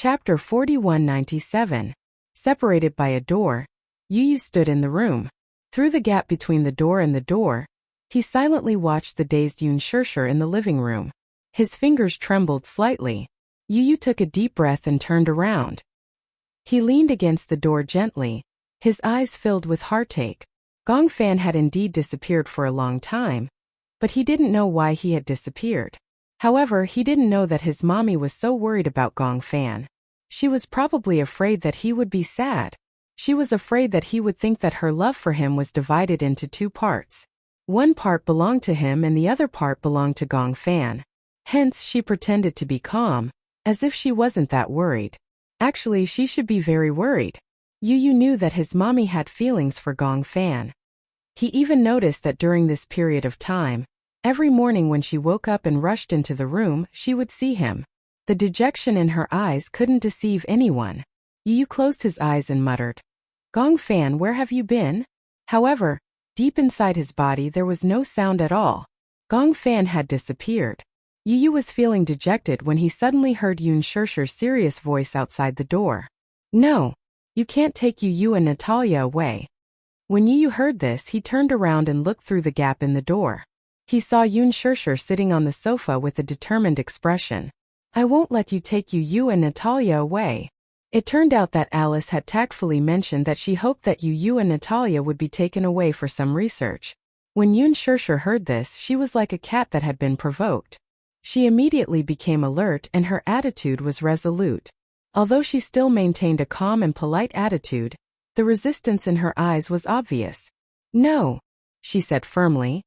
Chapter 4197. Separated by a door, Yu stood in the room. Through the gap between the door and the door, he silently watched the dazed Yun Shirshir in the living room. His fingers trembled slightly. Yu took a deep breath and turned around. He leaned against the door gently, his eyes filled with heartache. Gong Fan had indeed disappeared for a long time, but he didn't know why he had disappeared. However, he didn't know that his mommy was so worried about Gong Fan. She was probably afraid that he would be sad. She was afraid that he would think that her love for him was divided into two parts. One part belonged to him and the other part belonged to Gong Fan. Hence, she pretended to be calm, as if she wasn't that worried. Actually, she should be very worried. Yu knew that his mommy had feelings for Gong Fan. He even noticed that during this period of time, every morning when she woke up and rushed into the room, she would see him. The dejection in her eyes couldn't deceive anyone. Yu closed his eyes and muttered, "Gong Fan, where have you been?" However, deep inside his body there was no sound at all. Gong Fan had disappeared. Yu was feeling dejected when he suddenly heard Yun Shirshir's serious voice outside the door. "No, you can't take Yu and Natalia away." When Yu heard this, he turned around and looked through the gap in the door. He saw Yun Shirshir sitting on the sofa with a determined expression. "I won't let you take Yu and Natalia away." It turned out that Alice had tactfully mentioned that she hoped that Yu and Natalia would be taken away for some research. When Yun Shirshir heard this, she was like a cat that had been provoked. She immediately became alert and her attitude was resolute. Although she still maintained a calm and polite attitude, the resistance in her eyes was obvious. "No," she said firmly.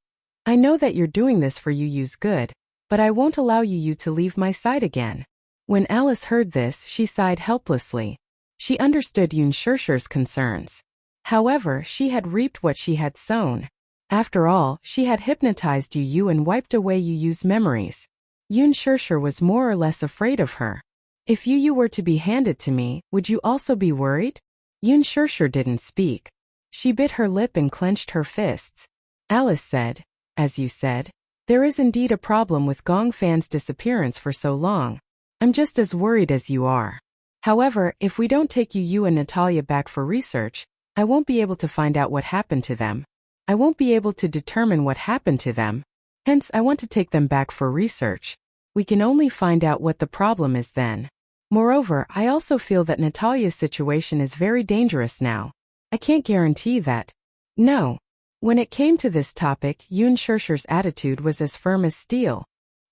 "I know that you're doing this for Yu's good, but I won't allow Yu to leave my side again." When Alice heard this, she sighed helplessly. She understood Yun Shirshir's concerns. However, she had reaped what she had sown. After all, she had hypnotized Yu and wiped away Yu's memories. Yun Shirshir was more or less afraid of her. "If Yu were to be handed to me, would you also be worried?" Yun Shirshir didn't speak. She bit her lip and clenched her fists. Alice said, "As you said, there is indeed a problem with Gong Fan's disappearance for so long. I'm just as worried as you are. However, if we don't take Yu and Natalia back for research, I won't be able to find out what happened to them. I won't be able to determine what happened to them. Hence, I want to take them back for research. We can only find out what the problem is then. Moreover, I also feel that Natalia's situation is very dangerous now. I can't guarantee that." "No." When it came to this topic, Yun Shirshir's attitude was as firm as steel.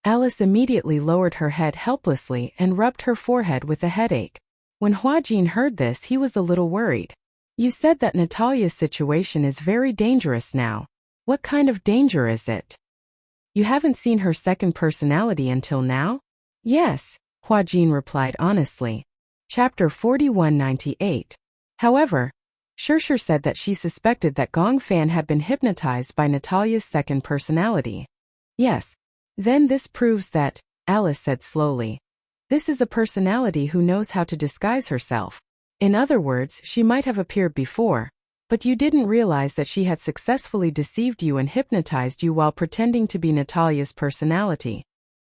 Alice immediately lowered her head helplessly and rubbed her forehead with a headache. When Huajin heard this, he was a little worried. "You said that Natalia's situation is very dangerous now. What kind of danger is it? You haven't seen her second personality until now?" "Yes," Huajin replied honestly. Chapter 4198. However, Shirshir said that she suspected that Gong Fan had been hypnotized by Natalia's second personality. "Yes. Then this proves that," Alice said slowly. "This is a personality who knows how to disguise herself. In other words, she might have appeared before, but you didn't realize that she had successfully deceived you and hypnotized you while pretending to be Natalia's personality."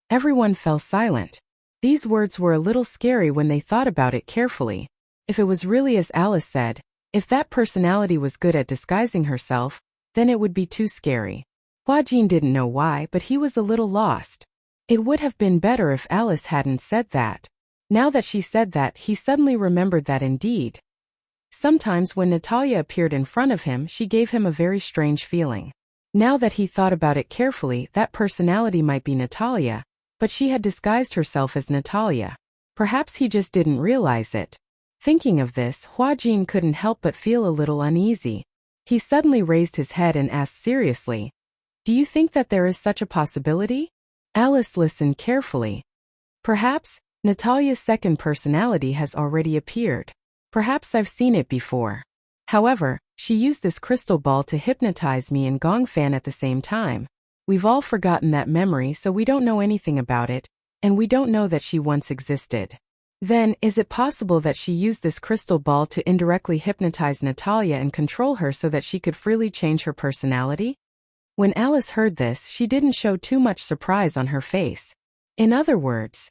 Everyone fell silent. These words were a little scary when they thought about it carefully. If it was really as Alice said, if that personality was good at disguising herself, then it would be too scary. Huajin didn't know why, but he was a little lost. It would have been better if Alice hadn't said that. Now that she said that, he suddenly remembered that indeed. Sometimes when Natalia appeared in front of him, she gave him a very strange feeling. Now that he thought about it carefully, that personality might be Natalia, but she had disguised herself as Natalia. Perhaps he just didn't realize it. Thinking of this, Huajin couldn't help but feel a little uneasy. He suddenly raised his head and asked seriously, "Do you think that there is such a possibility?" Alice listened carefully. "Perhaps Natalia's second personality has already appeared. Perhaps I've seen it before. However, she used this crystal ball to hypnotize me and Gong Fan at the same time. We've all forgotten that memory, so we don't know anything about it, and we don't know that she once existed. Then, is it possible that she used this crystal ball to indirectly hypnotize Natalia and control her so that she could freely change her personality?" When Alice heard this, she didn't show too much surprise on her face. In other words,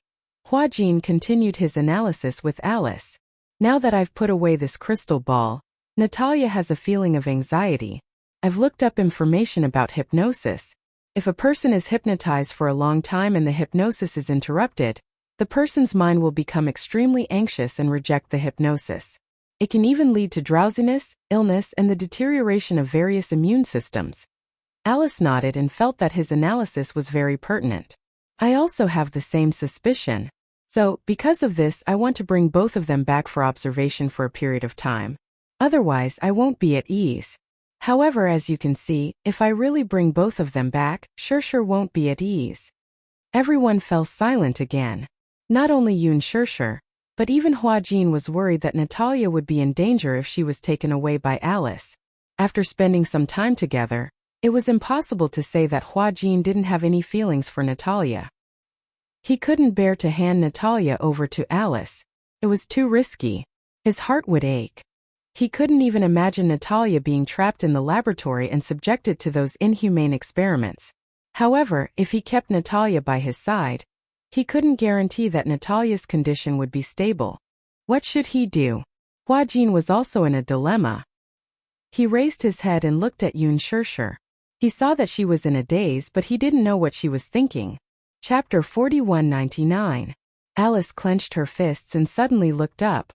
Hua Jin continued his analysis with Alice. Now that I've put away this crystal ball, Natalia has a feeling of anxiety. I've looked up information about hypnosis. If a person is hypnotized for a long time and the hypnosis is interrupted, the person's mind will become extremely anxious and reject the hypnosis. It can even lead to drowsiness, illness, and the deterioration of various immune systems. Alice nodded and felt that his analysis was very pertinent. I also have the same suspicion. So, because of this, I want to bring both of them back for observation for a period of time. Otherwise, I won't be at ease. However, as you can see, if I really bring both of them back, Shirshir won't be at ease. Everyone fell silent again. Not only Yun Shirshir, but even Hua Jin was worried that Natalia would be in danger if she was taken away by Alice. After spending some time together, it was impossible to say that Hua Jin didn't have any feelings for Natalia. He couldn't bear to hand Natalia over to Alice. It was too risky. His heart would ache. He couldn't even imagine Natalia being trapped in the laboratory and subjected to those inhumane experiments. However, if he kept Natalia by his side, he couldn't guarantee that Natalia's condition would be stable. What should he do? Hua Jin was also in a dilemma. He raised his head and looked at Yun Shirshir. He saw that she was in a daze, but he didn't know what she was thinking. Chapter 4199. Alice clenched her fists and suddenly looked up.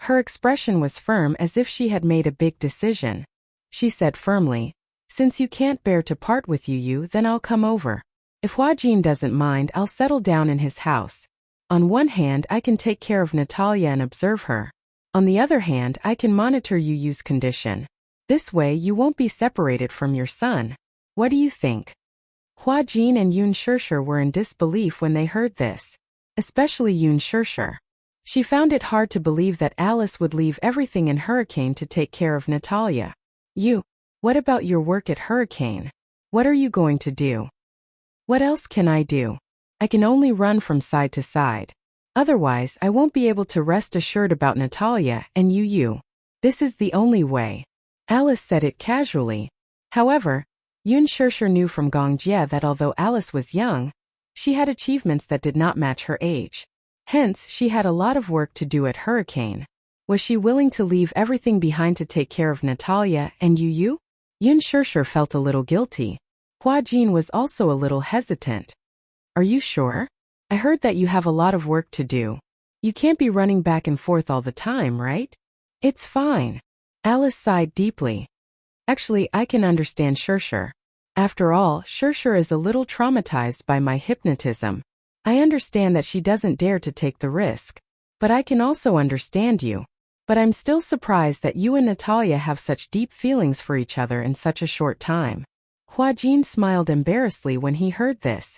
Her expression was firm as if she had made a big decision. She said firmly, "Since you can't bear to part with you, then I'll come over. If Hua Jin doesn't mind, I'll settle down in his house. On one hand, I can take care of Natalia and observe her. On the other hand, I can monitor Yu's condition. This way you won't be separated from your son. What do you think?" Hua Jin and Yun Shirshir were in disbelief when they heard this. Especially Yun Shirshir. She found it hard to believe that Alice would leave everything in Hurricane to take care of Natalia. What about your work at Hurricane? What are you going to do? What else can I do? I can only run from side to side. Otherwise, I won't be able to rest assured about Natalia and you. This is the only way. Alice said it casually. However, Yun Shirshir knew from Gong Jie that although Alice was young, she had achievements that did not match her age. Hence, she had a lot of work to do at Hurricane. Was she willing to leave everything behind to take care of Natalia and Yu? Yun Shirshir felt a little guilty. Hua Jin was also a little hesitant. Are you sure? I heard that you have a lot of work to do. You can't be running back and forth all the time, right? It's fine. Alice sighed deeply. Actually, I can understand Shirshir. After all, Shirshir is a little traumatized by my hypnotism. I understand that she doesn't dare to take the risk. But I can also understand you. But I'm still surprised that you and Natalia have such deep feelings for each other in such a short time. Hua Jin smiled embarrassedly when he heard this.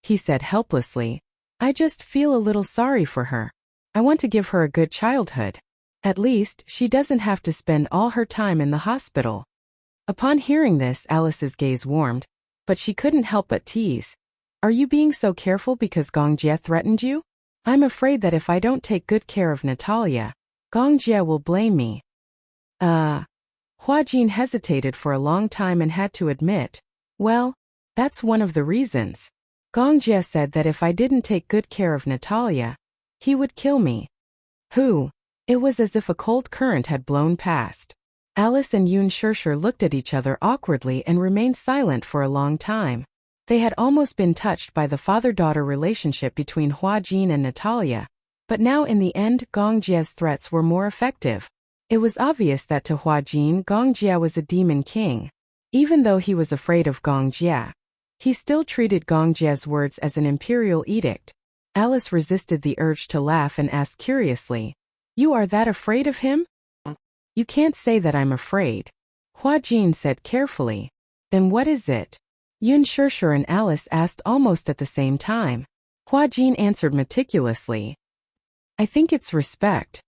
He said helplessly, I just feel a little sorry for her. I want to give her a good childhood. At least, she doesn't have to spend all her time in the hospital. Upon hearing this, Alice's gaze warmed, but she couldn't help but tease. Are you being so careful because Gong Jie threatened you? I'm afraid that if I don't take good care of Natalia, Gong Jie will blame me. Hua Jin hesitated for a long time and had to admit, well, that's one of the reasons. Gong Jie said that if I didn't take good care of Natalia, he would kill me. Who? It was as if a cold current had blown past. Alice and Yun Shirshir looked at each other awkwardly and remained silent for a long time. They had almost been touched by the father-daughter relationship between Hua Jin and Natalia, but now in the end Gong Jie's threats were more effective. It was obvious that to Hua Jin Gong Jie was a demon king. Even though he was afraid of Gong Jie, he still treated Gong Jie's words as an imperial edict. Alice resisted the urge to laugh and asked curiously, You are that afraid of him? You can't say that I'm afraid. Hua Jin said carefully. Then what is it? Yun Shirshir and Alice asked almost at the same time. Hua Jin answered meticulously. I think it's respect.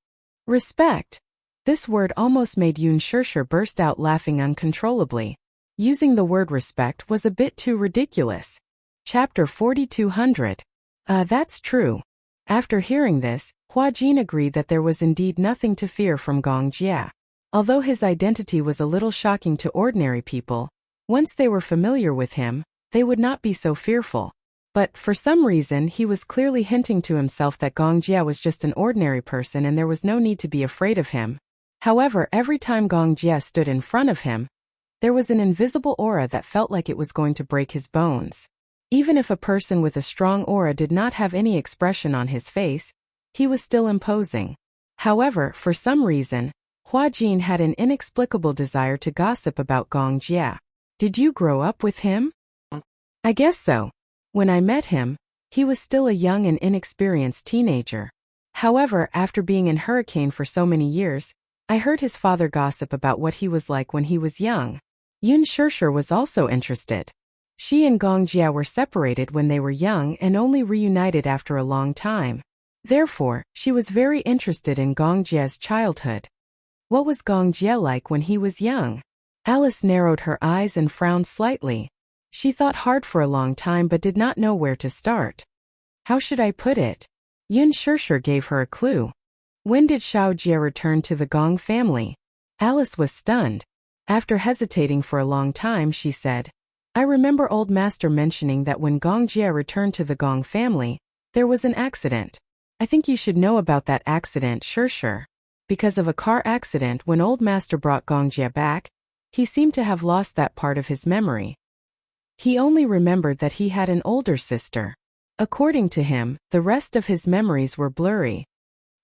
Respect. This word almost made Yun Shirshir burst out laughing uncontrollably. Using the word respect was a bit too ridiculous. Chapter 4200. That's true. After hearing this, Hua Jin agreed that there was indeed nothing to fear from Gong Jie. Although his identity was a little shocking to ordinary people, once they were familiar with him, they would not be so fearful. But, for some reason, he was clearly hinting to himself that Gong Jia was just an ordinary person and there was no need to be afraid of him. However, every time Gong Jia stood in front of him, there was an invisible aura that felt like it was going to break his bones. Even if a person with a strong aura did not have any expression on his face, he was still imposing. However, for some reason, Hua Jin had an inexplicable desire to gossip about Gong Jia. Did you grow up with him? I guess so. When I met him, he was still a young and inexperienced teenager. However, after being in Hurricane for so many years, I heard his father gossip about what he was like when he was young. Yun Shirshir was also interested. She and Gong Jia were separated when they were young and only reunited after a long time. Therefore, she was very interested in Gong Jia's childhood. What was Gong Jia like when he was young? Alice narrowed her eyes and frowned slightly. She thought hard for a long time but did not know where to start. How should I put it? Yun Shirshir gave her a clue. When did Xiao Jie return to the Gong family? Alice was stunned. After hesitating for a long time, she said, I remember old master mentioning that when Gong Jie returned to the Gong family, there was an accident. I think you should know about that accident, Shirshir. Because of a car accident when old master brought Gong Jie back, he seemed to have lost that part of his memory. He only remembered that he had an older sister. According to him, the rest of his memories were blurry.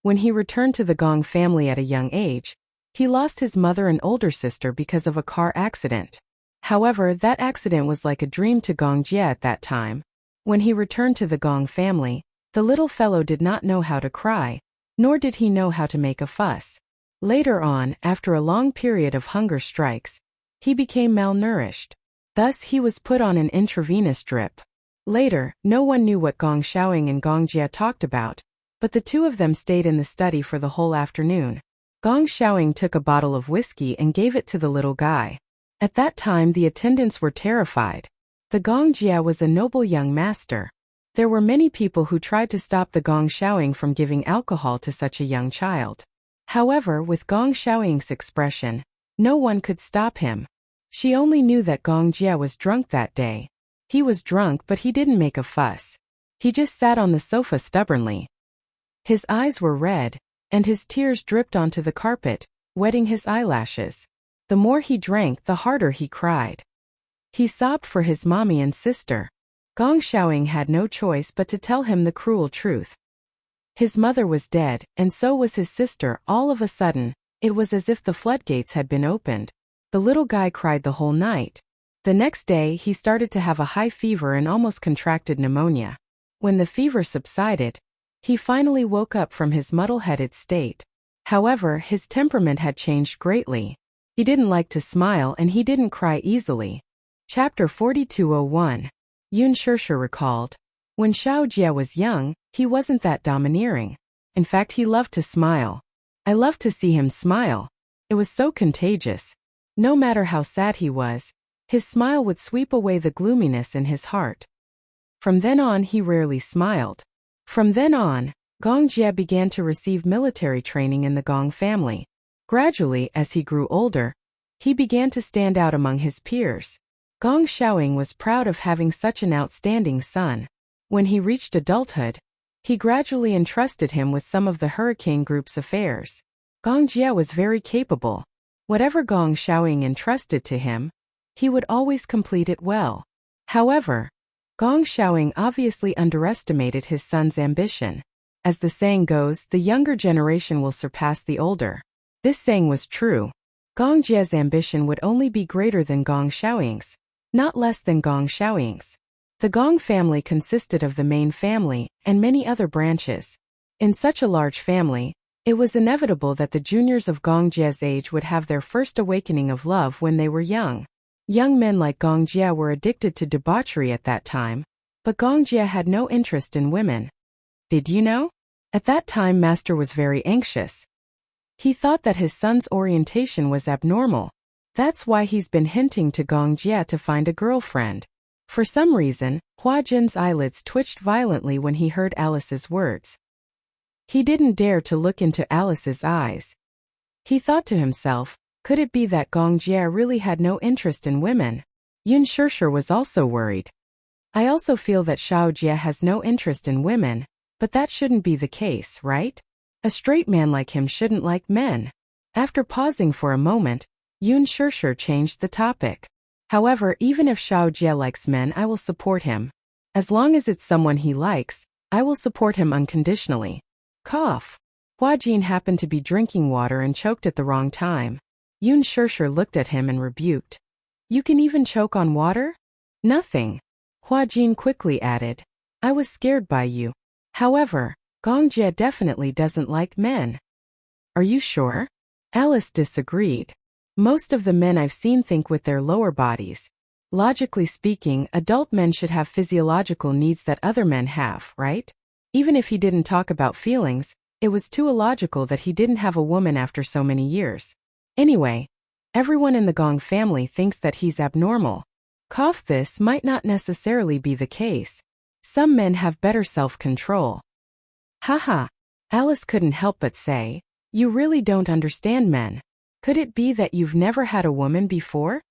When he returned to the Gong family at a young age, he lost his mother and older sister because of a car accident. However, that accident was like a dream to Gong Jie at that time. When he returned to the Gong family, the little fellow did not know how to cry, nor did he know how to make a fuss. Later on, after a long period of hunger strikes, he became malnourished. Thus, he was put on an intravenous drip. Later, no one knew what Gong Xiaoying and Gong Jia talked about, but the two of them stayed in the study for the whole afternoon. Gong Xiaoying took a bottle of whiskey and gave it to the little guy. At that time, the attendants were terrified. The Gong Jia was a noble young master. There were many people who tried to stop the Gong Xiaoying from giving alcohol to such a young child. However, with Gong Xiaoying's expression, no one could stop him. She only knew that Gong Jia was drunk that day. He was drunk, but he didn't make a fuss. He just sat on the sofa stubbornly. His eyes were red, and his tears dripped onto the carpet, wetting his eyelashes. The more he drank, the harder he cried. He sobbed for his mommy and sister. Gong Xiaoying had no choice but to tell him the cruel truth. His mother was dead, and so was his sister. All of a sudden, it was as if the floodgates had been opened. The little guy cried the whole night. The next day, he started to have a high fever and almost contracted pneumonia. When the fever subsided, he finally woke up from his muddle-headed state. However, his temperament had changed greatly. He didn't like to smile and he didn't cry easily. Chapter 4201. Yun Shirshir recalled. When Xiao Jie was young, he wasn't that domineering. In fact, he loved to smile. I loved to see him smile. It was so contagious. No matter how sad he was, his smile would sweep away the gloominess in his heart. From then on, he rarely smiled. From then on, Gong Jie began to receive military training in the Gong family. Gradually, as he grew older, he began to stand out among his peers. Gong Xiaoying was proud of having such an outstanding son. When he reached adulthood, he gradually entrusted him with some of the Hurricane Group's affairs. Gong Jia was very capable. Whatever Gong Xiaoying entrusted to him, he would always complete it well. However, Gong Xiaoying obviously underestimated his son's ambition. As the saying goes, the younger generation will surpass the older. This saying was true. Gong Jia's ambition would only be greater than Gong Xiaoying's, not less than Gong Xiaoying's. The Gong family consisted of the main family and many other branches. In such a large family, it was inevitable that the juniors of Gong Jia's age would have their first awakening of love when they were young. Young men like Gong Jia were addicted to debauchery at that time, but Gong Jia had no interest in women. Did you know? At that time, Master was very anxious. He thought that his son's orientation was abnormal. That's why he's been hinting to Gong Jia to find a girlfriend. For some reason, Hua Jin's eyelids twitched violently when he heard Alice's words. He didn't dare to look into Alice's eyes. He thought to himself, could it be that Gong Jia really had no interest in women? Yun Shirshir was also worried. I also feel that Xiaojie has no interest in women, but that shouldn't be the case, right? A straight man like him shouldn't like men. After pausing for a moment, Yun Shishir changed the topic. However, even if Xiaojie likes men, I will support him. As long as it's someone he likes, I will support him unconditionally. Cough. Hua Jin happened to be drinking water and choked at the wrong time. Yun Shishir looked at him and rebuked. You can even choke on water? Nothing. Hua Jin quickly added. I was scared by you. However, Gong Jie definitely doesn't like men. Are you sure? Alice disagreed. Most of the men I've seen think with their lower bodies. Logically speaking, adult men should have physiological needs that other men have, right? Even if he didn't talk about feelings, it was too illogical that he didn't have a woman after so many years. Anyway, everyone in the Gong family thinks that he's abnormal. This might not necessarily be the case. Some men have better self-control. Haha. Alice couldn't help but say, you really don't understand men. Could it be that you've never had a woman before?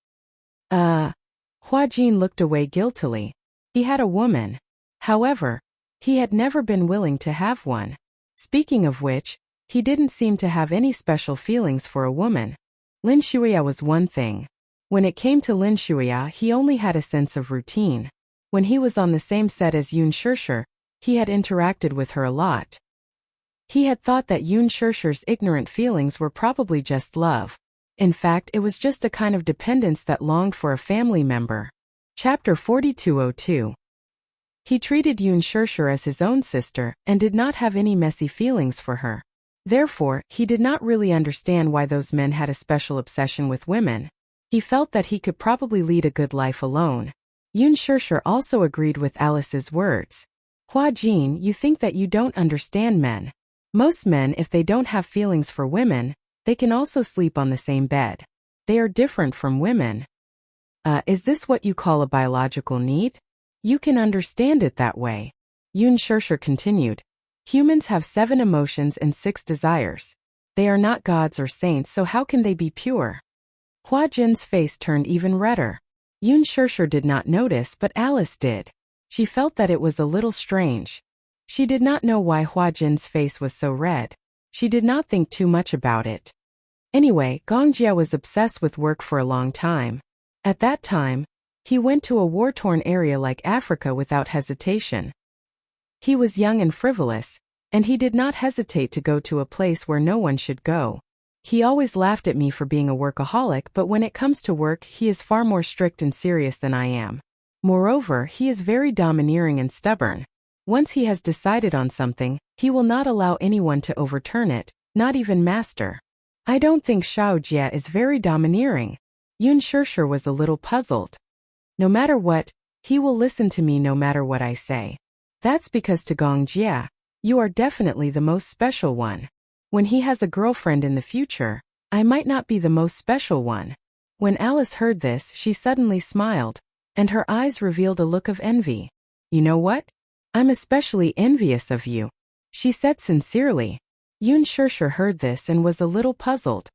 Hua Jin looked away guiltily. He had a woman. However, he had never been willing to have one. Speaking of which, he didn't seem to have any special feelings for a woman. Lin Shuya was one thing. When it came to Lin Shuya, he only had a sense of routine. When he was on the same set as Yun Shishir, he had interacted with her a lot. He had thought that Yun Shishir's ignorant feelings were probably just love. In fact, it was just a kind of dependence that longed for a family member. Chapter 4202. He treated Yun Shishir as his own sister and did not have any messy feelings for her. Therefore, he did not really understand why those men had a special obsession with women. He felt that he could probably lead a good life alone. Yun Shishir also agreed with Alice's words. Hua Jin, you think that you don't understand men. Most men, if they don't have feelings for women, they can also sleep on the same bed. They are different from women. Is this what you call a biological need? You can understand it that way. Yun Shishir continued. Humans have 7 emotions and 6 desires. They are not gods or saints, so how can they be pure? Hua Jin's face turned even redder. Yun Shishir did not notice, but Alice did. She felt that it was a little strange. She did not know why Hua Jin's face was so red. She did not think too much about it. Anyway, Gong Jie was obsessed with work for a long time. At that time, he went to a war-torn area like Africa without hesitation. He was young and frivolous, and he did not hesitate to go to a place where no one should go. He always laughed at me for being a workaholic, but when it comes to work, he is far more strict and serious than I am. Moreover, he is very domineering and stubborn. Once he has decided on something, he will not allow anyone to overturn it, not even master. I don't think Xiaojie is very domineering. Yun Shishir was a little puzzled. No matter what, he will listen to me no matter what I say. That's because to Gong Jie, you are definitely the most special one. When he has a girlfriend in the future, I might not be the most special one. When Alice heard this, she suddenly smiled, and her eyes revealed a look of envy. You know what? I'm especially envious of you, she said sincerely. Yun Shishir heard this and was a little puzzled.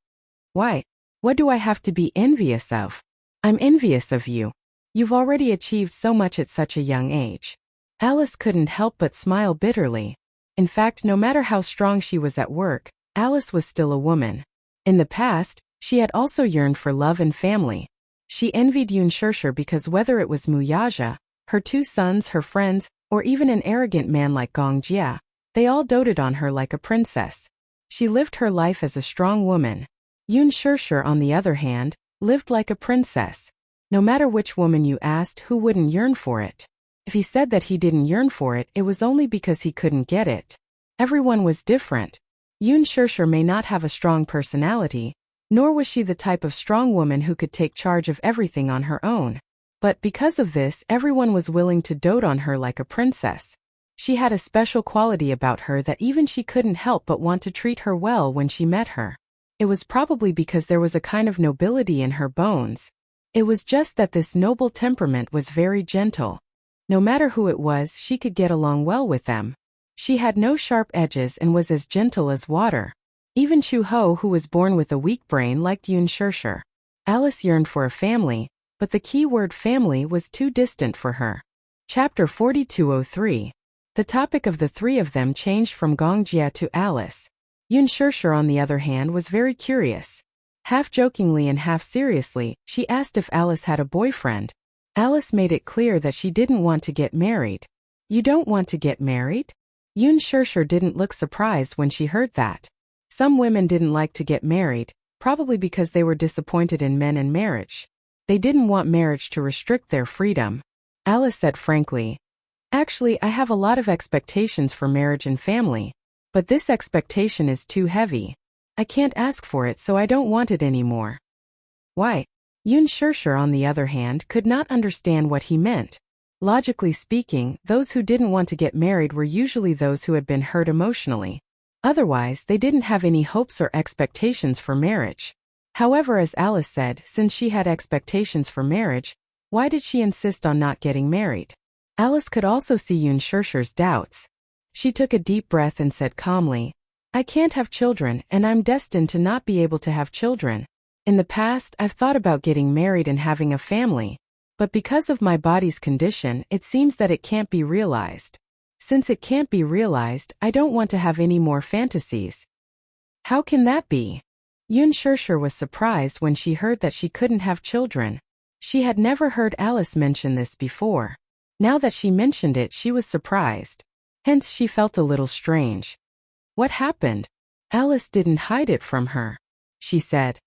Why? What do I have to be envious of? I'm envious of you. You've already achieved so much at such a young age. Alice couldn't help but smile bitterly. In fact, no matter how strong she was at work, Alice was still a woman. In the past, she had also yearned for love and family. She envied Yun Shishir because whether it was Muyaja, her 2 sons, her friends, or even an arrogant man like Gong Jie, they all doted on her like a princess. She lived her life as a strong woman. Yun Shishir, on the other hand, lived like a princess. No matter which woman you asked, who wouldn't yearn for it? If he said that he didn't yearn for it, it was only because he couldn't get it. Everyone was different. Yun Shishir may not have a strong personality, nor was she the type of strong woman who could take charge of everything on her own. But because of this, everyone was willing to dote on her like a princess. She had a special quality about her that even she couldn't help but want to treat her well when she met her. It was probably because there was a kind of nobility in her bones. It was just that this noble temperament was very gentle. No matter who it was, she could get along well with them. She had no sharp edges and was as gentle as water. Even Chu Ho, who was born with a weak brain, liked Yun Shishir. Alice yearned for a family, but the key word family was too distant for her. Chapter 4203. The topic of the three of them changed from Gongjia to Alice. Yun Shirshir, on the other hand, was very curious. Half jokingly and half seriously, she asked if Alice had a boyfriend. Alice made it clear that she didn't want to get married. You don't want to get married? Yun Shirshir didn't look surprised when she heard that. Some women didn't like to get married, probably because they were disappointed in men and marriage. They didn't want marriage to restrict their freedom. Alice said frankly, "Actually, I have a lot of expectations for marriage and family. But this expectation is too heavy. I can't ask for it, so I don't want it anymore." Why? Yun Shirshir, on the other hand, could not understand what he meant. Logically speaking, those who didn't want to get married were usually those who had been hurt emotionally. Otherwise, they didn't have any hopes or expectations for marriage. However, as Alice said, since she had expectations for marriage, why did she insist on not getting married? Alice could also see Yun Shirshir's doubts. She took a deep breath and said calmly, "I can't have children, and I'm destined to not be able to have children. In the past, I've thought about getting married and having a family. But because of my body's condition, it seems that it can't be realized. Since it can't be realized, I don't want to have any more fantasies." How can that be? Yun Shirshir was surprised when she heard that she couldn't have children. She had never heard Alice mention this before. Now that she mentioned it, she was surprised. Hence, she felt a little strange. What happened? Alice didn't hide it from her. She said,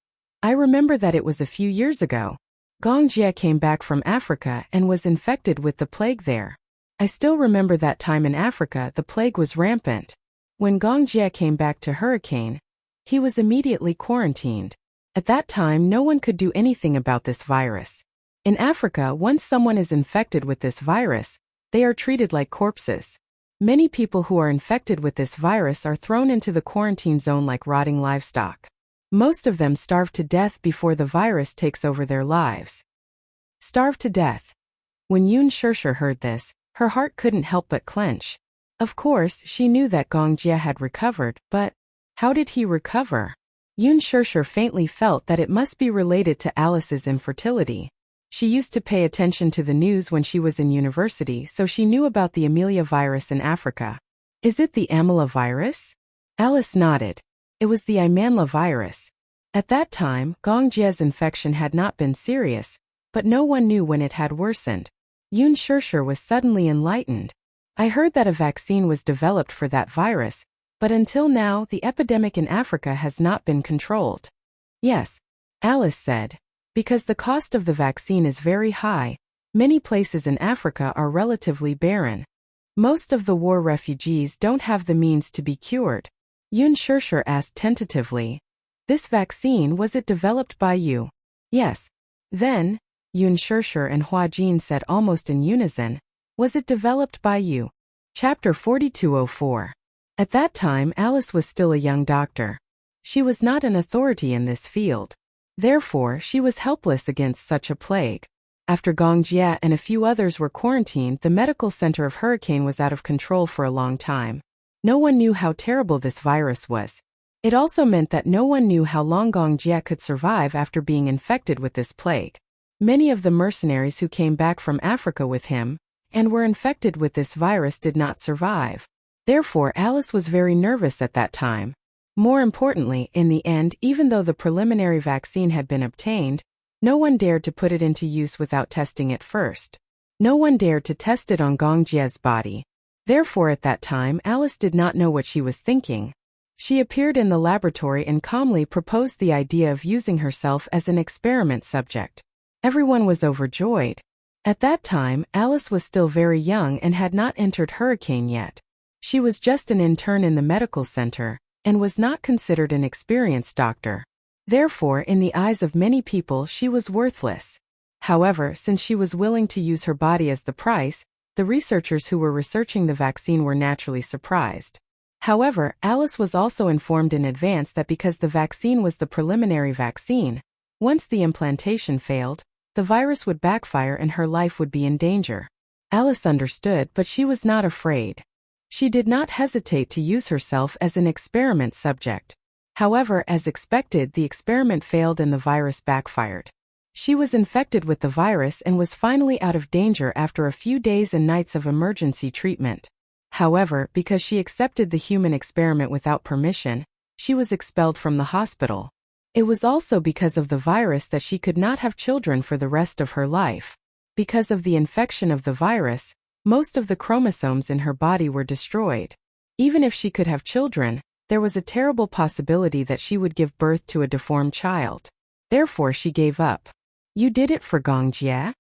"I remember that it was a few years ago. Gongjia came back from Africa and was infected with the plague there. I still remember that time in Africa the plague was rampant. When Gongjia came back to Hurricane, he was immediately quarantined. At that time no one could do anything about this virus. In Africa, once someone is infected with this virus, they are treated like corpses. Many people who are infected with this virus are thrown into the quarantine zone like rotting livestock. Most of them starve to death before the virus takes over their lives." Starve to death. When Yun Shirshir heard this, her heart couldn't help but clench. Of course, she knew that Gongjia had recovered, but how did he recover? Yun Shirshir faintly felt that it must be related to Alice's infertility. She used to pay attention to the news when she was in university, so she knew about the Amelia virus in Africa. Is it the Amela virus? Alice nodded. It was the Imanla virus. At that time, Gongjia's infection had not been serious, but no one knew when it had worsened. Yun Shirshir was suddenly enlightened. I heard that a vaccine was developed for that virus, but until now the epidemic in Africa has not been controlled. Yes, Alice said. Because the cost of the vaccine is very high, many places in Africa are relatively barren. Most of the war refugees don't have the means to be cured. Yun Shirshir asked tentatively, "This vaccine, was it developed by you?" "Yes." Then, Yun Shirshir and Hua Jin said almost in unison, "Was it developed by you?" Chapter 4204. At that time Alice was still a young doctor. She was not an authority in this field. Therefore, she was helpless against such a plague. After Gongjia and a few others were quarantined, the medical center of Hurricane was out of control for a long time. No one knew how terrible this virus was. It also meant that no one knew how long Gongjia could survive after being infected with this plague. Many of the mercenaries who came back from Africa with him and were infected with this virus did not survive. Therefore, Alice was very nervous at that time. More importantly, in the end, even though the preliminary vaccine had been obtained, no one dared to put it into use without testing it first. No one dared to test it on Gongjia's body. Therefore, at that time, Alice did not know what she was thinking. She appeared in the laboratory and calmly proposed the idea of using herself as an experiment subject. Everyone was overjoyed. At that time, Alice was still very young and had not entered Hurricane yet. She was just an intern in the medical center, and was not considered an experienced doctor. Therefore, in the eyes of many people, she was worthless. However, since she was willing to use her body as the price, the researchers who were researching the vaccine were naturally surprised. However, Alice was also informed in advance that because the vaccine was the preliminary vaccine, once the implantation failed, the virus would backfire and her life would be in danger. Alice understood, but she was not afraid. She did not hesitate to use herself as an experiment subject. However, as expected, the experiment failed and the virus backfired. She was infected with the virus and was finally out of danger after a few days and nights of emergency treatment. However, because she accepted the human experiment without permission, she was expelled from the hospital. It was also because of the virus that she could not have children for the rest of her life. Because of the infection of the virus, most of the chromosomes in her body were destroyed. Even if she could have children, there was a terrible possibility that she would give birth to a deformed child. Therefore she gave up. You did it for Gongjie?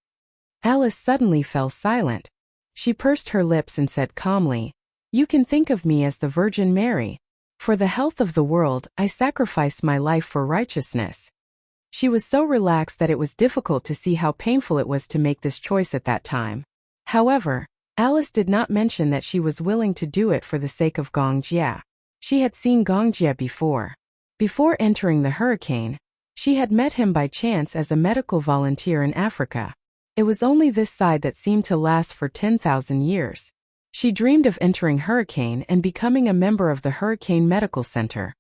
Alice suddenly fell silent. She pursed her lips and said calmly, "You can think of me as the Virgin Mary. For the health of the world, I sacrificed my life for righteousness." She was so relaxed that it was difficult to see how painful it was to make this choice at that time. However, Alice did not mention that she was willing to do it for the sake of Gongjie. She had seen Gongjie before. Before entering the hurricane, she had met him by chance as a medical volunteer in Africa. It was only this side that seemed to last for 10,000 years. She dreamed of entering Hurricane and becoming a member of the Hurricane Medical Center.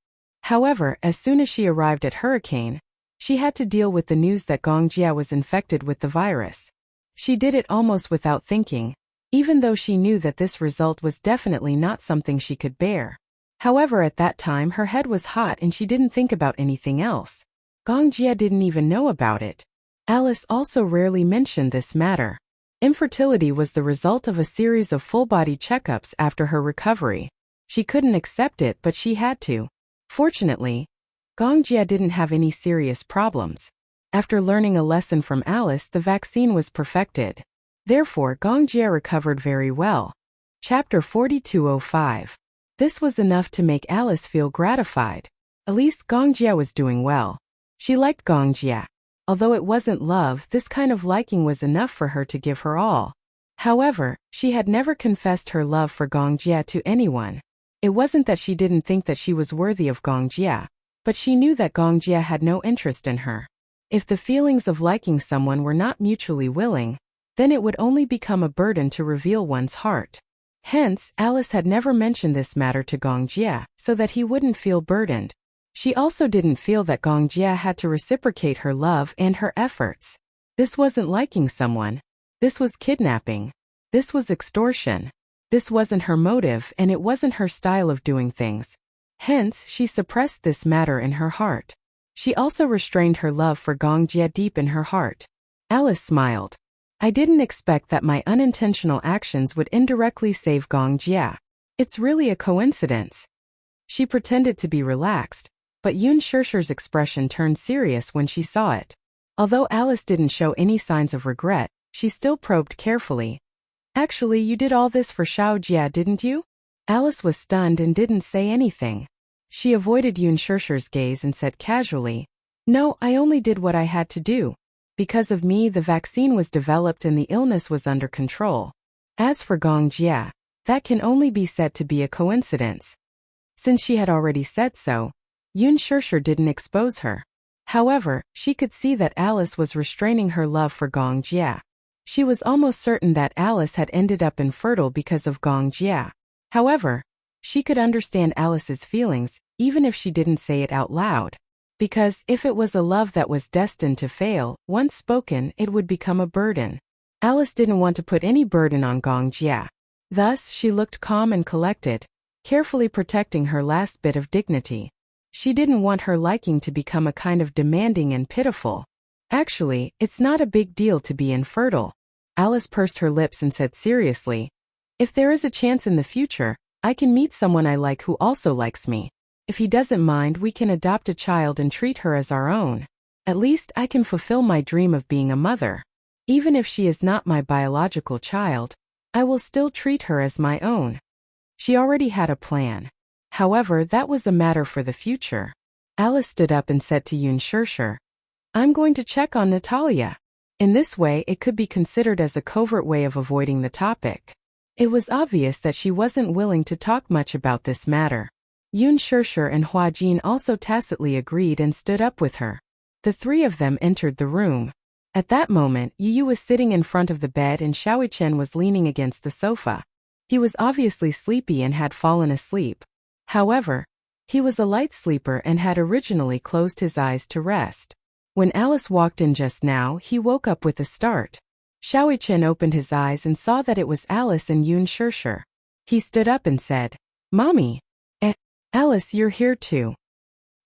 However, as soon as she arrived at Hurricane, she had to deal with the news that Gongjie was infected with the virus. She did it almost without thinking, even though she knew that this result was definitely not something she could bear. However, at that time her head was hot and she didn't think about anything else. Gongjie didn't even know about it. Alice also rarely mentioned this matter. Infertility was the result of a series of full-body checkups after her recovery. She couldn't accept it, but she had to. Fortunately, Gongjie didn't have any serious problems. After learning a lesson from Alice, the vaccine was perfected. Therefore, Gongjie recovered very well. Chapter 4205. This was enough to make Alice feel gratified. At least Gongjie was doing well. She liked Gongjie. Although it wasn't love, this kind of liking was enough for her to give her all. However, she had never confessed her love for Gongjie to anyone. It wasn't that she didn't think that she was worthy of Gongjie, but she knew that Gongjie had no interest in her. If the feelings of liking someone were not mutually willing, then it would only become a burden to reveal one's heart. Hence, Alice had never mentioned this matter to Gongjie, so that he wouldn't feel burdened. She also didn't feel that Gongjie had to reciprocate her love and her efforts. This wasn't liking someone. This was kidnapping. This was extortion. This wasn't her motive and it wasn't her style of doing things. Hence, she suppressed this matter in her heart. She also restrained her love for Gongjie deep in her heart. Alice smiled. I didn't expect that my unintentional actions would indirectly save Gongjie. It's really a coincidence. She pretended to be relaxed, but Yun Shishir's expression turned serious when she saw it. Although Alice didn't show any signs of regret, she still probed carefully. Actually, you did all this for Xiaojia, didn't you? Alice was stunned and didn't say anything. She avoided Yun Shishir's gaze and said casually, No, I only did what I had to do. Because of me, the vaccine was developed and the illness was under control. As for Gongjie, that can only be said to be a coincidence. Since she had already said so, Yun Shishir didn't expose her. However, she could see that Alice was restraining her love for Gongjie. She was almost certain that Alice had ended up infertile because of Gongjie. However, she could understand Alice's feelings, even if she didn't say it out loud. Because if it was a love that was destined to fail, once spoken, it would become a burden. Alice didn't want to put any burden on Gongjie. Thus, she looked calm and collected, carefully protecting her last bit of dignity. She didn't want her liking to become a kind of demanding and pitiful. Actually, it's not a big deal to be infertile. Alice pursed her lips and said seriously, If there is a chance in the future, I can meet someone I like who also likes me. If he doesn't mind, we can adopt a child and treat her as our own. At least I can fulfill my dream of being a mother. Even if she is not my biological child, I will still treat her as my own. She already had a plan. However, that was a matter for the future. Alice stood up and said to Yun Shishir, I'm going to check on Natalia. In this way, it could be considered as a covert way of avoiding the topic. It was obvious that she wasn't willing to talk much about this matter. Yun Shishir and Hua Jin also tacitly agreed and stood up with her. The three of them entered the room. At that moment, Yu was sitting in front of the bed and Xiaoi Chen was leaning against the sofa. He was obviously sleepy and had fallen asleep. However, he was a light sleeper and had originally closed his eyes to rest. When Alice walked in just now, he woke up with a start. Xiaoqian opened his eyes and saw that it was Alice and Yun Shirshir. He stood up and said, "Mommy." Alice, you're here too.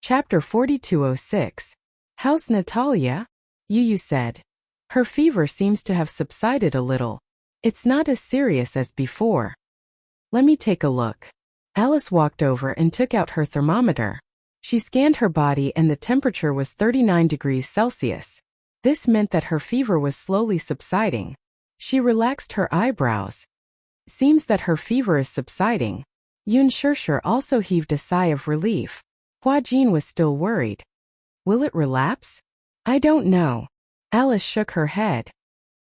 Chapter 4206. How's Natalia? Yu said. Her fever seems to have subsided a little. It's not as serious as before. Let me take a look. Alice walked over and took out her thermometer. She scanned her body and the temperature was 39 degrees Celsius. This meant that her fever was slowly subsiding. She relaxed her eyebrows. Seems that her fever is subsiding. Yun Shirshir also heaved a sigh of relief. Hua Jin was still worried. Will it relapse? I don't know. Alice shook her head.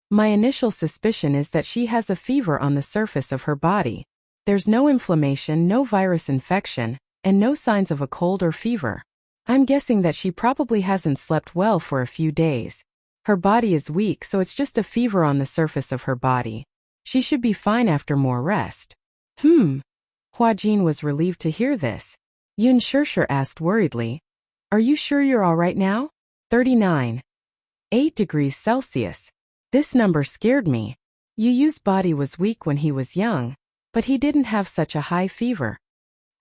My initial suspicion is that she has a fever on the surface of her body. There's no inflammation, no virus infection, and no signs of a cold or fever. I'm guessing that she probably hasn't slept well for a few days. Her body is weak, so it's just a fever on the surface of her body. She should be fine after more rest. Hua Jin was relieved to hear this. Yun Shirshir asked worriedly, Are you sure you're all right now? 39.8 degrees Celsius. This number scared me. Yu's body was weak when he was young, but he didn't have such a high fever.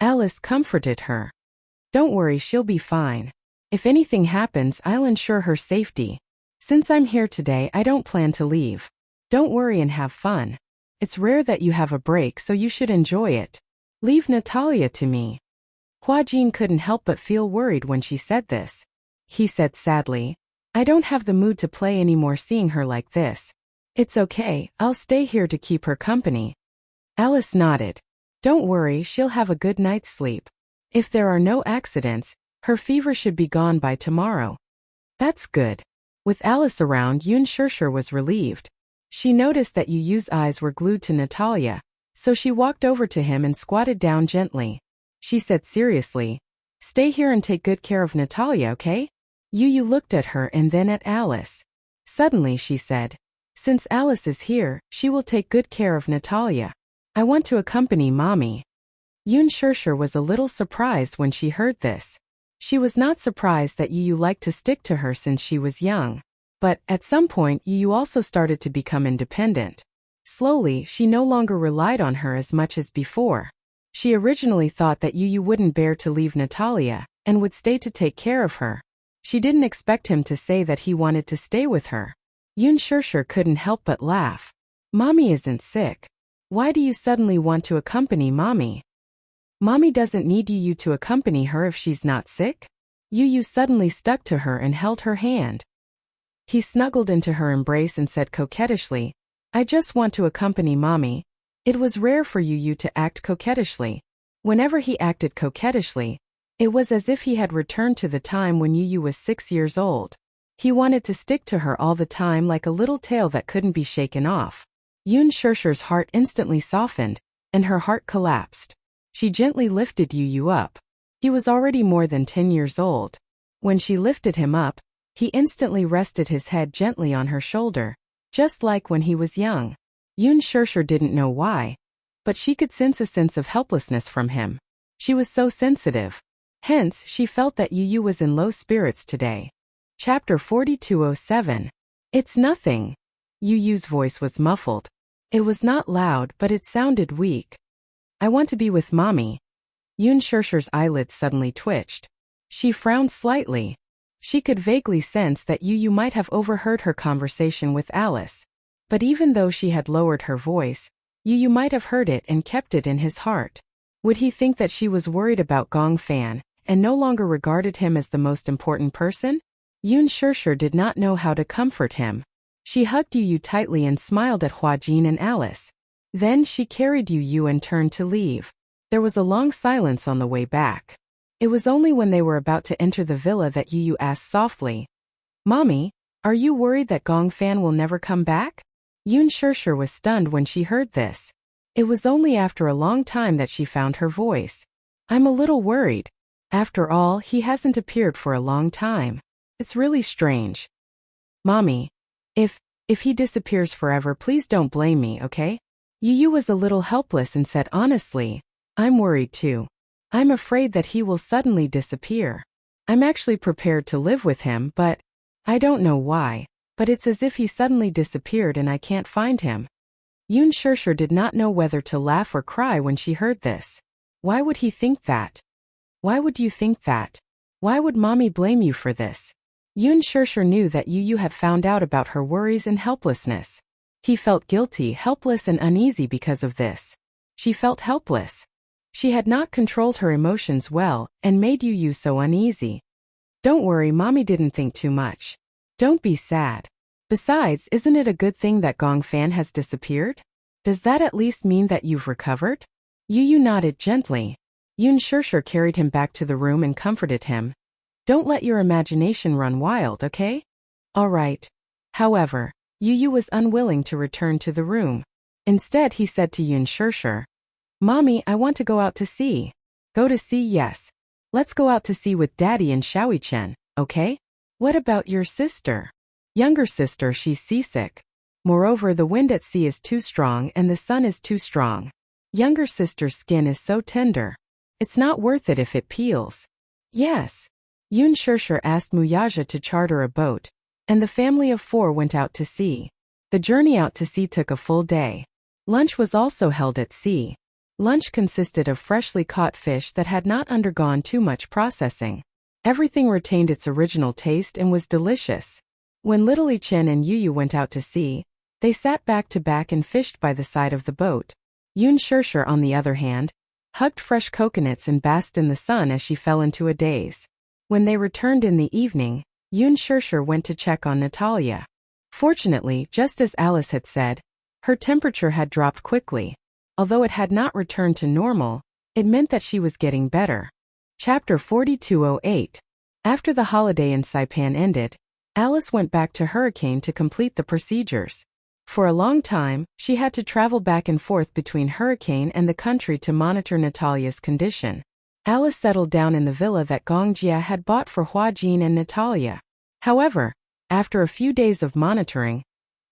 Alice comforted her. Don't worry, she'll be fine. If anything happens, I'll ensure her safety. Since I'm here today, I don't plan to leave. Don't worry and have fun. It's rare that you have a break, so you should enjoy it. Leave Natalia to me. Hua Jin couldn't help but feel worried when she said this. He said sadly, I don't have the mood to play anymore seeing her like this. It's okay, I'll stay here to keep her company. Alice nodded. Don't worry, she'll have a good night's sleep. If there are no accidents, her fever should be gone by tomorrow. That's good. With Alice around, Yun Shirshir was relieved. She noticed that Yu's eyes were glued to Natalia, so she walked over to him and squatted down gently. She said seriously, Stay here and take good care of Natalia, okay? Yu looked at her and then at Alice. Suddenly she said, Since Alice is here, she will take good care of Natalia. I want to accompany Mommy. Yun Shirshir was a little surprised when she heard this. She was not surprised that Yu liked to stick to her since she was young. But, at some point, Yu also started to become independent. Slowly, she no longer relied on her as much as before. She originally thought that Yu wouldn't bear to leave Natalia, and would stay to take care of her. She didn't expect him to say that he wanted to stay with her. Yun Shirshir couldn't help but laugh. Mommy isn't sick. Why do you suddenly want to accompany Mommy? Mommy doesn't need Yu to accompany her if she's not sick? Yu suddenly stuck to her and held her hand. He snuggled into her embrace and said coquettishly, I just want to accompany Mommy. It was rare for Yu to act coquettishly. Whenever he acted coquettishly, it was as if he had returned to the time when Yu was 6 years old. He wanted to stick to her all the time like a little tail that couldn't be shaken off. Yun Shirshir's heart instantly softened, and her heart collapsed. She gently lifted Yu up. He was already more than 10 years old. When she lifted him up, he instantly rested his head gently on her shoulder, just like when he was young. Yun Shirshir didn't know why, but she could sense a sense of helplessness from him. She was so sensitive. Hence, she felt that Yu was in low spirits today. Chapter 4207. It's nothing. Yu's voice was muffled. It was not loud, but it sounded weak. I want to be with Mommy. Yun Shirshir's eyelids suddenly twitched. She frowned slightly. She could vaguely sense that Yu might have overheard her conversation with Alice. But even though she had lowered her voice, Yu might have heard it and kept it in his heart. Would he think that she was worried about Gong Fan, and no longer regarded him as the most important person? Yun Shirshir did not know how to comfort him. She hugged Yu tightly and smiled at Hua Jin and Alice. Then she carried Yu and turned to leave. There was a long silence on the way back. It was only when they were about to enter the villa that Yu asked softly, Mommy, are you worried that Gong Fan will never come back? Yun Shirshir was stunned when she heard this. It was only after a long time that she found her voice. I'm a little worried. After all, he hasn't appeared for a long time. It's really strange. Mommy, if he disappears forever, please don't blame me, okay? Yu was a little helpless and said honestly, I'm worried too. I'm afraid that he will suddenly disappear. I'm actually prepared to live with him, but I don't know why, but it's as if he suddenly disappeared and I can't find him. Yoon Shirshir did not know whether to laugh or cry when she heard this. Why would he think that? Why would you think that? Why would mommy blame you for this? Yoon Shirshir knew that Yu had found out about her worries and helplessness. He felt guilty, helpless and uneasy because of this. She felt helpless. She had not controlled her emotions well and made Yu so uneasy. Don't worry, mommy didn't think too much. Don't be sad. Besides, isn't it a good thing that Gong Fan has disappeared? Does that at least mean that you've recovered? Yu nodded gently. Yoon Shirshir carried him back to the room and comforted him. Don't let your imagination run wild, okay? All right. However, Yu was unwilling to return to the room. Instead, he said to Yoon Shirshir, Mommy, I want to go out to sea. Go to sea, yes. Let's go out to sea with Daddy and Xiaoyi Chen, okay? What about your sister? Younger sister, she's seasick. Moreover, the wind at sea is too strong and the sun is too strong. Younger sister's skin is so tender. It's not worth it if it peels. Yes. Yoon Shirshir asked Muyaja to charter a boat, and the family of 4 went out to sea. The journey out to sea took a full day. Lunch was also held at sea. Lunch consisted of freshly caught fish that had not undergone too much processing. Everything retained its original taste and was delicious. When Little Li Chen and Yu went out to sea, they sat back to back and fished by the side of the boat. Yoon Shirshir, on the other hand, hugged fresh coconuts and basked in the sun as she fell into a daze. When they returned in the evening, Yoon Shirshir went to check on Natalia. Fortunately, just as Alice had said, her temperature had dropped quickly. Although it had not returned to normal, it meant that she was getting better. Chapter 4208. After the holiday in Saipan ended, Alice went back to Hurricane to complete the procedures. For a long time, she had to travel back and forth between Hurricane and the country to monitor Natalia's condition. Alice settled down in the villa that Gong Jia had bought for Hua Jin and Natalia. However, after a few days of monitoring,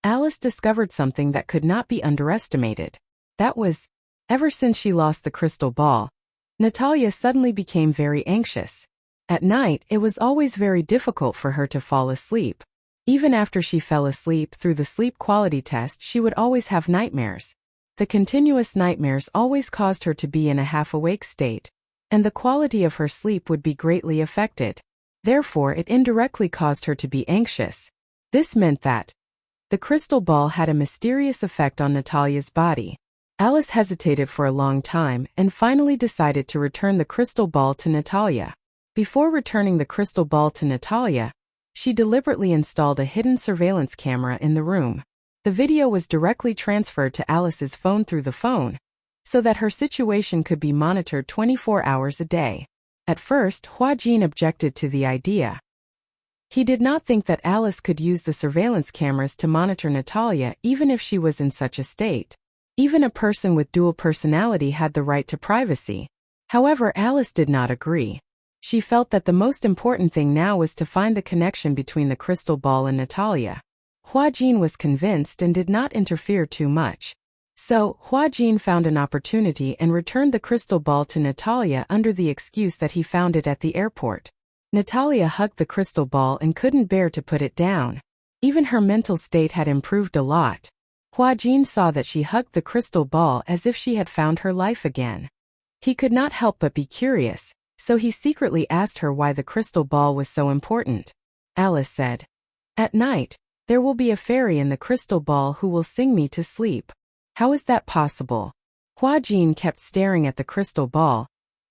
Alice discovered something that could not be underestimated. That was, ever since she lost the crystal ball, Natalia suddenly became very anxious. At night, it was always very difficult for her to fall asleep. Even after she fell asleep through the sleep quality test, she would always have nightmares. The continuous nightmares always caused her to be in a half-awake state, and the quality of her sleep would be greatly affected. Therefore, it indirectly caused her to be anxious. This meant that the crystal ball had a mysterious effect on Natalia's body. Alice hesitated for a long time and finally decided to return the crystal ball to Natalia. Before returning the crystal ball to Natalia, she deliberately installed a hidden surveillance camera in the room. The video was directly transferred to Alice's phone through the phone, so that her situation could be monitored 24 hours a day. At first, Hua Jin objected to the idea. He did not think that Alice could use the surveillance cameras to monitor Natalia even if she was in such a state. Even a person with dual personality had the right to privacy. However, Alice did not agree. She felt that the most important thing now was to find the connection between the crystal ball and Natalia. Hua Jin was convinced and did not interfere too much. So, Hua Jin found an opportunity and returned the crystal ball to Natalia under the excuse that he found it at the airport. Natalia hugged the crystal ball and couldn't bear to put it down. Even her mental state had improved a lot. Hua Jin saw that she hugged the crystal ball as if she had found her life again. He could not help but be curious, so he secretly asked her why the crystal ball was so important. Alice said, "At night, there will be a fairy in the crystal ball who will sing me to sleep." How is that possible? Hua Jin kept staring at the crystal ball,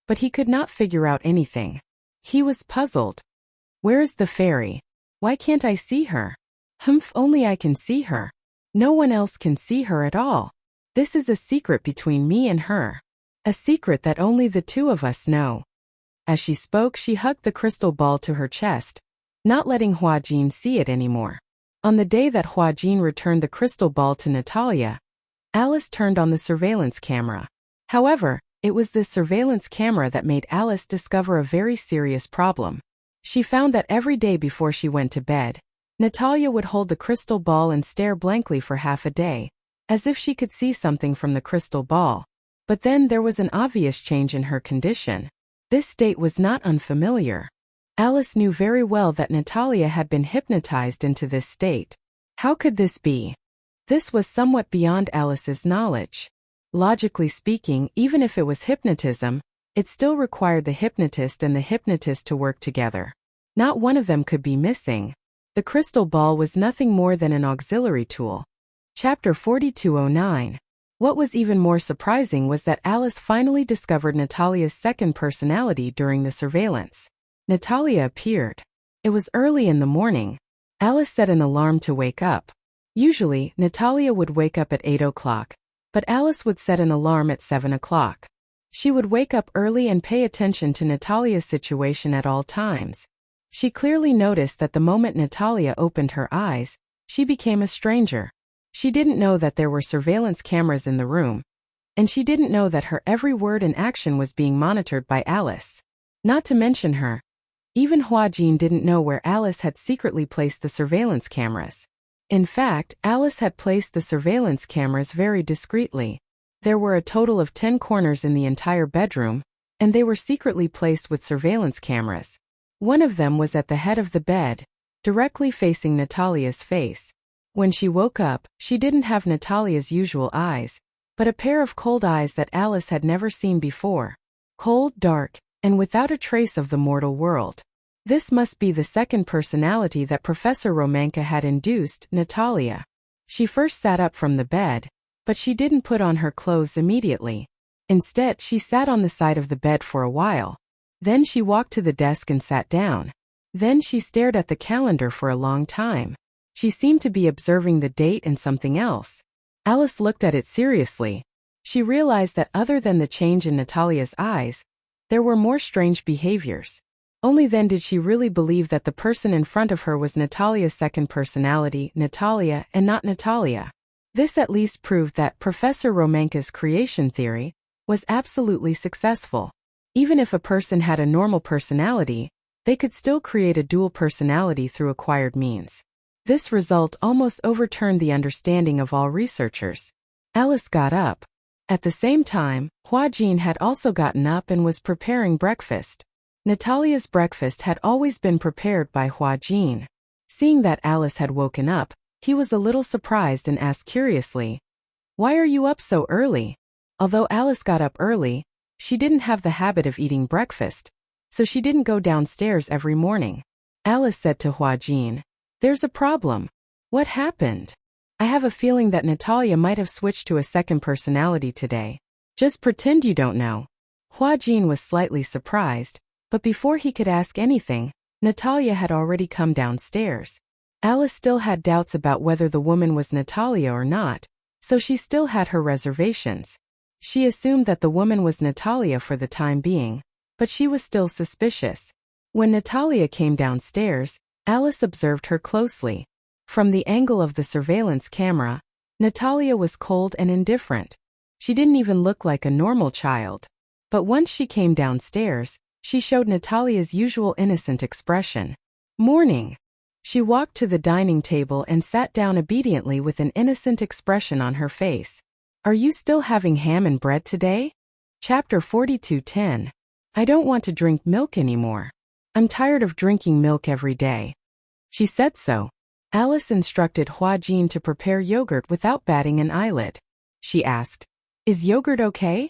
but he could not figure out anything. He was puzzled. Where is the fairy? Why can't I see her? Only I can see her. No one else can see her at all. This is a secret between me and her. A secret that only the two of us know. As she spoke, she hugged the crystal ball to her chest, not letting Hua Jin see it anymore. On the day that Hua Jin returned the crystal ball to Natalia, Alice turned on the surveillance camera. However, it was this surveillance camera that made Alice discover a very serious problem. She found that every day before she went to bed, Natalia would hold the crystal ball and stare blankly for half a day, as if she could see something from the crystal ball. But then there was an obvious change in her condition. This state was not unfamiliar. Alice knew very well that Natalia had been hypnotized into this state. How could this be? This was somewhat beyond Alice's knowledge. Logically speaking, even if it was hypnotism, it still required the hypnotist and the hypnotist to work together. Not one of them could be missing. The crystal ball was nothing more than an auxiliary tool. Chapter 4209. What was even more surprising was that Alice finally discovered Natalia's second personality during the surveillance. Natalia appeared. It was early in the morning. Alice set an alarm to wake up. Usually, Natalia would wake up at 8 o'clock, but Alice would set an alarm at 7 o'clock. She would wake up early and pay attention to Natalia's situation at all times. She clearly noticed that the moment Natalia opened her eyes, she became a stranger. She didn't know that there were surveillance cameras in the room, and she didn't know that her every word and action was being monitored by Alice. Not to mention her. Even Hua-Jin didn't know where Alice had secretly placed the surveillance cameras. In fact, Alice had placed the surveillance cameras very discreetly. There were a total of 10 corners in the entire bedroom, and they were secretly placed with surveillance cameras. One of them was at the head of the bed, directly facing Natalia's face. When she woke up, she didn't have Natalia's usual eyes, but a pair of cold eyes that Alice had never seen before. Cold, dark, and without a trace of the mortal world. This must be the second personality that Professor Romanka had induced Natalia. She first sat up from the bed, but she didn't put on her clothes immediately. Instead, she sat on the side of the bed for a while. Then she walked to the desk and sat down. Then she stared at the calendar for a long time. She seemed to be observing the date and something else. Alice looked at it seriously. She realized that other than the change in Natalia's eyes, there were more strange behaviors. Only then did she really believe that the person in front of her was Natalia's second personality, Natalia, and not Natalia. This at least proved that Professor Romanka's creation theory was absolutely successful. Even if a person had a normal personality, they could still create a dual personality through acquired means. This result almost overturned the understanding of all researchers. Alice got up. At the same time, Hua-Jin had also gotten up and was preparing breakfast. Natalia's breakfast had always been prepared by Hua-Jin. Seeing that Alice had woken up, he was a little surprised and asked curiously, "Why are you up so early?" Although Alice got up early, she didn't have the habit of eating breakfast, so she didn't go downstairs every morning. Alice said to Hua-Jin, "There's a problem." "What happened?" "I have a feeling that Natalia might have switched to a second personality today." "Just pretend you don't know." Hua-Jin was slightly surprised, but before he could ask anything, Natalia had already come downstairs. Alice still had doubts about whether the woman was Natalia or not, so she still had her reservations. She assumed that the woman was Natalia for the time being, but she was still suspicious. When Natalia came downstairs, Alice observed her closely. From the angle of the surveillance camera, Natalia was cold and indifferent. She didn't even look like a normal child. But once she came downstairs, she showed Natalia's usual innocent expression. "Morning." She walked to the dining table and sat down obediently with an innocent expression on her face. "Are you still having ham and bread today?" Chapter 4210. "I don't want to drink milk anymore. I'm tired of drinking milk every day." She said so. Alice instructed Hua-Jin to prepare yogurt without batting an eyelid. She asked, "Is yogurt okay?"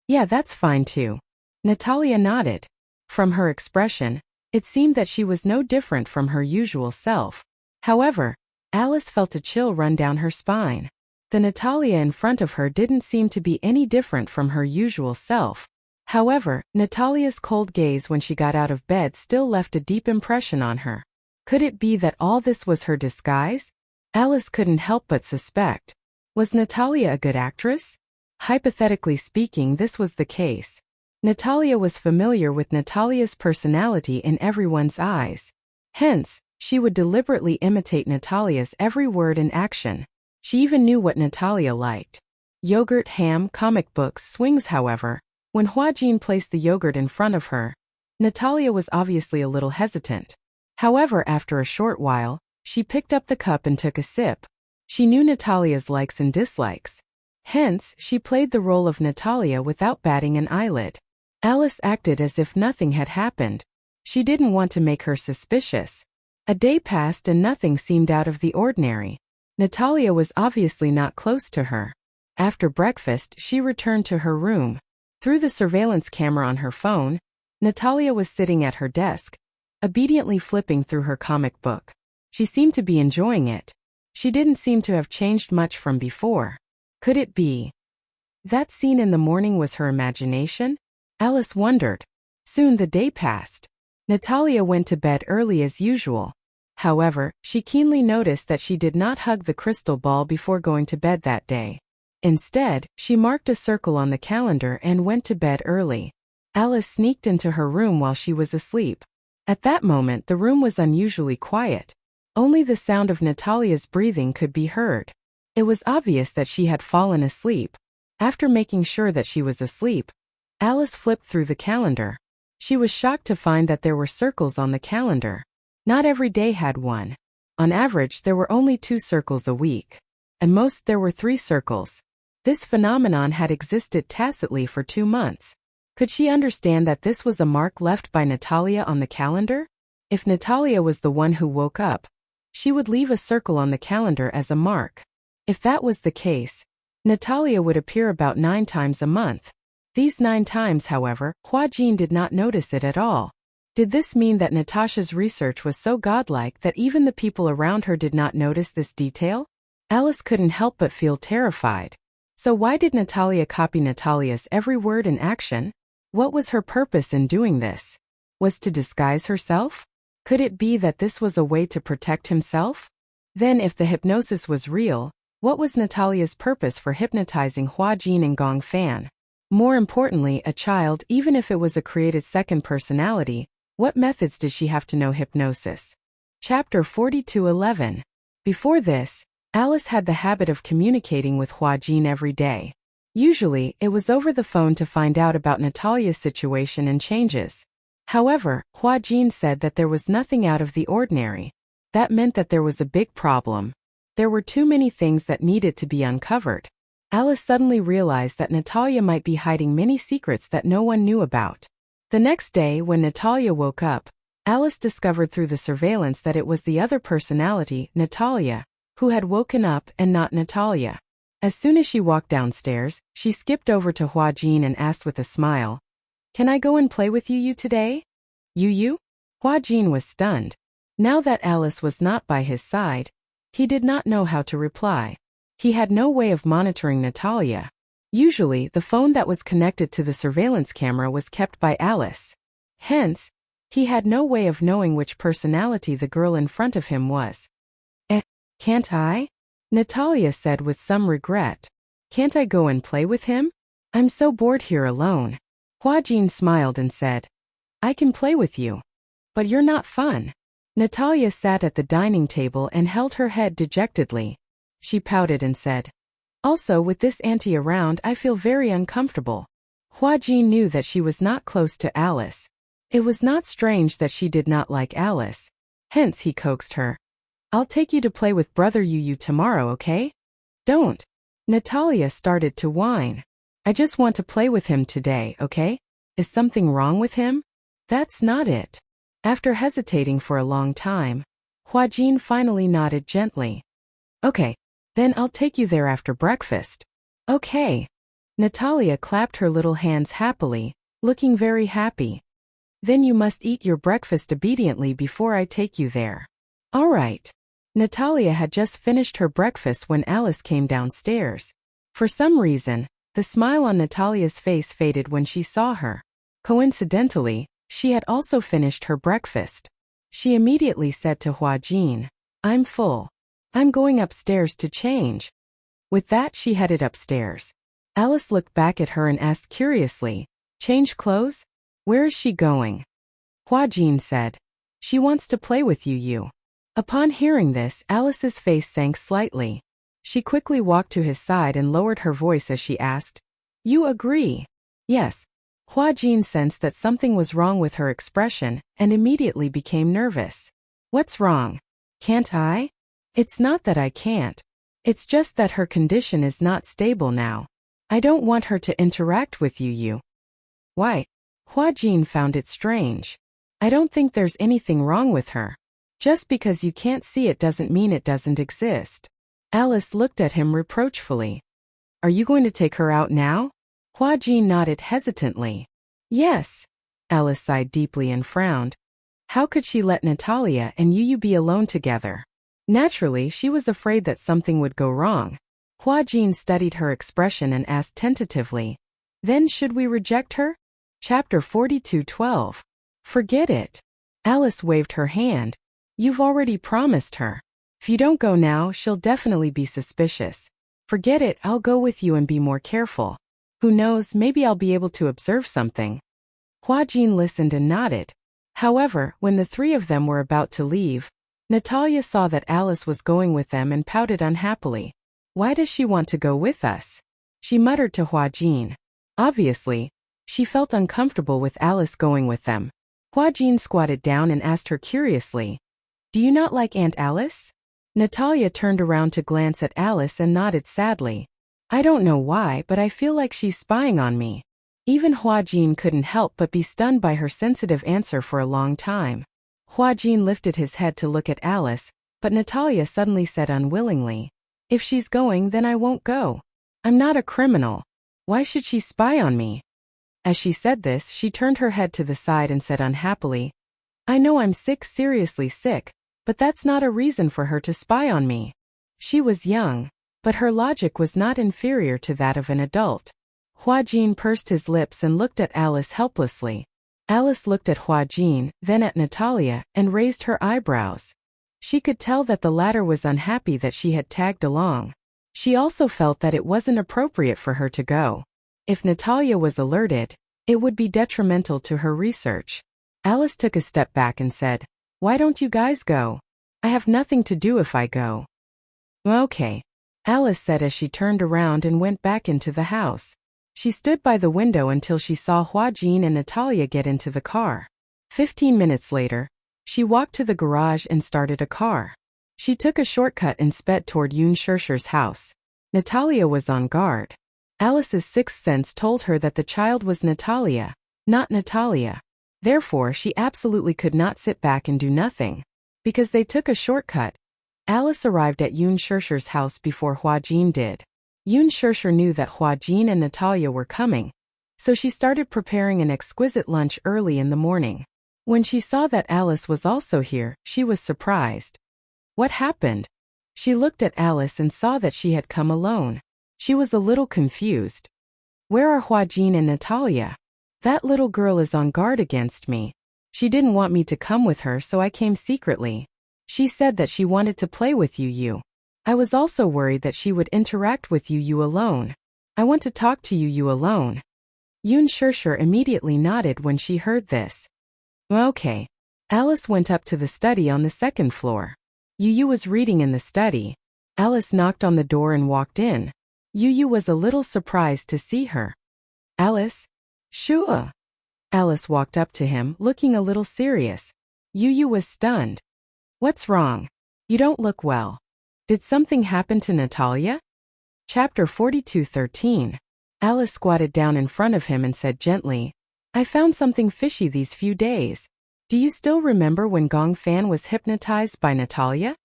"Yeah, that's fine too." Natalia nodded. From her expression, it seemed that she was no different from her usual self. However, Alice felt a chill run down her spine. The Natalia in front of her didn't seem to be any different from her usual self. However, Natalia's cold gaze when she got out of bed still left a deep impression on her. Could it be that all this was her disguise? Alice couldn't help but suspect. Was Natalia a good actress? Hypothetically speaking, this was the case. Natalia was familiar with Natalia's personality in everyone's eyes. Hence, she would deliberately imitate Natalia's every word and action. She even knew what Natalia liked. Yogurt, ham, comic books, swings. However, when Hua-Jin placed the yogurt in front of her, Natalia was obviously a little hesitant. However, after a short while, she picked up the cup and took a sip. She knew Natalia's likes and dislikes. Hence, she played the role of Natalia without batting an eyelid. Alice acted as if nothing had happened. She didn't want to make her suspicious. A day passed and nothing seemed out of the ordinary. Natalia was obviously not close to her. After breakfast, she returned to her room. Through the surveillance camera on her phone, Natalia was sitting at her desk, obediently flipping through her comic book. She seemed to be enjoying it. She didn't seem to have changed much from before. Could it be that scene in the morning was her imagination? Alice wondered. Soon the day passed. Natalia went to bed early as usual. However, she keenly noticed that she did not hug the crystal ball before going to bed that day. Instead, she marked a circle on the calendar and went to bed early. Alice sneaked into her room while she was asleep. At that moment, the room was unusually quiet. Only the sound of Natalia's breathing could be heard. It was obvious that she had fallen asleep. After making sure that she was asleep, Alice flipped through the calendar. She was shocked to find that there were circles on the calendar. Not every day had one. On average, there were only 2 circles a week. At most, there were 3 circles. This phenomenon had existed tacitly for 2 months. Could she understand that this was a mark left by Natalia on the calendar? If Natalia was the one who woke up, she would leave a circle on the calendar as a mark. If that was the case, Natalia would appear about 9 times a month. These 9 times, however, Hua Jin did not notice it at all. Did this mean that Natasha's research was so godlike that even the people around her did not notice this detail? Alice couldn't help but feel terrified. So why did Natalia copy Natalia's every word and action? What was her purpose in doing this? Was to disguise herself? Could it be that this was a way to protect himself? Then if the hypnosis was real, what was Natalia's purpose for hypnotizing Hua Jin and Gong Fan? More importantly, a child, even if it was a created second personality, what methods did she have to know hypnosis? Chapter 42:11. Before this, Alice had the habit of communicating with Hua Jin every day. Usually, it was over the phone to find out about Natalia's situation and changes. However, Hua Jin said that there was nothing out of the ordinary. That meant that there was a big problem. There were too many things that needed to be uncovered. Alice suddenly realized that Natalia might be hiding many secrets that no one knew about. The next day, when Natalia woke up, Alice discovered through the surveillance that it was the other personality, Natalia, who had woken up and not Natalia. As soon as she walked downstairs, she skipped over to Hua Jin and asked with a smile, "Can I go and play with you today?" You? Hua Jin was stunned. Now that Alice was not by his side, he did not know how to reply. He had no way of monitoring Natalia. Usually, the phone that was connected to the surveillance camera was kept by Alice. Hence, he had no way of knowing which personality the girl in front of him was. Can't I?" Natalia said with some regret. "Can't I go and play with him? I'm so bored here alone." Hua Jin smiled and said, "I can play with you. But you're not fun." Natalia sat at the dining table and held her head dejectedly. She pouted and said, "Also, with this auntie around, I feel very uncomfortable." Hua Jin knew that she was not close to Alice. It was not strange that she did not like Alice. Hence he coaxed her. "I'll take you to play with Brother Yu tomorrow, okay?" "Don't." Natalia started to whine. "I just want to play with him today, okay? Is something wrong with him?" "That's not it." After hesitating for a long time, Hua Jin finally nodded gently. "Okay, then I'll take you there after breakfast." "Okay." Natalia clapped her little hands happily, looking very happy. "Then you must eat your breakfast obediently before I take you there." "All right." Natalia had just finished her breakfast when Alice came downstairs. For some reason, the smile on Natalia's face faded when she saw her. Coincidentally, she had also finished her breakfast. She immediately said to Hua Jin, "I'm full. I'm going upstairs to change." With that, she headed upstairs. Alice looked back at her and asked curiously, "Change clothes? Where is she going?" Hua Jin said, "She wants to play with you." Upon hearing this, Alice's face sank slightly. She quickly walked to his side and lowered her voice as she asked, "You agree?" "Yes." Hua Jin sensed that something was wrong with her expression and immediately became nervous. "What's wrong? Can't I?" "It's not that I can't. It's just that her condition is not stable now. I don't want her to interact with you." "Why?" Hua Jin found it strange. I don't think there's anything wrong with her. Just because you can't see it doesn't mean it doesn't exist. Alice looked at him reproachfully. Are you going to take her out now? Hua Jin nodded hesitantly. Yes. Alice sighed deeply and frowned. How could she let Natalia and Yu be alone together? Naturally, she was afraid that something would go wrong. Hua Jin studied her expression and asked tentatively, Then should we reject her? Chapter 42:12. Forget it. Alice waved her hand. You've already promised her. If you don't go now, she'll definitely be suspicious. Forget it, I'll go with you and be more careful. Who knows, maybe I'll be able to observe something. Hua Jin listened and nodded. However, when the three of them were about to leave, Natalia saw that Alice was going with them and pouted unhappily. Why does she want to go with us? She muttered to Hua Jin. Obviously, she felt uncomfortable with Alice going with them. Hua Jin squatted down and asked her curiously, Do you not like Aunt Alice? Natalia turned around to glance at Alice and nodded sadly. I don't know why, but I feel like she's spying on me. Even Hua Jin couldn't help but be stunned by her sensitive answer for a long time. Hua Jin lifted his head to look at Alice, but Natalia suddenly said unwillingly, If she's going, then I won't go. I'm not a criminal. Why should she spy on me? As she said this, she turned her head to the side and said unhappily, I know I'm sick, seriously sick, but that's not a reason for her to spy on me. She was young, but her logic was not inferior to that of an adult. Hua Jin pursed his lips and looked at Alice helplessly. Alice looked at Hua Jin, then at Natalia, and raised her eyebrows. She could tell that the latter was unhappy that she had tagged along. She also felt that it wasn't appropriate for her to go. If Natalia was alerted, it would be detrimental to her research. Alice took a step back and said, Why don't you guys go? I have nothing to do if I go. Okay, Alice said as she turned around and went back into the house. She stood by the window until she saw Hua Jin and Natalia get into the car. 15 minutes later, she walked to the garage and started a car. She took a shortcut and sped toward Yun Shershur's house. Natalia was on guard. Alice's sixth sense told her that the child was Natalia, not Natalia. Therefore, she absolutely could not sit back and do nothing. Because they took a shortcut, Alice arrived at Yun Shershur's house before Hua Jin did. Yun Shershur knew that Hua Jin and Natalia were coming, so she started preparing an exquisite lunch early in the morning. When she saw that Alice was also here, she was surprised. What happened? She looked at Alice and saw that she had come alone. She was a little confused. Where are Hua Jin and Natalia? That little girl is on guard against me. She didn't want me to come with her, so I came secretly. She said that she wanted to play with you. I was also worried that she would interact with you alone. I want to talk to you alone. Yun Shershur immediately nodded when she heard this. Okay. Alice went up to the study on the second floor. Yu was reading in the study. Alice knocked on the door and walked in. Yu was a little surprised to see her. Alice? Shua. Alice walked up to him, looking a little serious. Yu was stunned. What's wrong? You don't look well. Did something happen to Natalia? Chapter 42:13. Alice squatted down in front of him and said gently, I found something fishy these few days. Do you still remember when Gong Fan was hypnotized by Natalia?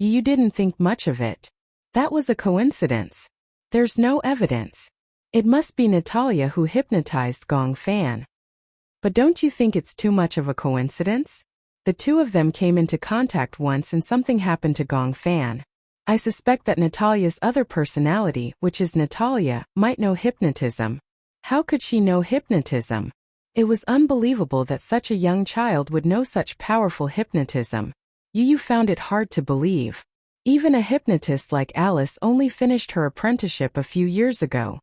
You didn't think much of it. That was a coincidence. There's no evidence. It must be Natalia who hypnotized Gong Fan. But don't you think it's too much of a coincidence? The two of them came into contact once and something happened to Gong Fan. I suspect that Natalia's other personality, which is Natalia, might know hypnotism. How could she know hypnotism? It was unbelievable that such a young child would know such powerful hypnotism. Yu found it hard to believe. Even a hypnotist like Alice only finished her apprenticeship a few years ago.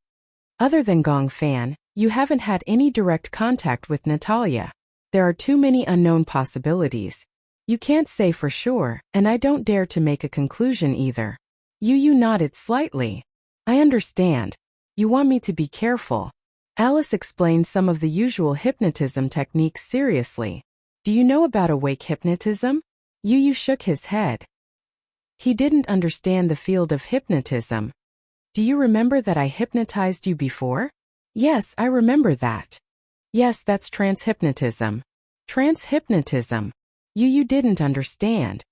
Other than Gong Fan, you haven't had any direct contact with Natalia. There are too many unknown possibilities. You can't say for sure, and I don't dare to make a conclusion either. Yu nodded slightly. I understand. You want me to be careful. Alice explained some of the usual hypnotism techniques seriously. Do you know about awake hypnotism? Yu shook his head. He didn't understand the field of hypnotism. Do you remember that I hypnotized you before? Yes, I remember that. Yes, that's trance hypnotism. Trance hypnotism. You didn't understand.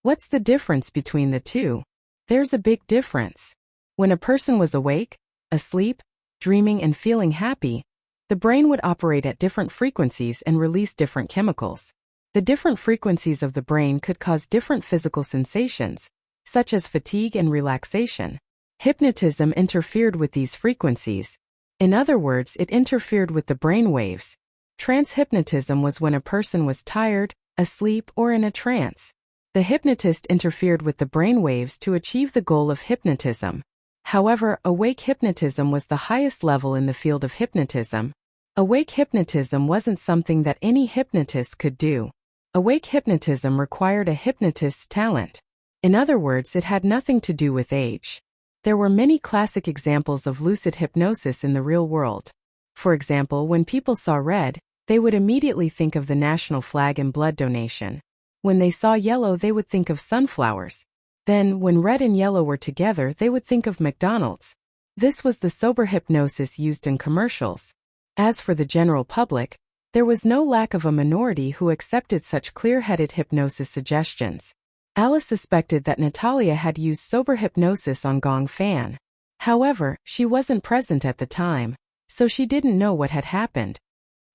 What's the difference between the two? There's a big difference. When a person was awake, asleep, dreaming and feeling happy, the brain would operate at different frequencies and release different chemicals. The different frequencies of the brain could cause different physical sensations, such as fatigue and relaxation. Hypnotism interfered with these frequencies. In other words, it interfered with the brain waves. Trance hypnotism was when a person was tired, asleep, or in a trance. The hypnotist interfered with the brain waves to achieve the goal of hypnotism. However, awake hypnotism was the highest level in the field of hypnotism. Awake hypnotism wasn't something that any hypnotist could do. Awake hypnotism required a hypnotist's talent. In other words, it had nothing to do with age. There were many classic examples of lucid hypnosis in the real world. For example, when people saw red, they would immediately think of the national flag and blood donation. When they saw yellow, they would think of sunflowers. Then, when red and yellow were together, they would think of McDonald's. This was the sober hypnosis used in commercials. As for the general public, there was no lack of a minority who accepted such clear-headed hypnosis suggestions. Alice suspected that Natalia had used sober hypnosis on Gong Fan. However, she wasn't present at the time, so she didn't know what had happened.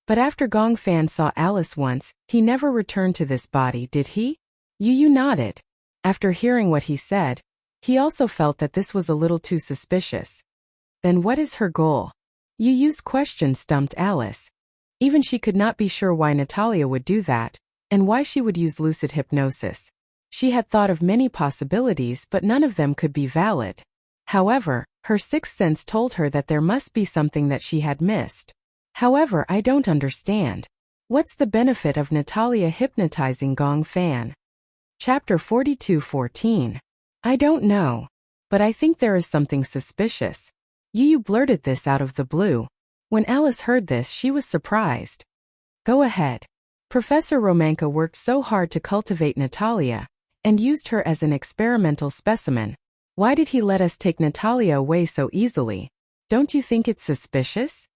But after Gong Fan saw Alice once, he never returned to this body, did he? Yu nodded. After hearing what he said, he also felt that this was a little too suspicious. Then what is her goal? Yu's question stumped Alice. Even she could not be sure why Natalia would do that, and why she would use lucid hypnosis. She had thought of many possibilities, but none of them could be valid. However, her sixth sense told her that there must be something that she had missed. However, I don't understand. What's the benefit of Natalia hypnotizing Gong Fan? Chapter 42:14. I don't know. But I think there is something suspicious. Yu blurted this out of the blue. When Alice heard this, she was surprised. Go ahead. Professor Romanka worked so hard to cultivate Natalia, and used her as an experimental specimen. Why did he let us take Natalia away so easily? Don't you think it's suspicious?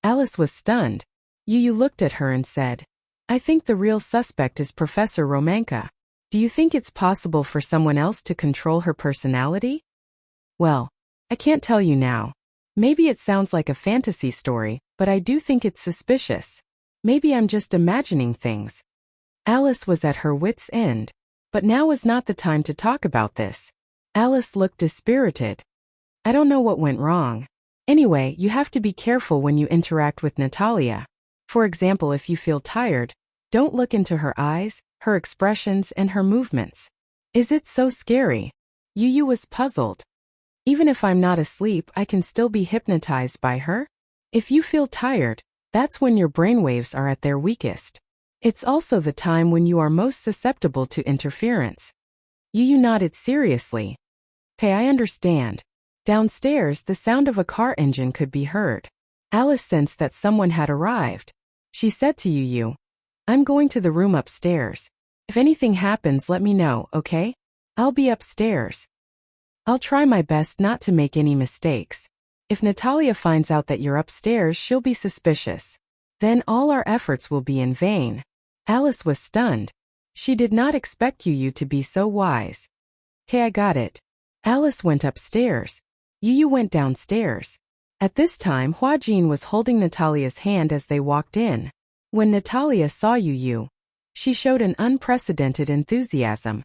Alice was stunned. Yu looked at her and said, I think the real suspect is Professor Romanka. Do you think it's possible for someone else to control her personality? Well, I can't tell you now. Maybe it sounds like a fantasy story, but I do think it's suspicious. Maybe I'm just imagining things. Alice was at her wit's end, but now was not the time to talk about this. Alice looked dispirited. I don't know what went wrong. Anyway, you have to be careful when you interact with Natalia. For example, if you feel tired, don't look into her eyes, her expressions, and her movements. Is it so scary? Yu was puzzled. Even if I'm not asleep, I can still be hypnotized by her? If you feel tired, that's when your brainwaves are at their weakest. It's also the time when you are most susceptible to interference. Yu nodded seriously. Okay, I understand. Downstairs, the sound of a car engine could be heard. Alice sensed that someone had arrived. She said to Yu, I'm going to the room upstairs. If anything happens, let me know, okay? I'll be upstairs. I'll try my best not to make any mistakes. If Natalia finds out that you're upstairs, she'll be suspicious. Then all our efforts will be in vain. Alice was stunned. She did not expect Yu to be so wise. Okay, I got it. Alice went upstairs. Yu went downstairs. At this time, Hua Jin was holding Natalia's hand as they walked in. When Natalia saw Yu, she showed an unprecedented enthusiasm.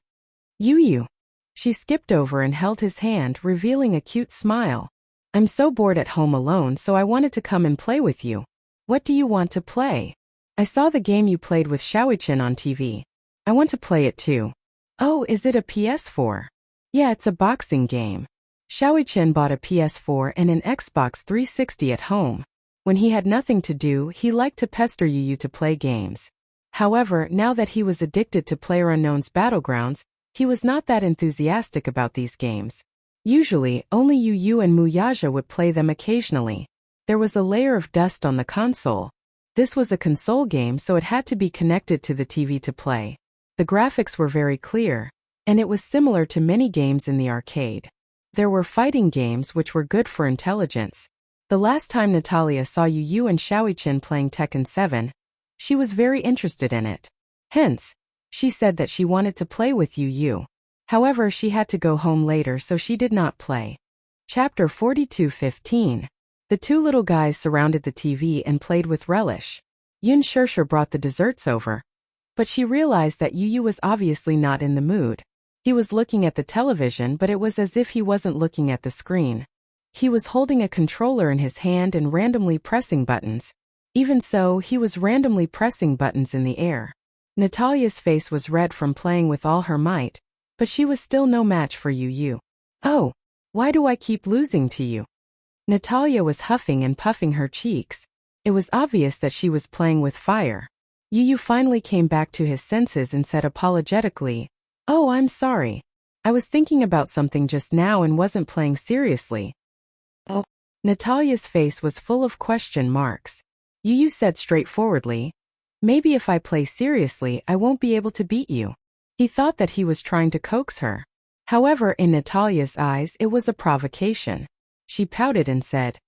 Yu. She skipped over and held his hand, revealing a cute smile. I'm so bored at home alone, so I wanted to come and play with you. What do you want to play? I saw the game you played with Xiaoichin on TV. I want to play it too. Oh, is it a PS4? Yeah, it's a boxing game. Xiaoichin bought a PS4 and an Xbox 360 at home. When he had nothing to do, he liked to pester Yu to play games. However, now that he was addicted to PlayerUnknown's Battlegrounds, he was not that enthusiastic about these games. Usually, only Yu and Muyaja would play them occasionally. There was a layer of dust on the console. This was a console game, so it had to be connected to the TV to play. The graphics were very clear, and it was similar to many games in the arcade. There were fighting games which were good for intelligence. The last time Natalia saw Yu and Xiaoichin playing Tekken 7, She was very interested in it. Hence, she said that she wanted to play with Yu. However, she had to go home later, so she did not play. Chapter 42:15. The two little guys surrounded the TV and played with relish. Yun Shirshir brought the desserts over, but she realized that Yu was obviously not in the mood. He was looking at the television, but it was as if he wasn't looking at the screen. He was holding a controller in his hand and randomly pressing buttons. Even so, he was randomly pressing buttons in the air. Natalia's face was red from playing with all her might, but she was still no match for Yu. Oh, why do I keep losing to you? Natalia was huffing and puffing her cheeks. It was obvious that she was playing with fire. Yu finally came back to his senses and said apologetically, "Oh, I'm sorry. I was thinking about something just now and wasn't playing seriously." Oh. Natalia's face was full of question marks. Yu said straightforwardly, "Maybe if I play seriously, I won't be able to beat you." He thought that he was trying to coax her. However, in Natalia's eyes, it was a provocation. She pouted and said,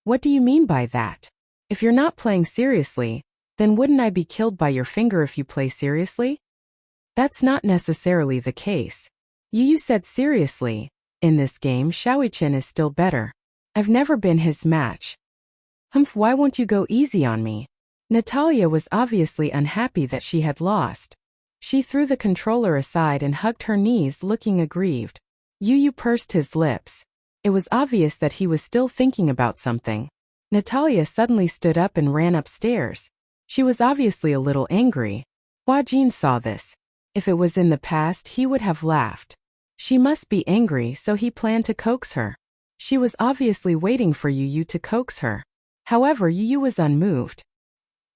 "What do you mean by that? If you're not playing seriously, then wouldn't I be killed by your finger if you play seriously?" "That's not necessarily the case." Yu said seriously, "In this game, Shaoichin is still better. I've never been his match." "Humph, why won't you go easy on me?" Natalia was obviously unhappy that she had lost. She threw the controller aside and hugged her knees, looking aggrieved. Yu pursed his lips. It was obvious that he was still thinking about something. Natalia suddenly stood up and ran upstairs. She was obviously a little angry. Hua Jin saw this. If it was in the past, he would have laughed. She must be angry, so he planned to coax her. She was obviously waiting for Yu to coax her. However, Yu was unmoved.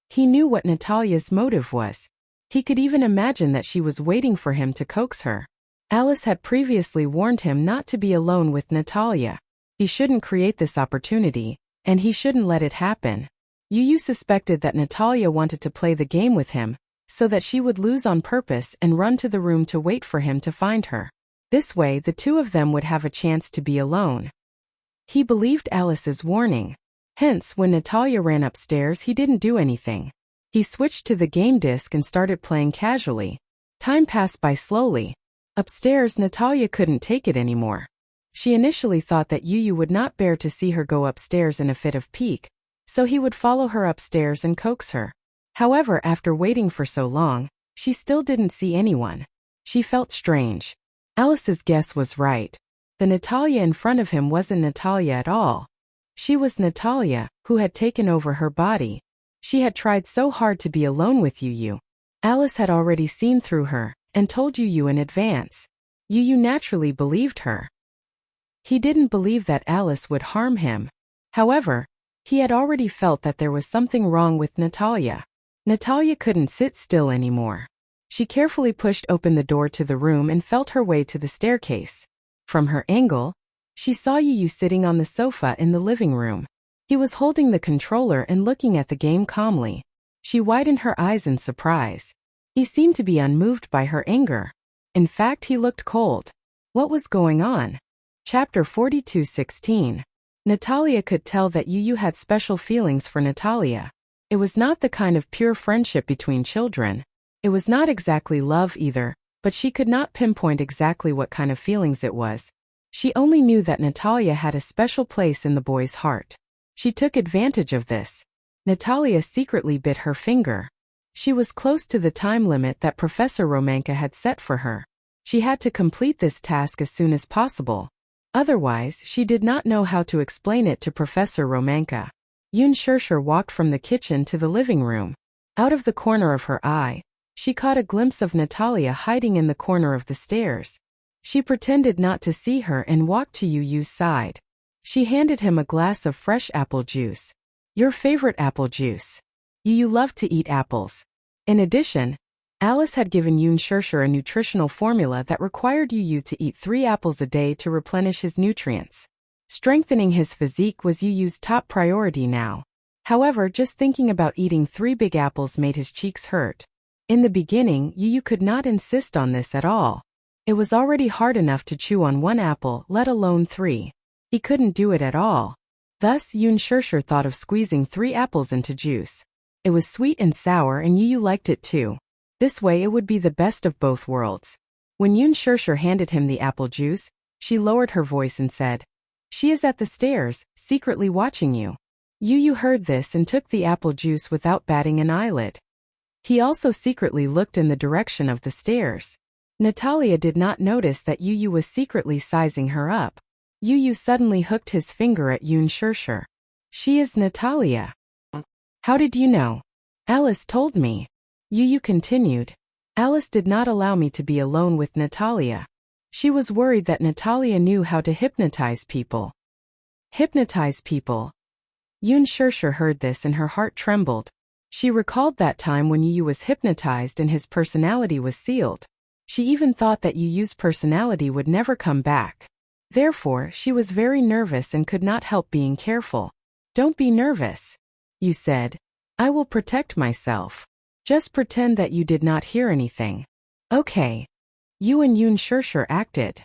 He knew what Natalia's motive was. He could even imagine that she was waiting for him to coax her. Alice had previously warned him not to be alone with Natalia. He shouldn't create this opportunity, and he shouldn't let it happen. Yu suspected that Natalia wanted to play the game with him, so that she would lose on purpose and run to the room to wait for him to find her. This way, the two of them would have a chance to be alone. He believed Alice's warning. Hence, when Natalia ran upstairs, he didn't do anything. He switched to the game disc and started playing casually. Time passed by slowly. Upstairs, Natalia couldn't take it anymore. She initially thought that Yu would not bear to see her go upstairs in a fit of pique, so he would follow her upstairs and coax her. However, after waiting for so long, she still didn't see anyone. She felt strange. Alice's guess was right. The Natalia in front of him wasn't Natalia at all. She was Natalia, who had taken over her body. She had tried so hard to be alone with Yu. Alice had already seen through her, and told Yu in advance. Yu naturally believed her. He didn't believe that Alice would harm him. However, he had already felt that there was something wrong with Natalia. Natalia couldn't sit still anymore. She carefully pushed open the door to the room and felt her way to the staircase. From her angle, she saw Yu sitting on the sofa in the living room. He was holding the controller and looking at the game calmly. She widened her eyes in surprise. He seemed to be unmoved by her anger. In fact, he looked cold. What was going on? Chapter 42:16. Natalia could tell that Yu had special feelings for Natalia. It was not the kind of pure friendship between children. It was not exactly love either, but she could not pinpoint exactly what kind of feelings it was. She only knew that Natalia had a special place in the boy's heart. She took advantage of this. Natalia secretly bit her finger. She was close to the time limit that Professor Romanka had set for her. She had to complete this task as soon as possible. Otherwise, she did not know how to explain it to Professor Romanka. Yun Shirshir walked from the kitchen to the living room. Out of the corner of her eye, she caught a glimpse of Natalia hiding in the corner of the stairs. She pretended not to see her and walked to Yu's side. She handed him a glass of fresh apple juice. Your favorite apple juice. Yu loved to eat apples. In addition, Alice had given Yun Shirshir a nutritional formula that required Yu to eat 3 apples a day to replenish his nutrients. Strengthening his physique was Yu's top priority now. However, just thinking about eating 3 big apples made his cheeks hurt. In the beginning, Yu could not insist on this at all. It was already hard enough to chew on 1 apple, let alone 3. He couldn't do it at all. Thus, Yun Shirshir thought of squeezing 3 apples into juice. It was sweet and sour and Yu liked it too. This way it would be the best of both worlds. When Yoon Shirshir handed him the apple juice, she lowered her voice and said, "She is at the stairs, secretly watching you." Yu heard this and took the apple juice without batting an eyelid. He also secretly looked in the direction of the stairs. Natalia did not notice that Yu was secretly sizing her up. Yu suddenly hooked his finger at Yoon Shirshir. "She is Natalia." "How did you know?" "Alice told me." Yu continued. "Alice did not allow me to be alone with Natalia. She was worried that Natalia knew how to hypnotize people." "Hypnotize people?" Yoon Shirshir heard this and her heart trembled. She recalled that time when Yu was hypnotized and his personality was sealed. She even thought that Yu's personality would never come back. Therefore, she was very nervous and could not help being careful. "Don't be nervous," Yu said. "I will protect myself. Just pretend that you did not hear anything." "Okay." Yu and Yoon Shirshir acted.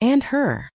And her.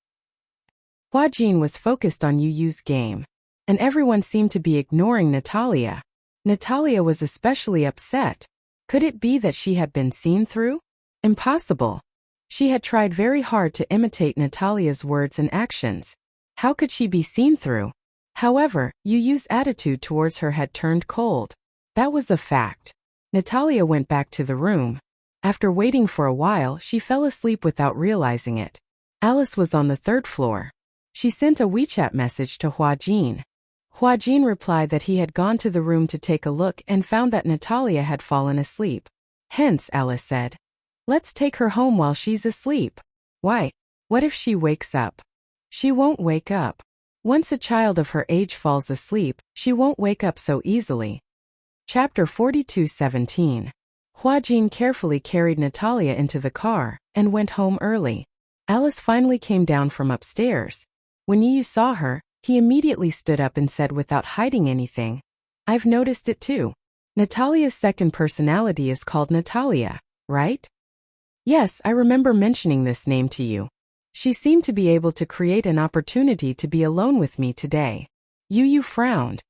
Hua Jin was focused on Yu's game, and everyone seemed to be ignoring Natalia. Natalia was especially upset. Could it be that she had been seen through? Impossible. She had tried very hard to imitate Natalia's words and actions. How could she be seen through? However, Yu's attitude towards her had turned cold. That was a fact. Natalia went back to the room. After waiting for a while, she fell asleep without realizing it. Alice was on the third floor. She sent a WeChat message to Hua Jin. Hua Jin replied that he had gone to the room to take a look and found that Natalia had fallen asleep. Hence, Alice said, "Let's take her home while she's asleep." "Why? What if she wakes up?" "She won't wake up. Once a child of her age falls asleep, she won't wake up so easily." Chapter 42:17. Hua Jin carefully carried Natalia into the car and went home early. Alice finally came down from upstairs. When Yu saw her, he immediately stood up and said without hiding anything, "I've noticed it too. Natalia's second personality is called Natalia, right?" "Yes, I remember mentioning this name to you. She seemed to be able to create an opportunity to be alone with me today." Yu frowned.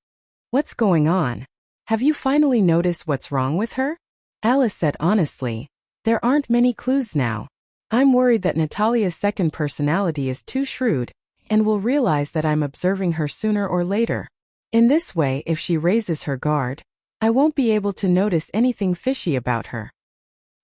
"What's going on? Have you finally noticed what's wrong with her?" Alice said honestly, "There aren't many clues now. I'm worried that Natalia's second personality is too shrewd and will realize that I'm observing her sooner or later. In this way, if she raises her guard, I won't be able to notice anything fishy about her."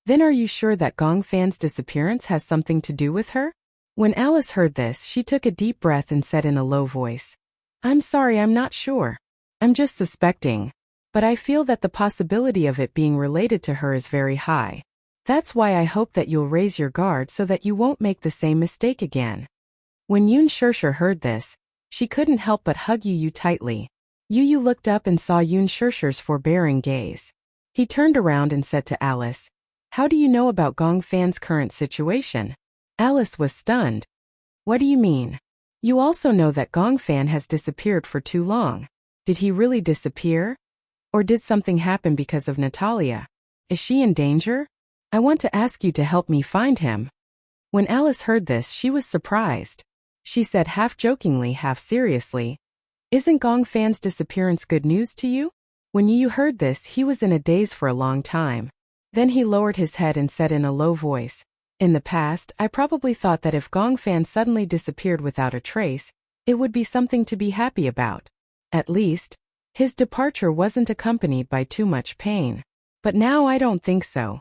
"Then are you sure that Gong Fan's disappearance has something to do with her?" When Alice heard this, she took a deep breath and said in a low voice, "I'm sorry, I'm not sure. I'm just suspecting. But I feel that the possibility of it being related to her is very high. That's why I hope that you'll raise your guard so that you won't make the same mistake again." When Yoon Shirshir heard this, she couldn't help but hug Yu tightly. Yu looked up and saw Yoon Shirshir's forbearing gaze. He turned around and said to Alice, "How do you know about Gong Fan's current situation?" Alice was stunned. "What do you mean?" "You also know that Gong Fan has disappeared for too long. Did he really disappear? Or did something happen because of Natalia? Is she in danger? I want to ask you to help me find him." When Alice heard this, she was surprised. She said half jokingly, half seriously, "Isn't Gong Fan's disappearance good news to you?" When Yu heard this, he was in a daze for a long time. Then he lowered his head and said in a low voice, "In the past, I probably thought that if Gong Fan suddenly disappeared without a trace, it would be something to be happy about. At least, his departure wasn't accompanied by too much pain. But now I don't think so."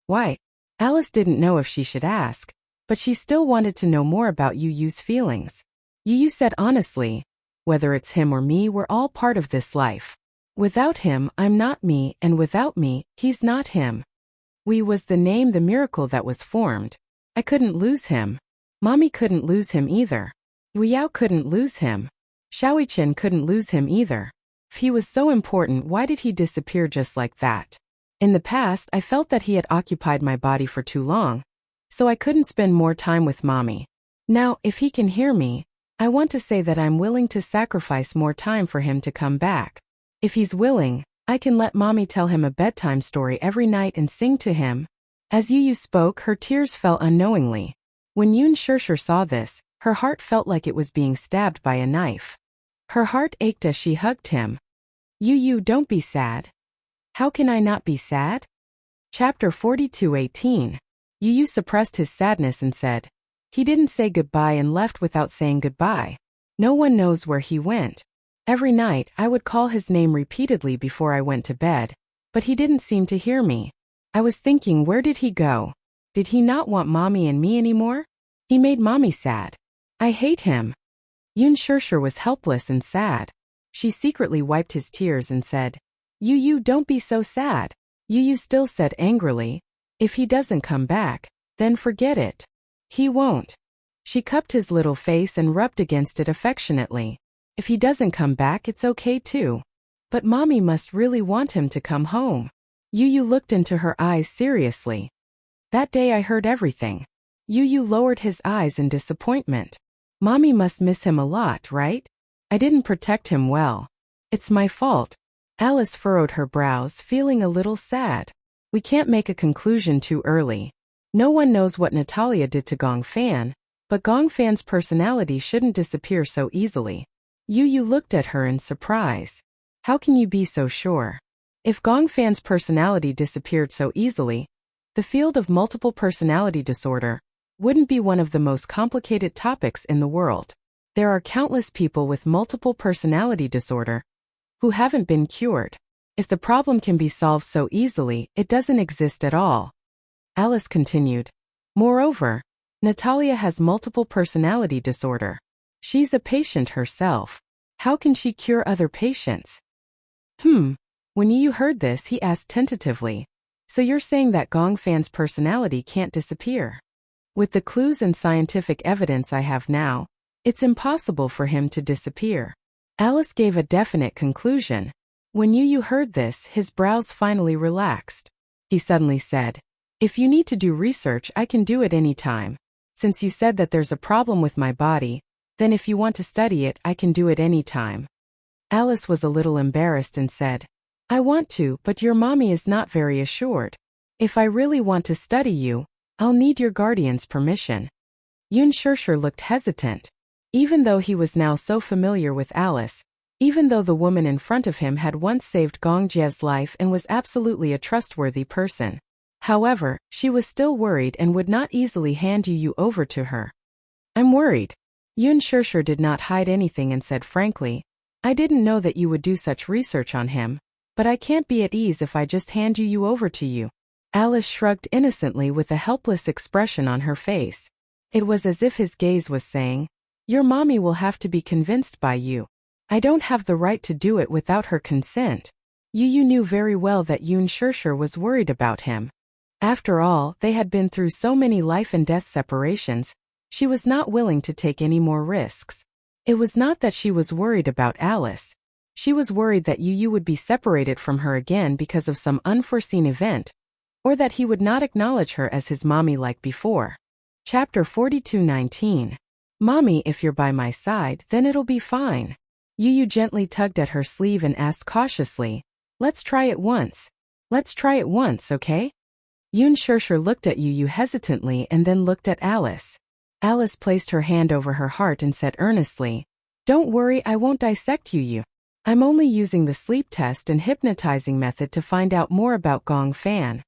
"Why?" Alice didn't know if she should ask, but she still wanted to know more about Yu's feelings. Yu said honestly, "Whether it's him or me, we're all part of this life. Without him, I'm not me, and without me, he's not him. We was the name, the miracle that was formed. I couldn't lose him. Mommy couldn't lose him either. Yao couldn't lose him. Xiaoichen couldn't lose him either. If he was so important, why did he disappear just like that? In the past, I felt that he had occupied my body for too long, so I couldn't spend more time with Mommy. Now, if he can hear me, I want to say that I'm willing to sacrifice more time for him to come back. If he's willing, I can let Mommy tell him a bedtime story every night and sing to him." As Yu spoke, her tears fell unknowingly. When Yoon Shirshir saw this, her heart felt like it was being stabbed by a knife. Her heart ached as she hugged him. You don't be sad. How can I not be sad? Chapter 42:18. Yu suppressed his sadness and said, he didn't say goodbye and left without saying goodbye. No one knows where he went. Every night I would call his name repeatedly before I went to bed, but he didn't seem to hear me. I was thinking, where did he go? Did he not want mommy and me anymore? He made mommy sad. I hate him. Yun Shirshir was helpless and sad. She secretly wiped his tears and said, You don't be so sad. Yu still said angrily, if he doesn't come back, then forget it. He won't. She cupped his little face and rubbed against it affectionately. If he doesn't come back, it's okay too. But mommy must really want him to come home. Yu looked into her eyes seriously. That day I heard everything. Yu lowered his eyes in disappointment. Mommy must miss him a lot, right? I didn't protect him well. It's my fault. Alice furrowed her brows, feeling a little sad. We can't make a conclusion too early. No one knows what Natalia did to Gong Fan, but Gong Fan's personality shouldn't disappear so easily. Yu looked at her in surprise. How can you be so sure? If Gong Fan's personality disappeared so easily, the field of multiple personality disorder wouldn't be one of the most complicated topics in the world. There are countless people with multiple personality disorder who haven't been cured. If the problem can be solved so easily, it doesn't exist at all. Alice continued. Moreover, Natalia has multiple personality disorder. She's a patient herself. How can she cure other patients? When Yu heard this, he asked tentatively. So you're saying that Gong Fan's personality can't disappear? With the clues and scientific evidence I have now, it's impossible for him to disappear. Alice gave a definite conclusion. When Yu heard this, his brows finally relaxed. He suddenly said, if you need to do research, I can do it any time. Since you said that there's a problem with my body, then if you want to study it, I can do it any time. Alice was a little embarrassed and said, I want to, but your mommy is not very assured. If I really want to study you, I'll need your guardian's permission. Yun Shirshir looked hesitant. Even though he was now so familiar with Alice, even though the woman in front of him had once saved Gong Jie's life and was absolutely a trustworthy person. However, she was still worried and would not easily hand Yu over to her. I'm worried. Yun Shirshir did not hide anything and said frankly, I didn't know that you would do such research on him, but I can't be at ease if I just hand Yu over to you. Alice shrugged innocently with a helpless expression on her face. It was as if his gaze was saying, your mommy will have to be convinced by you. I don't have the right to do it without her consent. Yu knew very well that Yun Shirshir was worried about him. After all, they had been through so many life and death separations, she was not willing to take any more risks. It was not that she was worried about Alice. She was worried that Yu would be separated from her again because of some unforeseen event, or that he would not acknowledge her as his mommy like before. Chapter 42:19. Mommy, if you're by my side, then it'll be fine. Yu gently tugged at her sleeve and asked cautiously, let's try it once. Let's try it once, okay? Yun Shirshir looked at Yu hesitantly and then looked at Alice. Alice placed her hand over her heart and said earnestly, don't worry, I won't dissect Yu. I'm only using the sleep test and hypnotizing method to find out more about Gong Fan.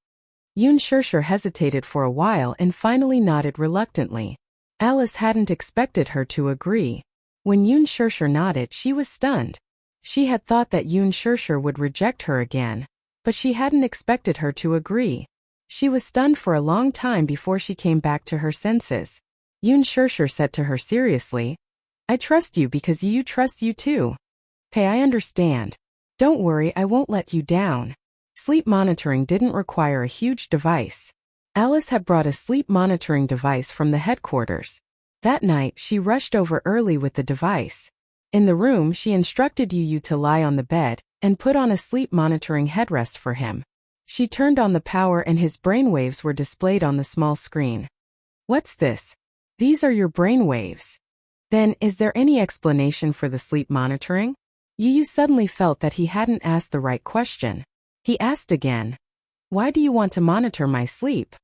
Yun Shirshir hesitated for a while and finally nodded reluctantly. Alice hadn't expected her to agree. When Yun Shirshir nodded, she was stunned. She had thought that Yun Shirshir would reject her again, but she hadn't expected her to agree. She was stunned for a long time before she came back to her senses. Yun Shirshir said to her seriously, I trust you because you trust you too. Okay, I understand. Don't worry, I won't let you down. Sleep monitoring didn't require a huge device. Alice had brought a sleep monitoring device from the headquarters. That night, she rushed over early with the device. In the room, she instructed Yu to lie on the bed and put on a sleep monitoring headrest for him. She turned on the power and his brainwaves were displayed on the small screen. What's this? These are your brainwaves. Then, is there any explanation for the sleep monitoring? Yu suddenly felt that he hadn't asked the right question. He asked again, why do you want to monitor my sleep?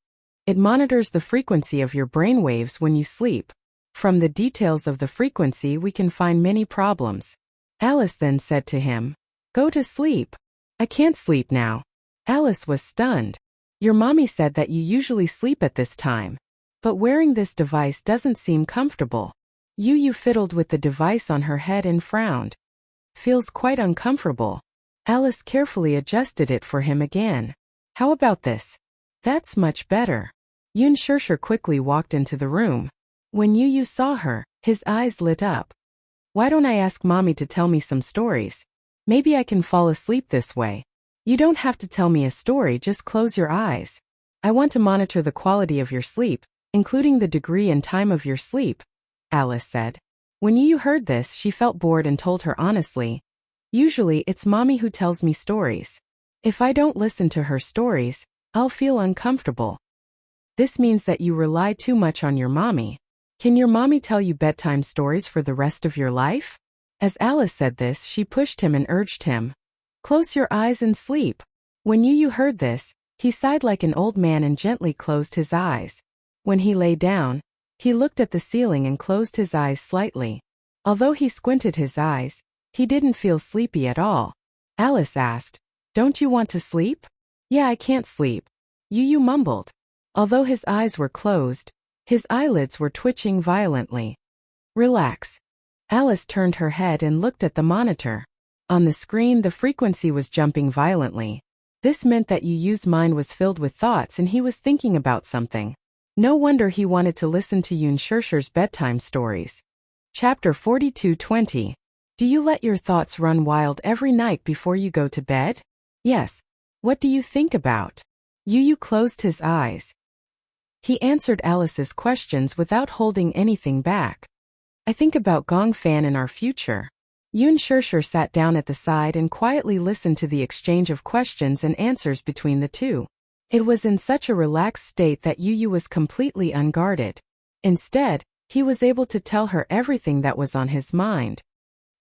It monitors the frequency of your brainwaves when you sleep. From the details of the frequency we can find many problems. Alice then said to him, Go to sleep. I can't sleep now. Alice was stunned. Your mommy said that you usually sleep at this time. But wearing this device doesn't seem comfortable. Yu fiddled with the device on her head and frowned. Feels quite uncomfortable. Alice carefully adjusted it for him again. How about this? That's much better. Yun Shirshir quickly walked into the room. When Yu saw her, his eyes lit up. Why don't I ask mommy to tell me some stories? Maybe I can fall asleep this way. You don't have to tell me a story, just close your eyes. I want to monitor the quality of your sleep, including the degree and time of your sleep, Alice said. When Yu heard this, she felt bored and told her honestly, usually it's mommy who tells me stories. If I don't listen to her stories, I'll feel uncomfortable. This means that you rely too much on your mommy. Can your mommy tell you bedtime stories for the rest of your life? As Alice said this, she pushed him and urged him. Close your eyes and sleep. When Yu heard this, he sighed like an old man and gently closed his eyes. When he lay down, he looked at the ceiling and closed his eyes slightly. Although he squinted his eyes, he didn't feel sleepy at all. Alice asked, Don't you want to sleep? Yeah, I can't sleep. Yu mumbled. Although his eyes were closed, his eyelids were twitching violently. Relax. Alice turned her head and looked at the monitor. On the screen, the frequency was jumping violently. This meant that Yu's mind was filled with thoughts and he was thinking about something. No wonder he wanted to listen to Yun Shirshir's bedtime stories. Chapter 42:20. Do you let your thoughts run wild every night before you go to bed? Yes. What do you think about? Yu closed his eyes. He answered Alice's questions without holding anything back. I think about Gong Fan and our future. Yun Shirshir sat down at the side and quietly listened to the exchange of questions and answers between the two. It was in such a relaxed state that Yu was completely unguarded. Instead, he was able to tell her everything that was on his mind.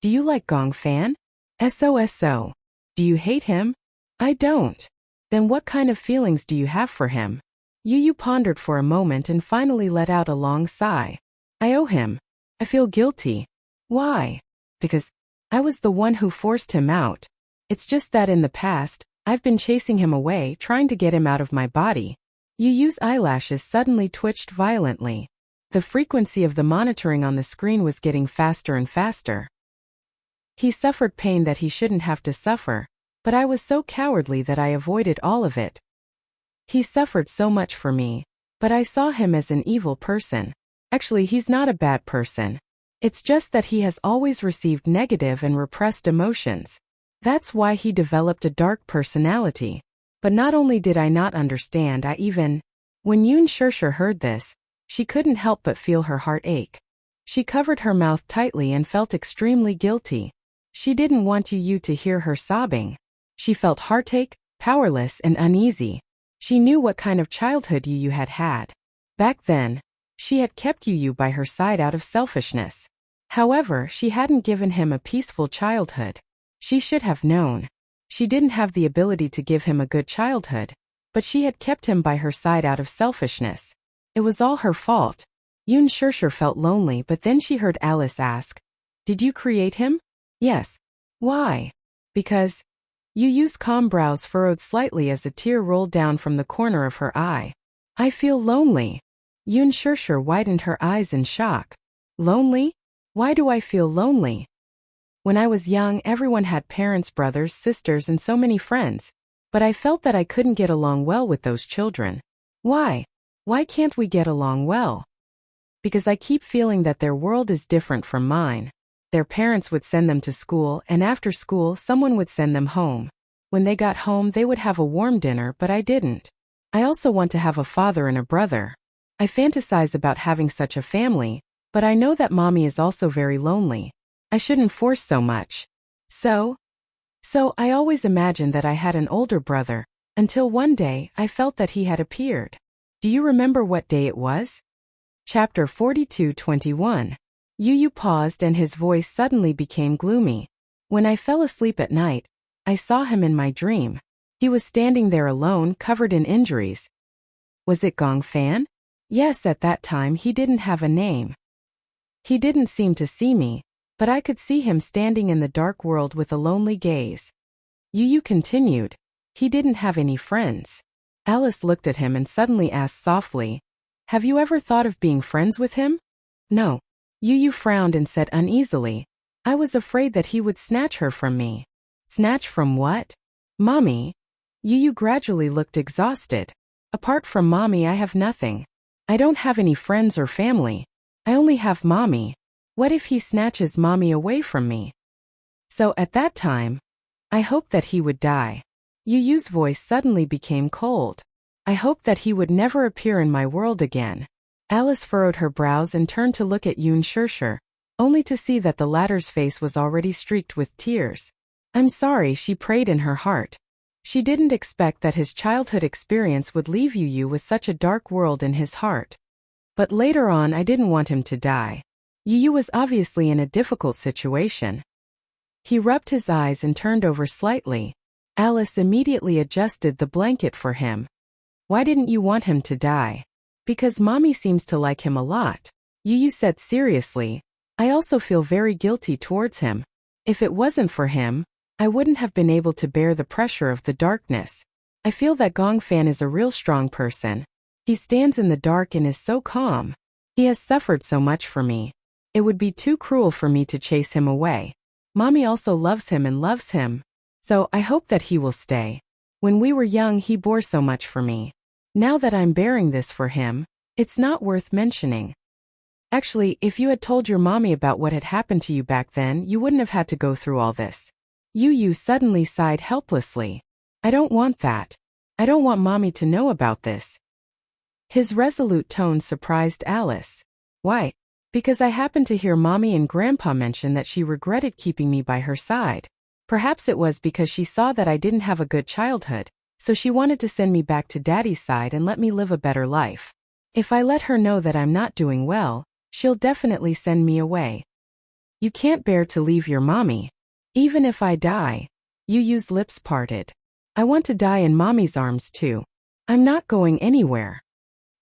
Do you like Gong Fan? So. Do you hate him? I don't. Then what kind of feelings do you have for him? Yu pondered for a moment and finally let out a long sigh. I owe him. I feel guilty. Why? Because I was the one who forced him out. It's just that in the past, I've been chasing him away, trying to get him out of my body. Yu's eyelashes suddenly twitched violently. The frequency of the monitoring on the screen was getting faster and faster. He suffered pain that he shouldn't have to suffer, but I was so cowardly that I avoided all of it. He suffered so much for me, but I saw him as an evil person. Actually, he's not a bad person. It's just that he has always received negative and repressed emotions. That's why he developed a dark personality. But not only did I not understand, When Yun Shirshir heard this, she couldn't help but feel her heart ache. She covered her mouth tightly and felt extremely guilty. She didn't want Yu to hear her sobbing. She felt heartache, powerless and uneasy. She knew what kind of childhood Yu had had. Back then, she had kept Yu by her side out of selfishness. However, she hadn't given him a peaceful childhood. She should have known. She didn't have the ability to give him a good childhood, but she had kept him by her side out of selfishness. It was all her fault. Yun Shirshir felt lonely, but then she heard Alice ask, Did you create him? Yes. Why? Because. Yu's calm brows furrowed slightly as a tear rolled down from the corner of her eye. I feel lonely. Yun Shirshir widened her eyes in shock. Lonely? Why do I feel lonely? When I was young, everyone had parents, brothers, sisters, and so many friends. But I felt that I couldn't get along well with those children. Why? Why can't we get along well? Because I keep feeling that their world is different from mine. Their parents would send them to school, and after school, someone would send them home. When they got home, they would have a warm dinner, but I didn't. I also want to have a father and a brother. I fantasize about having such a family, but I know that mommy is also very lonely. I shouldn't force so much. So I always imagined that I had an older brother, until one day I felt that he had appeared. Do you remember what day it was? Chapter 42:21. Yu paused and his voice suddenly became gloomy. When I fell asleep at night, I saw him in my dream. He was standing there alone, covered in injuries. Was it Gong Fan? Yes, at that time he didn't have a name. He didn't seem to see me, but I could see him standing in the dark world with a lonely gaze. Yu continued. He didn't have any friends. Alice looked at him and suddenly asked softly, "Have you ever thought of being friends with him?" "No." Yu frowned and said uneasily, "I was afraid that he would snatch her from me." "Snatch from what?" "Mommy." Yu gradually looked exhausted. "Apart from Mommy, I have nothing. I don't have any friends or family. I only have Mommy. What if he snatches Mommy away from me?" So at that time, I hoped that he would die. Yu's voice suddenly became cold. I hoped that he would never appear in my world again. Alice furrowed her brows and turned to look at Yun, only to see that the latter's face was already streaked with tears. "I'm sorry," she prayed in her heart. She didn't expect that his childhood experience would leave Yu with such a dark world in his heart. But later on, I didn't want him to die. Yu was obviously in a difficult situation. He rubbed his eyes and turned over slightly. Alice immediately adjusted the blanket for him. "Why didn't you want him to die?" "Because Mommy seems to like him a lot." Yu said seriously. "I also feel very guilty towards him. If it wasn't for him, I wouldn't have been able to bear the pressure of the darkness. I feel that Gong Fan is a real strong person. He stands in the dark and is so calm. He has suffered so much for me. It would be too cruel for me to chase him away. Mommy also loves him and loves him. So I hope that he will stay. When we were young, he bore so much for me. Now that I'm bearing this for him, it's not worth mentioning. Actually, if you had told your mommy about what had happened to you back then, you wouldn't have had to go through all this." Yu suddenly sighed helplessly. "I don't want that. I don't want Mommy to know about this." His resolute tone surprised Alice. "Why?" "Because I happened to hear Mommy and Grandpa mention that she regretted keeping me by her side. Perhaps it was because she saw that I didn't have a good childhood, so she wanted to send me back to Daddy's side and let me live a better life. If I let her know that I'm not doing well, she'll definitely send me away." "You can't bear to leave your Mommy. Even if I die." Yu's lips parted. "I want to die in Mommy's arms too. I'm not going anywhere."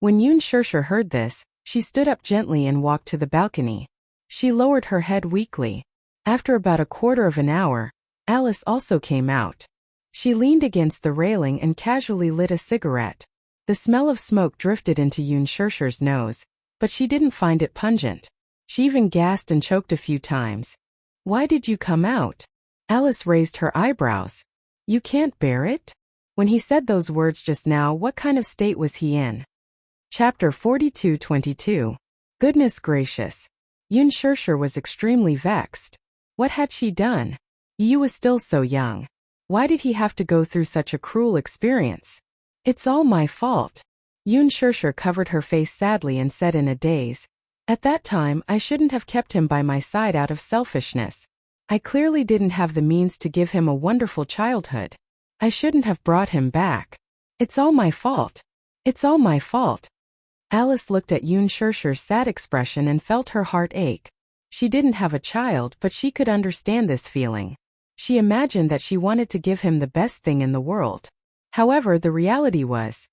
When Yun heard this, she stood up gently and walked to the balcony. She lowered her head weakly. After about a quarter of an hour, Alice also came out. She leaned against the railing and casually lit a cigarette. The smell of smoke drifted into Yun's nose, but she didn't find it pungent. She even gasped and choked a few times. "Why did you come out?" Alice raised her eyebrows. "You can't bear it?" When he said those words just now, what kind of state was he in? Chapter 42:22. Goodness gracious. Yun was extremely vexed. What had she done? Yu was still so young. Why did he have to go through such a cruel experience? "It's all my fault." Yun covered her face sadly and said in a daze, "At that time, I shouldn't have kept him by my side out of selfishness. I clearly didn't have the means to give him a wonderful childhood. I shouldn't have brought him back. It's all my fault. It's all my fault." Alice looked at Yun's sad expression and felt her heart ache. She didn't have a child, but she could understand this feeling. She imagined that she wanted to give him the best thing in the world. However, the reality was,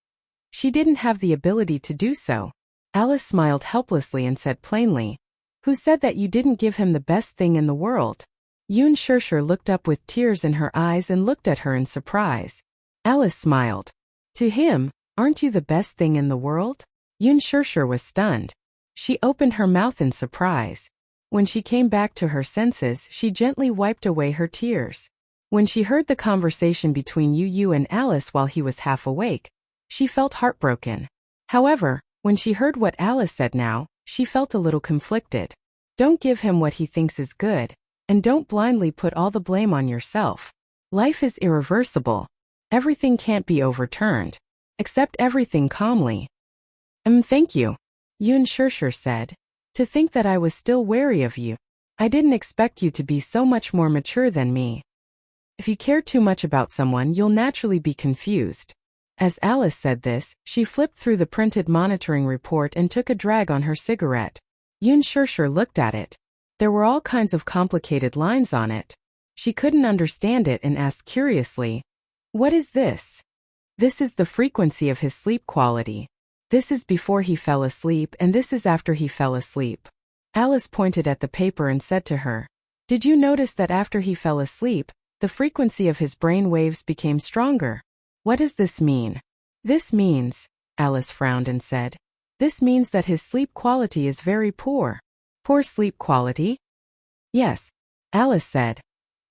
she didn't have the ability to do so. Alice smiled helplessly and said plainly, "Who said that you didn't give him the best thing in the world?" Yun looked up with tears in her eyes and looked at her in surprise. Alice smiled. "To him, aren't you the best thing in the world?" Yun was stunned. She opened her mouth in surprise. When she came back to her senses, she gently wiped away her tears. When she heard the conversation between Yu and Alice while he was half awake, she felt heartbroken. However, when she heard what Alice said now, she felt a little conflicted. Don't give him what he thinks is good, and don't blindly put all the blame on yourself. Life is irreversible. Everything can't be overturned. Accept everything calmly. Thank you," Yun said. "To think that I was still wary of you. I didn't expect you to be so much more mature than me. If you care too much about someone, you'll naturally be confused." As Alice said this, she flipped through the printed monitoring report and took a drag on her cigarette. Yun looked at it. There were all kinds of complicated lines on it. She couldn't understand it and asked curiously, "What is this?" "This is the frequency of his sleep quality. This is before he fell asleep and this is after he fell asleep." Alice pointed at the paper and said to her, "Did you notice that after he fell asleep, The frequency of his brain waves became stronger. What does this mean? This means, Alice frowned and said, this means that his sleep quality is very poor. Poor sleep quality? Yes, Alice said.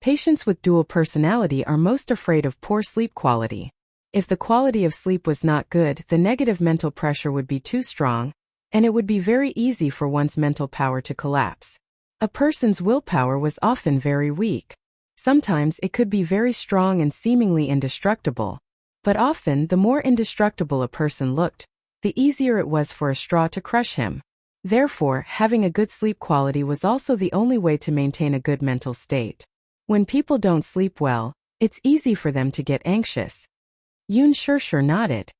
Patients with dual personality are most afraid of poor sleep quality. If the quality of sleep was not good, the negative mental pressure would be too strong, and it would be very easy for one's mental power to collapse. A person's willpower was often very weak. Sometimes it could be very strong and seemingly indestructible. But often, the more indestructible a person looked, the easier it was for a straw to crush him. Therefore, having a good sleep quality was also the only way to maintain a good mental state. When people don't sleep well, it's easy for them to get anxious. Yoon Shurshur nodded.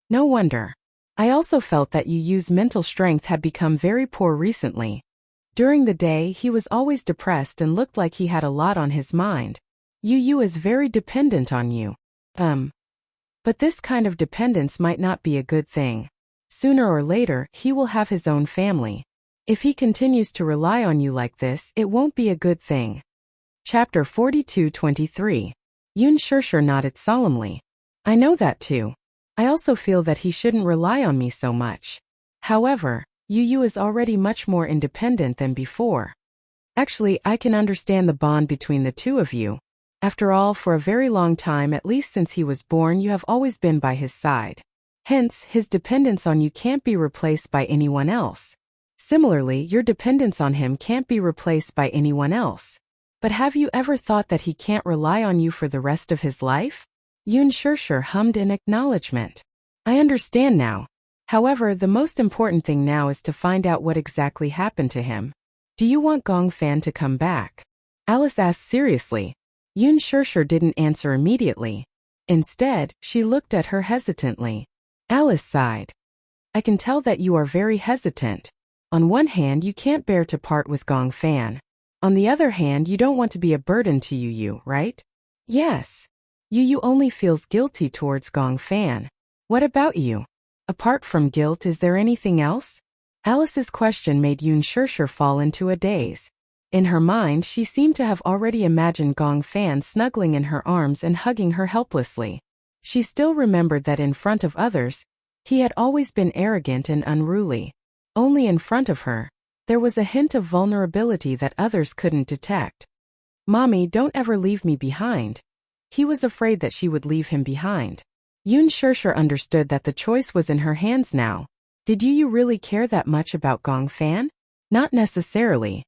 No wonder. I also felt that Yu's mental strength had become very poor recently. During the day, he was always depressed and looked like he had a lot on his mind. Yu is very dependent on you. But this kind of dependence might not be a good thing. Sooner or later, he will have his own family. If he continues to rely on you like this, it won't be a good thing. Chapter 42:23. Yoon Shurshur nodded solemnly. I know that too. I also feel that he shouldn't rely on me so much. However, Yu is already much more independent than before. Actually, I can understand the bond between the two of you. After all, for a very long time, at least since he was born, you have always been by his side. Hence, his dependence on you can't be replaced by anyone else. Similarly, your dependence on him can't be replaced by anyone else. But have you ever thought that he can't rely on you for the rest of his life? Yoon Shurshur hummed in acknowledgement. I understand now. However, the most important thing now is to find out what exactly happened to him. Do you want Gong Fan to come back? Alice asked seriously. Yoon Shurshur didn't answer immediately. Instead, she looked at her hesitantly. Alice sighed. I can tell that you are very hesitant. On one hand, you can't bear to part with Gong Fan. On the other hand, you don't want to be a burden to Yu, right? Yes. Yu only feels guilty towards Gong Fan. What about you? Apart from guilt, is there anything else? Alice's question made Yoon Shurshur fall into a daze. In her mind, she seemed to have already imagined Gong Fan snuggling in her arms and hugging her helplessly. She still remembered that in front of others, he had always been arrogant and unruly. Only in front of her, there was a hint of vulnerability that others couldn't detect. Mommy, don't ever leave me behind. He was afraid that she would leave him behind. Yoon Shurshur understood that the choice was in her hands now. Did Yu really care that much about Gong Fan? Not necessarily.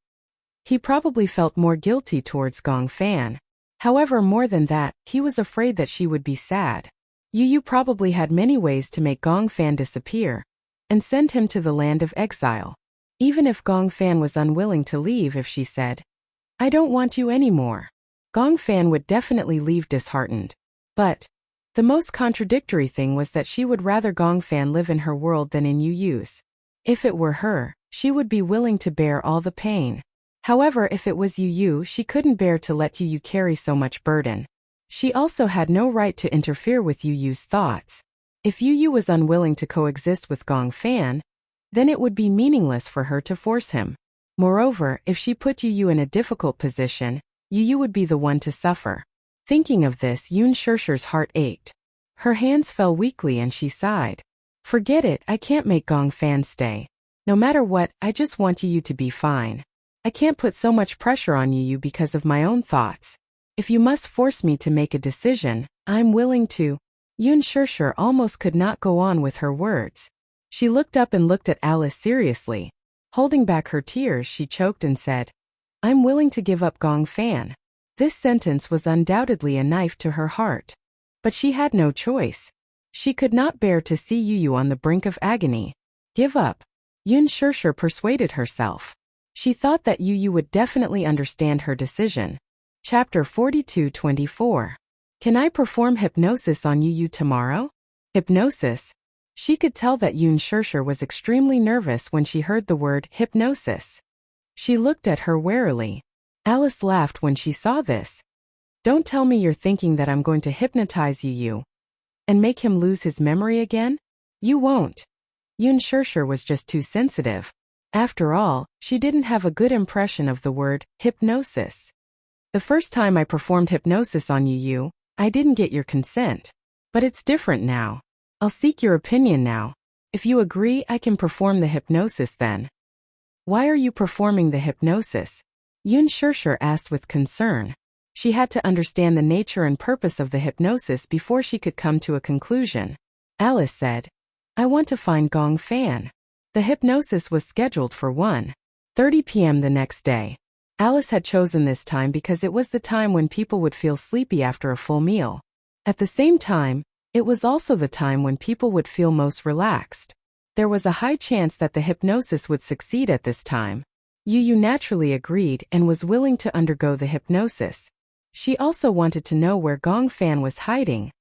He probably felt more guilty towards Gong Fan. However, more than that, he was afraid that she would be sad. Yu probably had many ways to make Gong Fan disappear and send him to the land of exile. Even if Gong Fan was unwilling to leave, if she said, I don't want you anymore, Gong Fan would definitely leave disheartened. But the most contradictory thing was that she would rather Gong Fan live in her world than in Yu's. If it were her, she would be willing to bear all the pain. However, if it was Yu, she couldn't bear to let Yu carry so much burden. She also had no right to interfere with Yu's thoughts. If Yu was unwilling to coexist with Gong Fan, then it would be meaningless for her to force him. Moreover, if she put Yu in a difficult position, Yu would be the one to suffer. Thinking of this, Yoon Shurshur's heart ached. Her hands fell weakly and she sighed. Forget it, I can't make Gong Fan stay. No matter what, I just want Yu to be fine. I can't put so much pressure on Yu because of my own thoughts. If you must force me to make a decision, I'm willing to. Yoon Shurshur almost could not go on with her words. She looked up and looked at Alice seriously. Holding back her tears, she choked and said, I'm willing to give up Gong Fan. This sentence was undoubtedly a knife to her heart. But she had no choice. She could not bear to see Yu on the brink of agony. Give up. Yoon Shurshur persuaded herself. She thought that Yu would definitely understand her decision. Chapter 42:24. Can I perform hypnosis on Yu tomorrow? Hypnosis? She could tell that Yoon Shurshur was extremely nervous when she heard the word hypnosis. She looked at her warily. Alice laughed when she saw this. Don't tell me you're thinking that I'm going to hypnotize Yu and make him lose his memory again? You won't. Yoon Shurshur was just too sensitive. After all, she didn't have a good impression of the word hypnosis. The first time I performed hypnosis on you, I didn't get your consent. But it's different now. I'll seek your opinion now. If you agree, I can perform the hypnosis then. Why are you performing the hypnosis? Yun Shirshir asked with concern. She had to understand the nature and purpose of the hypnosis before she could come to a conclusion. Alice said, I want to find Gong Fan. The hypnosis was scheduled for 1:30 p.m. the next day. Alice had chosen this time because it was the time when people would feel sleepy after a full meal. At the same time, it was also the time when people would feel most relaxed. There was a high chance that the hypnosis would succeed at this time. Yu naturally agreed and was willing to undergo the hypnosis. She also wanted to know where Gong Fan was hiding.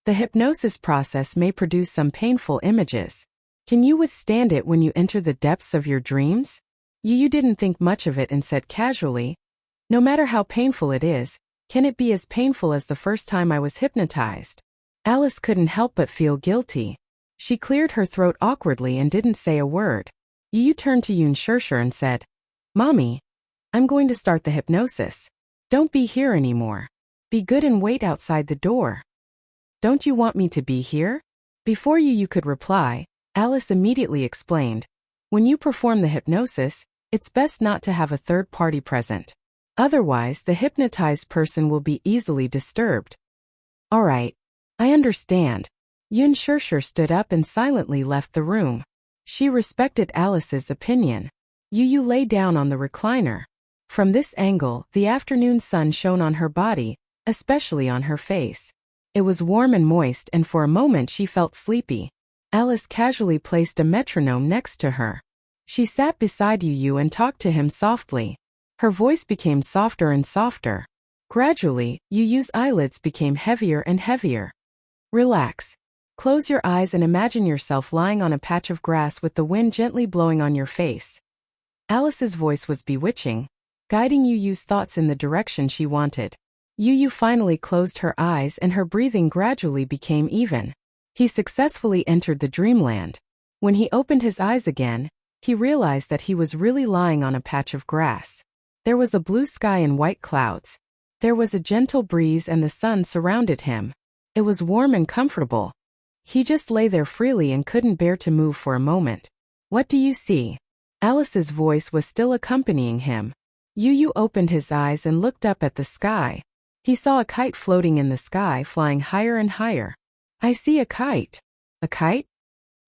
The hypnosis process may produce some painful images. Can you withstand it when you enter the depths of your dreams? Yu didn't think much of it and said casually, no matter how painful it is, can it be as painful as the first time I was hypnotized? Alice couldn't help but feel guilty. She cleared her throat awkwardly and didn't say a word. Yu turned to Yun Shirshir and said, Mommy, I'm going to start the hypnosis. Don't be here anymore. Be good and wait outside the door. Don't you want me to be here? Before Yu could reply, Alice immediately explained, when you perform the hypnosis, it's best not to have a third party present. Otherwise, the hypnotized person will be easily disturbed. All right. I understand. Yun Shirshir stood up and silently left the room. She respected Alice's opinion. Yu lay down on the recliner. From this angle, the afternoon sun shone on her body, especially on her face. It was warm and moist, and for a moment she felt sleepy. Alice casually placed a metronome next to her. She sat beside Yu and talked to him softly. Her voice became softer and softer. Gradually, Yu's eyelids became heavier and heavier. Relax. Close your eyes and imagine yourself lying on a patch of grass with the wind gently blowing on your face. Alice's voice was bewitching, guiding Yu's thoughts in the direction she wanted. Yu finally closed her eyes and her breathing gradually became even. He successfully entered the dreamland. When he opened his eyes again, he realized that he was really lying on a patch of grass. There was a blue sky and white clouds. There was a gentle breeze and the sun surrounded him. It was warm and comfortable. He just lay there freely and couldn't bear to move for a moment. What do you see? Alice's voice was still accompanying him. Yu opened his eyes and looked up at the sky. He saw a kite floating in the sky, flying higher and higher. I see a kite. A kite?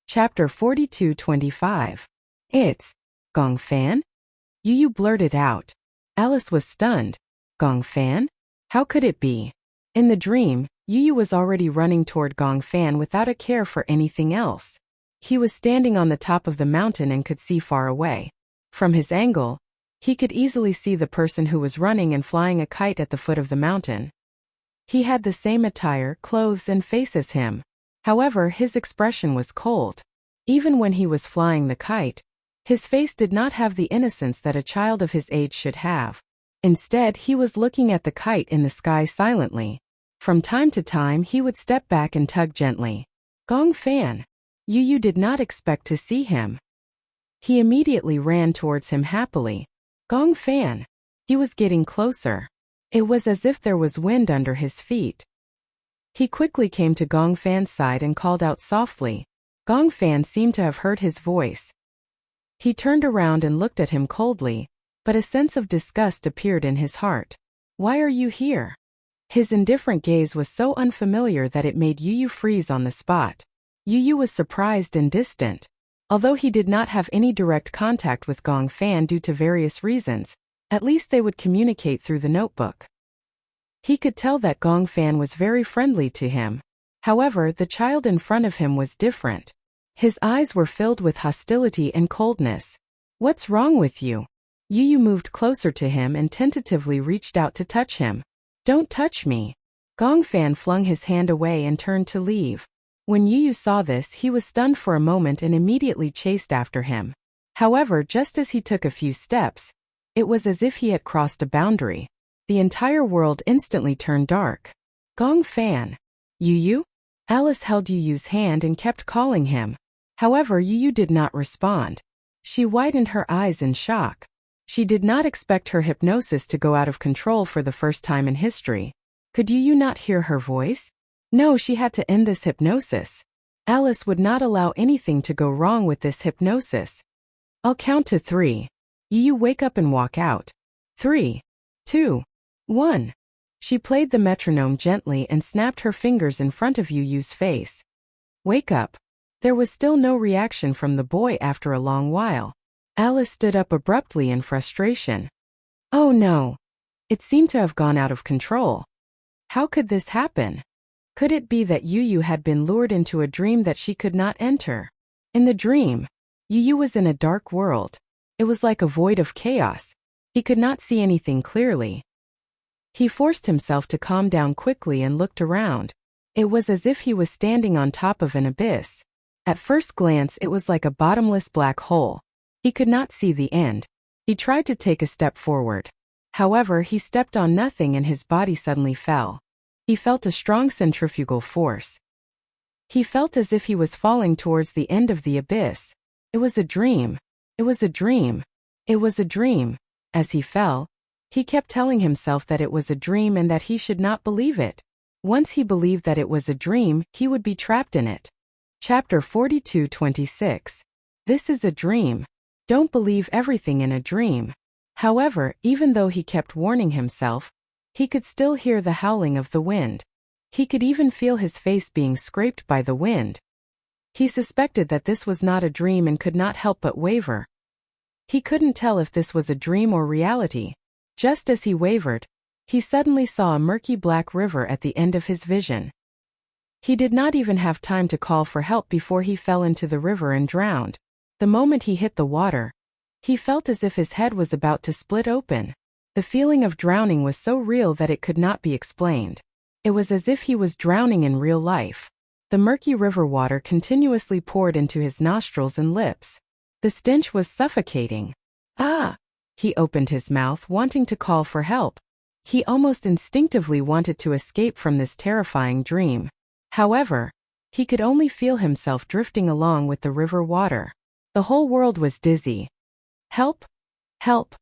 Chapter 42:25. It's Gong Fan? Yu blurted out. Alice was stunned. Gong Fan? How could it be? In the dream, Yu was already running toward Gong Fan without a care for anything else. He was standing on the top of the mountain and could see far away. From his angle, he could easily see the person who was running and flying a kite at the foot of the mountain. He had the same attire, clothes, and face as him. However, his expression was cold. Even when he was flying the kite, his face did not have the innocence that a child of his age should have. Instead, he was looking at the kite in the sky silently. From time to time, he would step back and tug gently. Gong Fan. Yu did not expect to see him. He immediately ran towards him happily. Gong Fan. He was getting closer. It was as if there was wind under his feet. He quickly came to Gong Fan's side and called out softly. Gong Fan seemed to have heard his voice. He turned around and looked at him coldly, but a sense of disgust appeared in his heart. Why are you here? His indifferent gaze was so unfamiliar that it made Yu freeze on the spot. Yu was surprised and distant. Although he did not have any direct contact with Gong Fan due to various reasons, at least they would communicate through the notebook. He could tell that Gong Fan was very friendly to him. However, the child in front of him was different. His eyes were filled with hostility and coldness. What's wrong with you? Yu moved closer to him and tentatively reached out to touch him. Don't touch me. Gong Fan flung his hand away and turned to leave. When Yu saw this, he was stunned for a moment and immediately chased after him. However, just as he took a few steps, it was as if he had crossed a boundary. The entire world instantly turned dark. Gong Fan. Yu? Alice held Yu's hand and kept calling him. However, Yu did not respond. She widened her eyes in shock. She did not expect her hypnosis to go out of control for the first time in history. Could you not hear her voice? No, she had to end this hypnosis. Alice would not allow anything to go wrong with this hypnosis. I'll count to 3. You wake up and walk out. 3, 2, 1. She played the metronome gently and snapped her fingers in front of Yu's face. Wake up. There was still no reaction from the boy after a long while. Alice stood up abruptly in frustration. Oh no. It seemed to have gone out of control. How could this happen? Could it be that Yu had been lured into a dream that she could not enter? In the dream, Yu was in a dark world. It was like a void of chaos. He could not see anything clearly. He forced himself to calm down quickly and looked around. It was as if he was standing on top of an abyss. At first glance, it was like a bottomless black hole. He could not see the end. He tried to take a step forward. However, he stepped on nothing and his body suddenly fell. He felt a strong centrifugal force. He felt as if he was falling towards the end of the abyss. It was a dream. It was a dream. It was a dream. As he fell, he kept telling himself that it was a dream and that he should not believe it. Once he believed that it was a dream, he would be trapped in it. Chapter 42:26. This is a dream. Don't believe everything in a dream. However, even though he kept warning himself, he could still hear the howling of the wind. He could even feel his face being scraped by the wind. He suspected that this was not a dream and could not help but waver. He couldn't tell if this was a dream or reality. Just as he wavered, he suddenly saw a murky black river at the end of his vision. He did not even have time to call for help before he fell into the river and drowned. The moment he hit the water, he felt as if his head was about to split open. The feeling of drowning was so real that it could not be explained. It was as if he was drowning in real life. The murky river water continuously poured into his nostrils and lips. The stench was suffocating. Ah! He opened his mouth, wanting to call for help. He almost instinctively wanted to escape from this terrifying dream. However, he could only feel himself drifting along with the river water. The whole world was dizzy. Help! Help!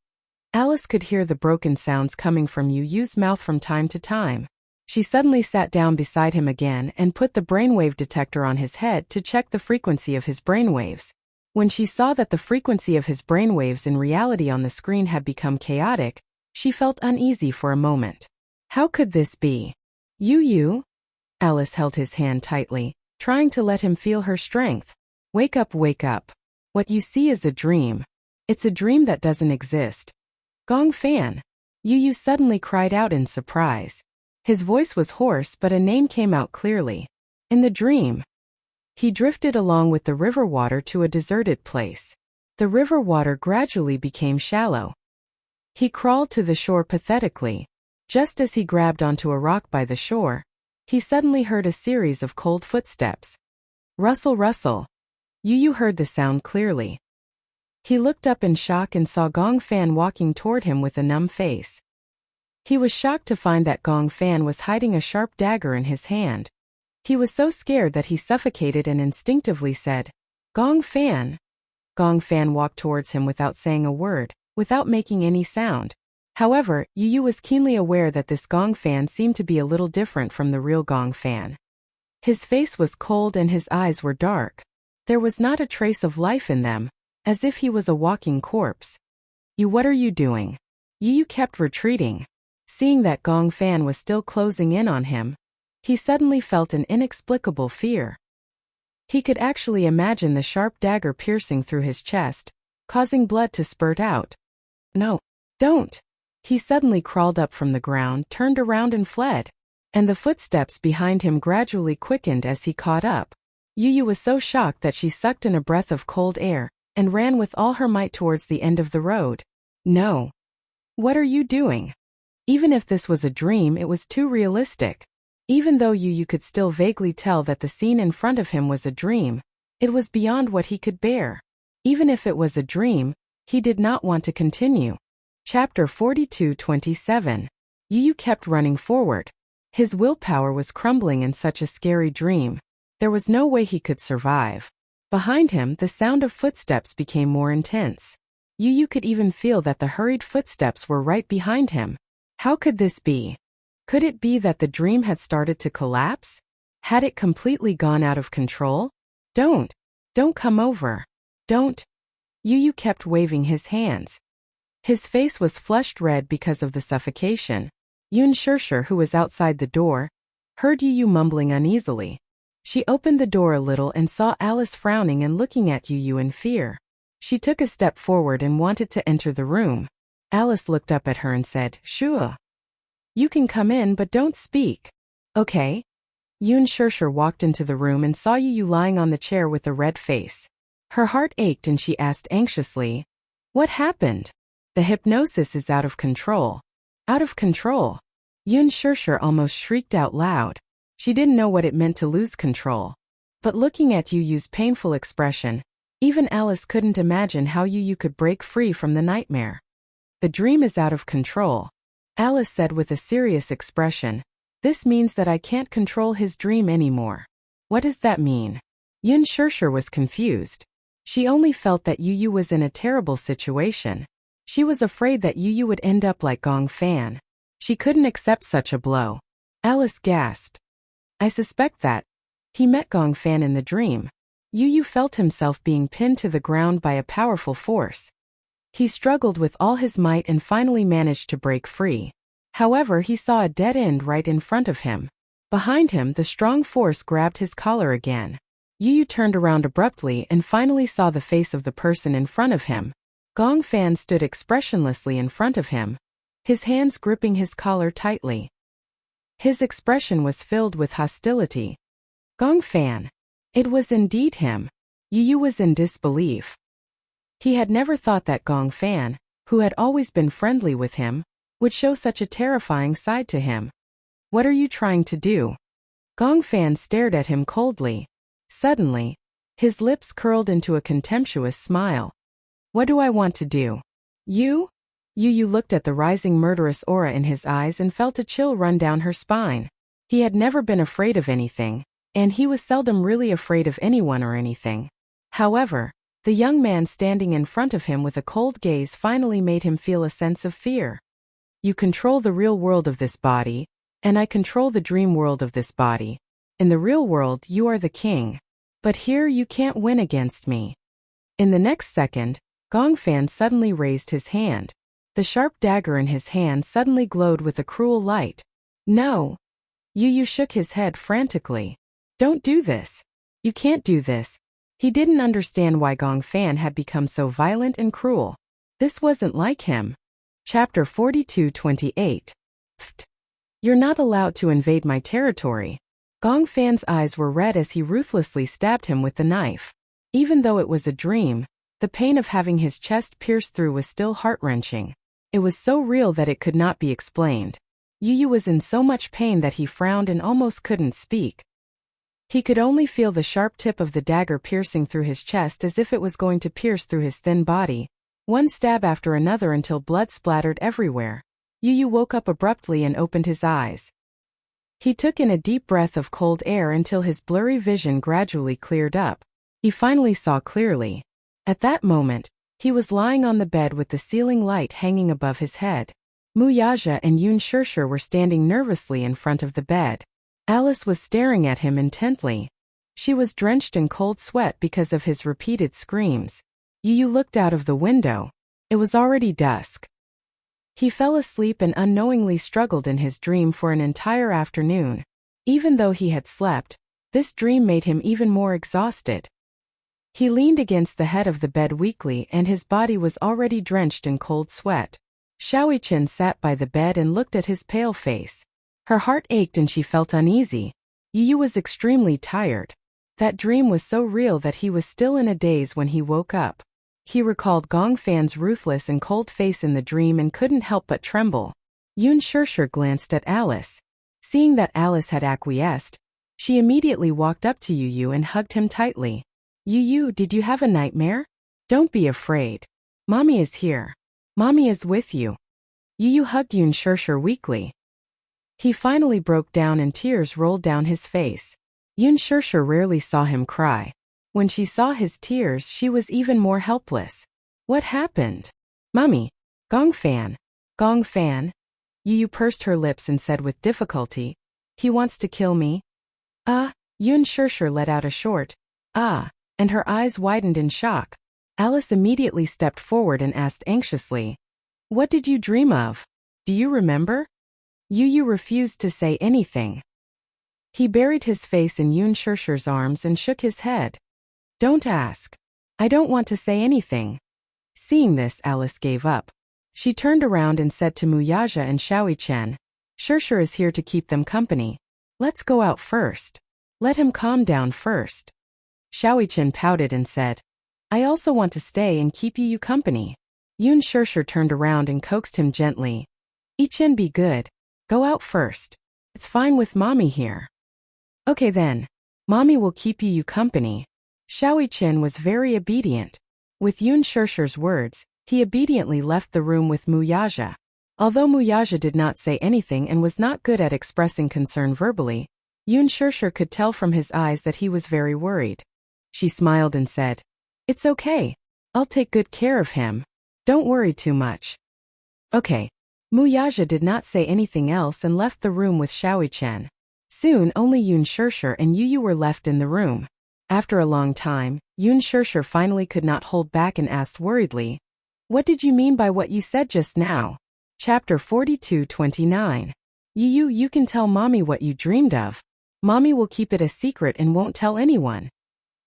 Alice could hear the broken sounds coming from Yu's mouth from time to time. She suddenly sat down beside him again and put the brainwave detector on his head to check the frequency of his brainwaves. When she saw that the frequency of his brainwaves in reality on the screen had become chaotic, she felt uneasy for a moment. How could this be? Yu? Alice held his hand tightly, trying to let him feel her strength. Wake up, wake up. What you see is a dream. It's a dream that doesn't exist. Gong Fan! Yu suddenly cried out in surprise. His voice was hoarse, but a name came out clearly. In the dream, he drifted along with the river water to a deserted place. The river water gradually became shallow. He crawled to the shore pathetically. Just as he grabbed onto a rock by the shore, he suddenly heard a series of cold footsteps. Rustle, rustle. Yu heard the sound clearly. He looked up in shock and saw Gong Fan walking toward him with a numb face. He was shocked to find that Gong Fan was hiding a sharp dagger in his hand. He was so scared that he suffocated and instinctively said, Gong Fan. Gong Fan walked towards him without saying a word, without making any sound. However, Yu was keenly aware that this Gong Fan seemed to be a little different from the real Gong Fan. His face was cold and his eyes were dark. There was not a trace of life in them, as if he was a walking corpse. What are you doing? Yu kept retreating. Seeing that Gong Fan was still closing in on him, he suddenly felt an inexplicable fear. He could actually imagine the sharp dagger piercing through his chest, causing blood to spurt out. No, don't! He suddenly crawled up from the ground, turned around and fled. And the footsteps behind him gradually quickened as he caught up. Yu was so shocked that she sucked in a breath of cold air, and ran with all her might towards the end of the road. No. What are you doing? Even if this was a dream, it was too realistic. Even though Yu could still vaguely tell that the scene in front of him was a dream, it was beyond what he could bear. Even if it was a dream, he did not want to continue. Chapter 42:27. Yu kept running forward. His willpower was crumbling in such a scary dream. There was no way he could survive. Behind him, the sound of footsteps became more intense. Yu could even feel that the hurried footsteps were right behind him. How could this be? Could it be that the dream had started to collapse? Had it completely gone out of control? Don't come over. Don't. Yu kept waving his hands. His face was flushed red because of the suffocation. Yun Shirshir, who was outside the door, heard Yu mumbling uneasily. She opened the door a little and saw Alice frowning and looking at Yu in fear. She took a step forward and wanted to enter the room. Alice looked up at her and said, "Sure. You can come in but don't speak." "Okay." Yun Shirshir walked into the room and saw Yu lying on the chair with a red face. Her heart ached and she asked anxiously, "What happened?" "The hypnosis is out of control." "Out of control?" Yun Shirshir almost shrieked out loud. She didn't know what it meant to lose control. But looking at Yu's painful expression, even Alice couldn't imagine how Yu could break free from the nightmare. "The dream is out of control," Alice said with a serious expression. "This means that I can't control his dream anymore." "What does that mean?" Yun Shirshir was confused. She only felt that Yu was in a terrible situation. She was afraid that Yu would end up like Gong Fan. She couldn't accept such a blow. Alice gasped. "I suspect that he met Gong Fan in the dream." Yu felt himself being pinned to the ground by a powerful force. He struggled with all his might and finally managed to break free. However, he saw a dead end right in front of him. Behind him, the strong force grabbed his collar again. Yu turned around abruptly and finally saw the face of the person in front of him. Gong Fan stood expressionlessly in front of him, his hands gripping his collar tightly. His expression was filled with hostility. Gong Fan. It was indeed him. Yu was in disbelief. He had never thought that Gong Fan, who had always been friendly with him, would show such a terrifying side to him. "What are you trying to do?" Gong Fan stared at him coldly. Suddenly, his lips curled into a contemptuous smile. "What do I want to do?" "You?" Yu looked at the rising murderous aura in his eyes and felt a chill run down her spine. He had never been afraid of anything, and he was seldom really afraid of anyone or anything. However, the young man standing in front of him with a cold gaze finally made him feel a sense of fear. "You control the real world of this body, and I control the dream world of this body. In the real world, you are the king. But here you can't win against me." In the next second, Gong Fan suddenly raised his hand. The sharp dagger in his hand suddenly glowed with a cruel light. "No." Yu shook his head frantically. "Don't do this. You can't do this." He didn't understand why Gong Fan had become so violent and cruel. This wasn't like him. Chapter 42:28. Pfft. "You're not allowed to invade my territory." Gong Fan's eyes were red as he ruthlessly stabbed him with the knife. Even though it was a dream, the pain of having his chest pierced through was still heart-wrenching. It was so real that it could not be explained. Yu was in so much pain that he frowned and almost couldn't speak. He could only feel the sharp tip of the dagger piercing through his chest as if it was going to pierce through his thin body, one stab after another until blood splattered everywhere. Yu woke up abruptly and opened his eyes. He took in a deep breath of cold air until his blurry vision gradually cleared up. He finally saw clearly. At that moment, he was lying on the bed with the ceiling light hanging above his head. Muyaja and Yun Shirshir were standing nervously in front of the bed. Alice was staring at him intently. She was drenched in cold sweat because of his repeated screams. Yu looked out of the window. It was already dusk. He fell asleep and unknowingly struggled in his dream for an entire afternoon. Even though he had slept, this dream made him even more exhausted. He leaned against the head of the bed weakly and his body was already drenched in cold sweat. Xiaoyichen sat by the bed and looked at his pale face. Her heart ached and she felt uneasy. Yu was extremely tired. That dream was so real that he was still in a daze when he woke up. He recalled Gong Fan's ruthless and cold face in the dream and couldn't help but tremble. Yun Shirshir glanced at Alice. Seeing that Alice had acquiesced, she immediately walked up to Yu and hugged him tightly. "Yu, did you have a nightmare? Don't be afraid. Mommy is here. Mommy is with you." Yu hugged Yun Shirshir weakly. He finally broke down and tears rolled down his face. Yun Shirshir rarely saw him cry. When she saw his tears, she was even more helpless. What happened? Mommy. Gong Fan. Gong Fan? Yu pursed her lips and said with difficulty, he wants to kill me? Yun Shirshir let out a short, and her eyes widened in shock. Alice immediately stepped forward and asked anxiously, what did you dream of? Do you remember? Yu refused to say anything. He buried his face in Yun Shirshir's arms and shook his head. Don't ask. I don't want to say anything. Seeing this, Alice gave up. She turned around and said to Muyaja and Xiaoyi Chen, Shirshir is here to keep them company. Let's go out first. Let him calm down first. Xiaoyi Chen pouted and said, I also want to stay and keep Yu company. Yun Shirshir turned around and coaxed him gently. Chen, be good. Go out first. It's fine with Mommy here. Okay then. Mommy will keep Yu company. Xiaoyi Chen was very obedient. With Yun Shirshir's words, he obediently left the room with Muyaja. Although Muyaja did not say anything and was not good at expressing concern verbally, Yun Shirshir could tell from his eyes that he was very worried. She smiled and said, It's okay. I'll take good care of him. Don't worry too much. Okay. Muyaja did not say anything else and left the room with Xiaoyi Chen. Soon only Yun Shirshir and Yu were left in the room. After a long time, Yun Shirshir finally could not hold back and asked worriedly, What did you mean by what you said just now? Chapter 42:29. You can tell Mommy what you dreamed of. Mommy will keep it a secret and won't tell anyone.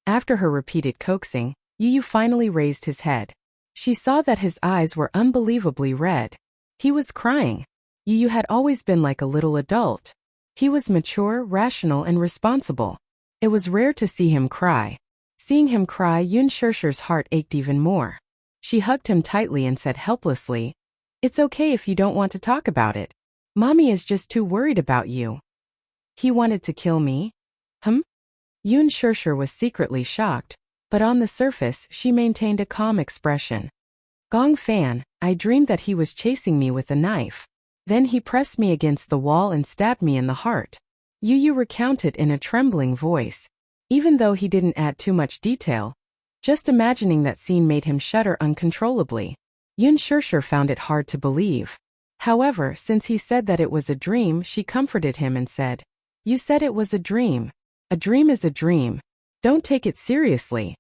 After her repeated coaxing, Yu finally raised his head. She saw that his eyes were unbelievably red. He was crying. Yu had always been like a little adult. He was mature, rational, and responsible. It was rare to see him cry. Seeing him cry, Yun Shirshir's heart ached even more. She hugged him tightly and said helplessly, It's okay if you don't want to talk about it. Mommy is just too worried about you. He wanted to kill me? Yun Shirshir was secretly shocked, but on the surface she maintained a calm expression. Gong Fan, I dreamed that he was chasing me with a knife. Then he pressed me against the wall and stabbed me in the heart. Yu recounted in a trembling voice. Even though he didn't add too much detail, just imagining that scene made him shudder uncontrollably. Yun Shirshir found it hard to believe. However, since he said that it was a dream, she comforted him and said, You said it was a dream. A dream is a dream. Don't take it seriously.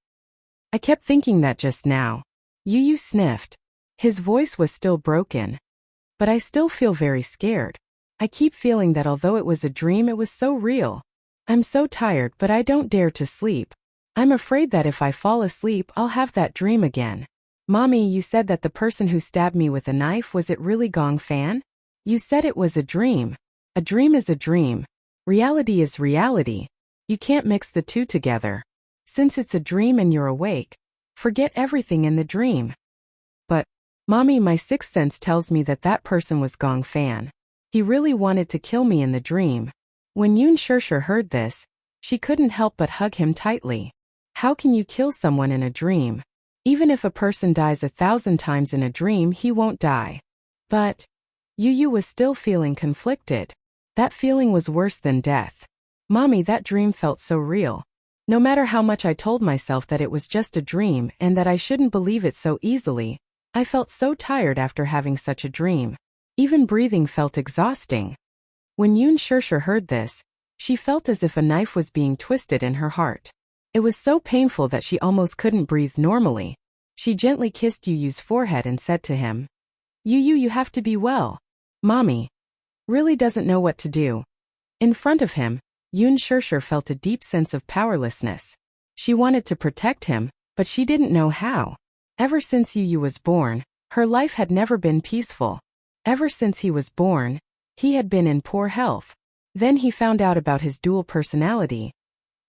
I kept thinking that just now. Yu sniffed. His voice was still broken. But I still feel very scared. I keep feeling that although it was a dream, it was so real. I'm so tired, but I don't dare to sleep. I'm afraid that if I fall asleep, I'll have that dream again. Mommy, you said that the person who stabbed me with a knife, was it really Gong Fan? You said it was a dream. A dream is a dream. Reality is reality. You can't mix the two together. Since it's a dream and you're awake, forget everything in the dream. But, Mommy, my sixth sense tells me that that person was Gong Fan. He really wanted to kill me in the dream. When Yun Shirshir heard this, she couldn't help but hug him tightly. How can you kill someone in a dream? Even if a person dies 1,000 times in a dream, he won't die. But Yu was still feeling conflicted. That feeling was worse than death. Mommy, that dream felt so real. No matter how much I told myself that it was just a dream and that I shouldn't believe it so easily, I felt so tired after having such a dream. Even breathing felt exhausting. When Yun Shirshir heard this, she felt as if a knife was being twisted in her heart. It was so painful that she almost couldn't breathe normally. She gently kissed Yu's forehead and said to him, You have to be well. Mommy really doesn't know what to do. In front of him, Yun Shirshir felt a deep sense of powerlessness. She wanted to protect him, but she didn't know how. Ever since Yu was born, her life had never been peaceful. Ever since he was born, he had been in poor health. Then he found out about his dual personality.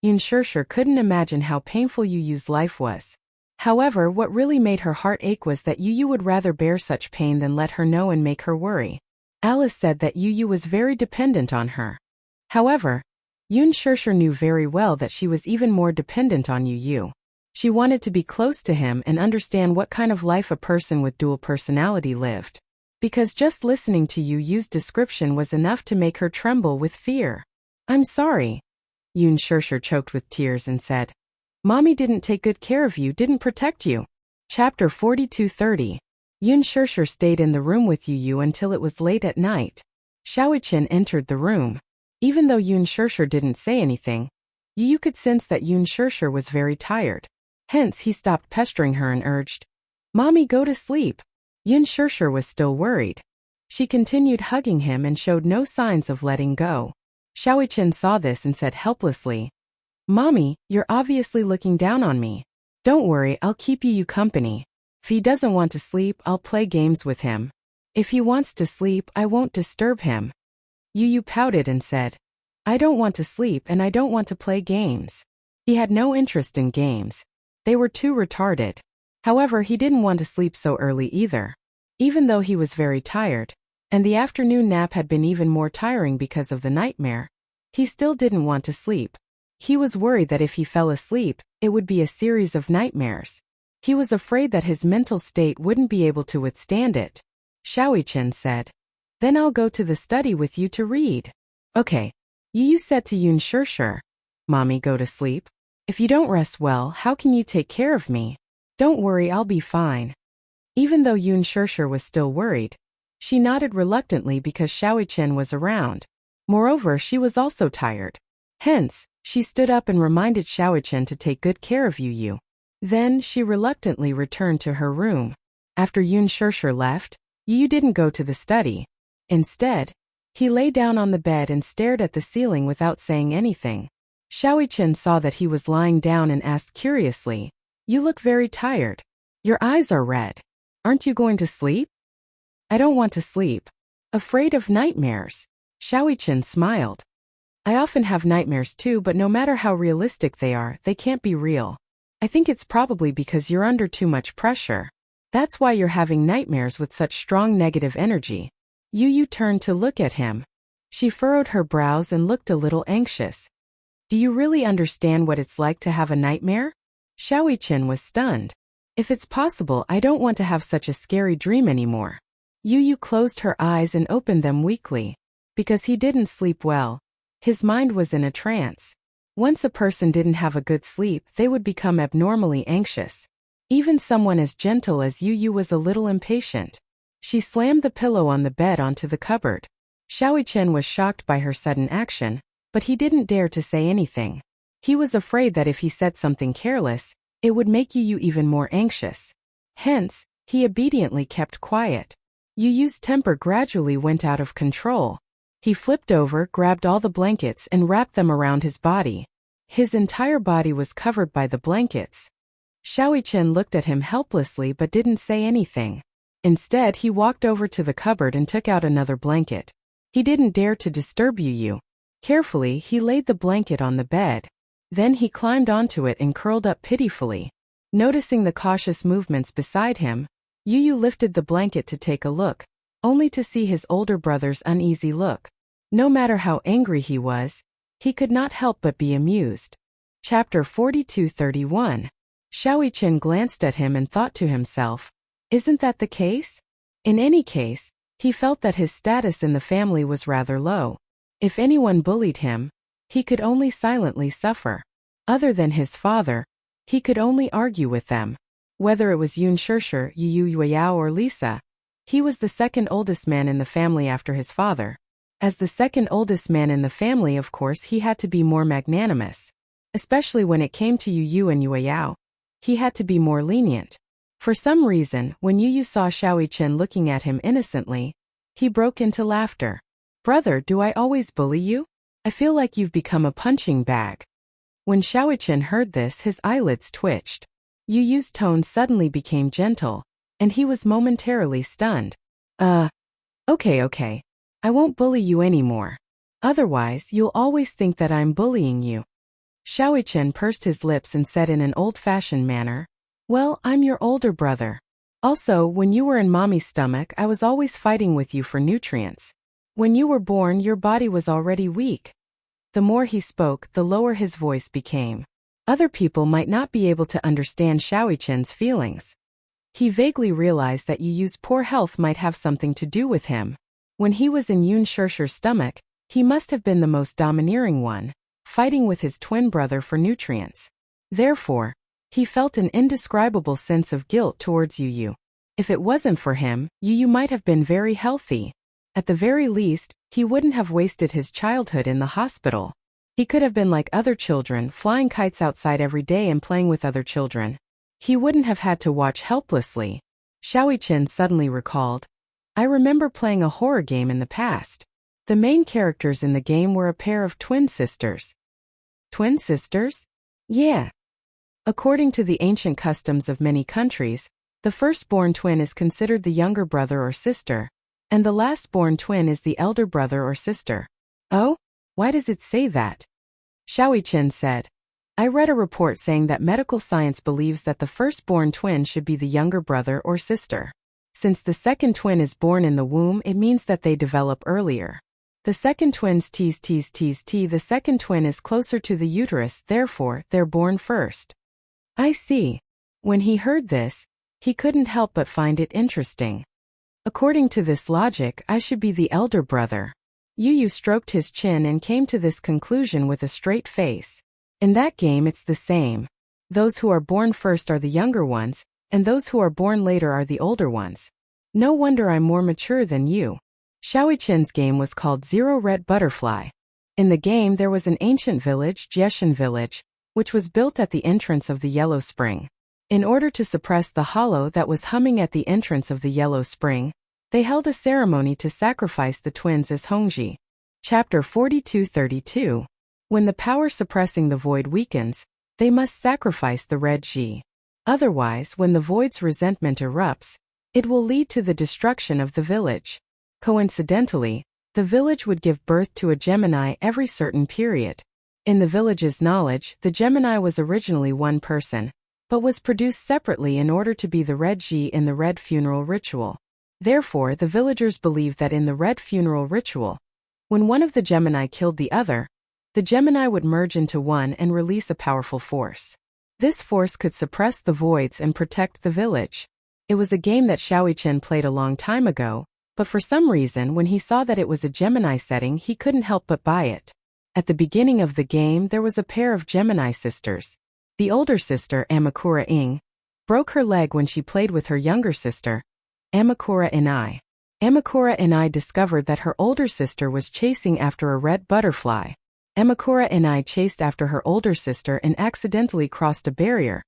Yun Shirshir couldn't imagine how painful Yu's life was. However, what really made her heart ache was that Yu would rather bear such pain than let her know and make her worry. Alice said that Yu was very dependent on her. However, Yun Shirshir knew very well that she was even more dependent on Yu. She wanted to be close to him and understand what kind of life a person with dual personality lived. Because just listening to Yu's description was enough to make her tremble with fear. I'm sorry. Yun Shirshir choked with tears and said, Mommy didn't take good care of you, didn't protect you. Chapter 4230. Yun Shirshir stayed in the room with Yu until it was late at night. Shaoqin entered the room. Even though Yun Shirshir didn't say anything, Yu could sense that Yun Shirshir was very tired. Hence he stopped pestering her and urged, "Mommy, go to sleep." Yun Shirshir was still worried. She continued hugging him and showed no signs of letting go. Shaoqin saw this and said helplessly, "Mommy, you're obviously looking down on me. Don't worry, I'll keep Yu company. If he doesn't want to sleep, I'll play games with him. If he wants to sleep, I won't disturb him." Yu pouted and said, "I don't want to sleep and I don't want to play games." He had no interest in games. They were too retarded. However, he didn't want to sleep so early either. Even though he was very tired, and the afternoon nap had been even more tiring because of the nightmare, he still didn't want to sleep. He was worried that if he fell asleep, it would be a series of nightmares. He was afraid that his mental state wouldn't be able to withstand it. Shaoqin said, "Then I'll go to the study with you to read." "Okay." Yu said to Yun Shirshir, "Mommy, go to sleep. If you don't rest well, how can you take care of me? Don't worry, I'll be fine." Even though Yun Shirshir was still worried, she nodded reluctantly because Shaoqin was around. Moreover, she was also tired. Hence, she stood up and reminded Shaoqin to take good care of Yu. Then, she reluctantly returned to her room. After Yun Shirshir left, Yu didn't go to the study. Instead, he lay down on the bed and stared at the ceiling without saying anything. Shaoqin saw that he was lying down and asked curiously, "You look very tired. Your eyes are red. Aren't you going to sleep?" "I don't want to sleep. Afraid of nightmares." Shaoqin smiled. "I often have nightmares too, but no matter how realistic they are, they can't be real. I think it's probably because you're under too much pressure. That's why you're having nightmares with such strong negative energy." Yu turned to look at him. She furrowed her brows and looked a little anxious. "Do you really understand what it's like to have a nightmare?" Shaoqin was stunned. "If it's possible, I don't want to have such a scary dream anymore." Yu closed her eyes and opened them weakly. Because he didn't sleep well, his mind was in a trance. Once a person didn't have a good sleep, they would become abnormally anxious. Even someone as gentle as Yu was a little impatient. She slammed the pillow on the bed onto the cupboard. Shaoqin was shocked by her sudden action, but he didn't dare to say anything. He was afraid that if he said something careless, it would make Yu even more anxious. Hence, he obediently kept quiet. Yu's temper gradually went out of control. He flipped over, grabbed all the blankets and wrapped them around his body. His entire body was covered by the blankets. Shaoqin looked at him helplessly but didn't say anything. Instead, he walked over to the cupboard and took out another blanket. He didn't dare to disturb Yu. Carefully, he laid the blanket on the bed. Then he climbed onto it and curled up pitifully. Noticing the cautious movements beside him, Yu lifted the blanket to take a look, only to see his older brother's uneasy look. No matter how angry he was, he could not help but be amused. Chapter 4231. Shaoqin glanced at him and thought to himself, "Isn't that the case?" In any case, he felt that his status in the family was rather low. If anyone bullied him, he could only silently suffer. Other than his father, he could only argue with them. Whether it was Yun Shirshir, Yu Yueyao or Lisa, he was the second oldest man in the family after his father. As the second oldest man in the family, of course, he had to be more magnanimous. Especially when it came to Yu and Yueyao, he had to be more lenient. For some reason, when Yu saw Shaoqin looking at him innocently, he broke into laughter. "Brother, do I always bully you? I feel like you've become a punching bag." When Shaoqin heard this, his eyelids twitched. Yu's tone suddenly became gentle, and he was momentarily stunned. Okay. I won't bully you anymore. Otherwise, you'll always think that I'm bullying you." Shaoqin pursed his lips and said in an old-fashioned manner, "Well, I'm your older brother. Also, when you were in Mommy's stomach, I was always fighting with you for nutrients. When you were born, your body was already weak." The more he spoke, the lower his voice became. Other people might not be able to understand Shaoqin's feelings. He vaguely realized that Yu's poor health might have something to do with him. When he was in Yun Shirshir's stomach, he must have been the most domineering one, fighting with his twin brother for nutrients. Therefore, He felt an indescribable sense of guilt towards Yu. If it wasn't for him, Yu might have been very healthy. At the very least, he wouldn't have wasted his childhood in the hospital. He could have been like other children, flying kites outside every day and playing with other children. He wouldn't have had to watch helplessly. Xiaoqian suddenly recalled. I remember playing a horror game in the past. The main characters in the game were a pair of twin sisters. Twin sisters? Yeah. According to the ancient customs of many countries, the firstborn twin is considered the younger brother or sister, and the lastborn twin is the elder brother or sister. Oh? Why does it say that? Xiaoqian said. I read a report saying that medical science believes that the firstborn twin should be the younger brother or sister. Since the second twin is born in the womb, it means that they develop earlier. The second twin's the second twin is closer to the uterus, therefore, they're born first. I see. When he heard this, he couldn't help but find it interesting. According to this logic, I should be the elder brother. Yu stroked his chin and came to this conclusion with a straight face. In that game it's the same. Those who are born first are the younger ones, and those who are born later are the older ones. No wonder I'm more mature than you. Xiaoqian's game was called Zero Red Butterfly. In the game there was an ancient village, Jieshan Village, which was built at the entrance of the Yellow Spring. In order to suppress the hollow that was humming at the entrance of the Yellow Spring, they held a ceremony to sacrifice the twins as Hongji. Chapter 42-32. When the power suppressing the void weakens, they must sacrifice the red Ji. Otherwise, when the void's resentment erupts, it will lead to the destruction of the village. Coincidentally, the village would give birth to a Gemini every certain period. In the village's knowledge, the Gemini was originally one person, but was produced separately in order to be the red Ji in the red funeral ritual. Therefore, the villagers believed that in the red funeral ritual, when one of the Gemini killed the other, the Gemini would merge into one and release a powerful force. This force could suppress the voids and protect the village. It was a game that Xiaoqian played a long time ago, but for some reason when he saw that it was a Gemini setting he couldn't help but buy it. At the beginning of the game there was a pair of Gemini sisters. The older sister, Amakura Ing, broke her leg when she played with her younger sister, Amakura Inai. Amakura Inai discovered that her older sister was chasing after a red butterfly. Amakura Inai chased after her older sister and accidentally crossed a barrier,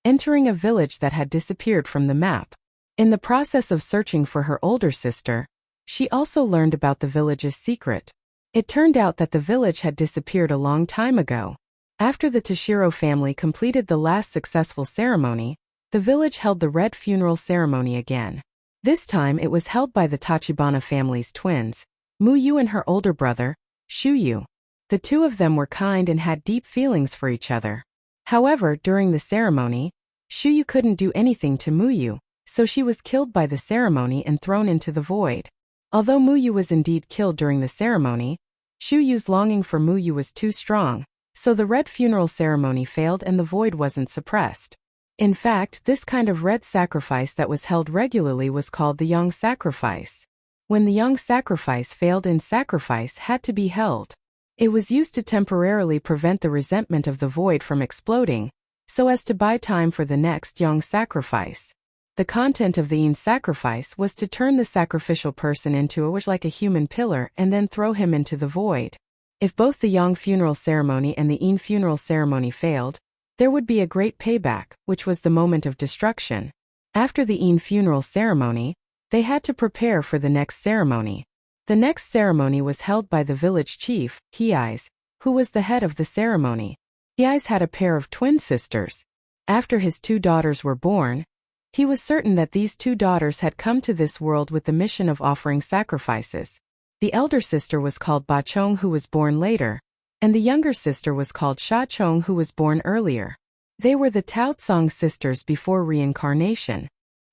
entering a village that had disappeared from the map. In the process of searching for her older sister, she also learned about the village's secret. It turned out that the village had disappeared a long time ago. After the Toshiro family completed the last successful ceremony, the village held the red funeral ceremony again. This time it was held by the Tachibana family's twins, Muyu and her older brother, Shuyu. The two of them were kind and had deep feelings for each other. However, during the ceremony, Shuyu couldn't do anything to Muyu, so she was killed by the ceremony and thrown into the void. Although Muyu was indeed killed during the ceremony, Shuyu's longing for Muyu was too strong, so the red funeral ceremony failed and the void wasn't suppressed. In fact, this kind of red sacrifice that was held regularly was called the Yang sacrifice. When the Yang sacrifice failed and sacrifice had to be held. It was used to temporarily prevent the resentment of the void from exploding, so as to buy time for the next Yang sacrifice. The content of the Yin sacrifice was to turn the sacrificial person into a wish like a human pillar and then throw him into the void. If both the Yang funeral ceremony and the Yin funeral ceremony failed, there would be a great payback, which was the moment of destruction. After the Yin funeral ceremony, they had to prepare for the next ceremony. The next ceremony was held by the village chief, Hiais, who was the head of the ceremony. Hiais had a pair of twin sisters. After his two daughters were born, he was certain that these two daughters had come to this world with the mission of offering sacrifices. The elder sister was called Ba Chong, who was born later, and the younger sister was called Sha Chong, who was born earlier. They were the Tao Tsong sisters before reincarnation.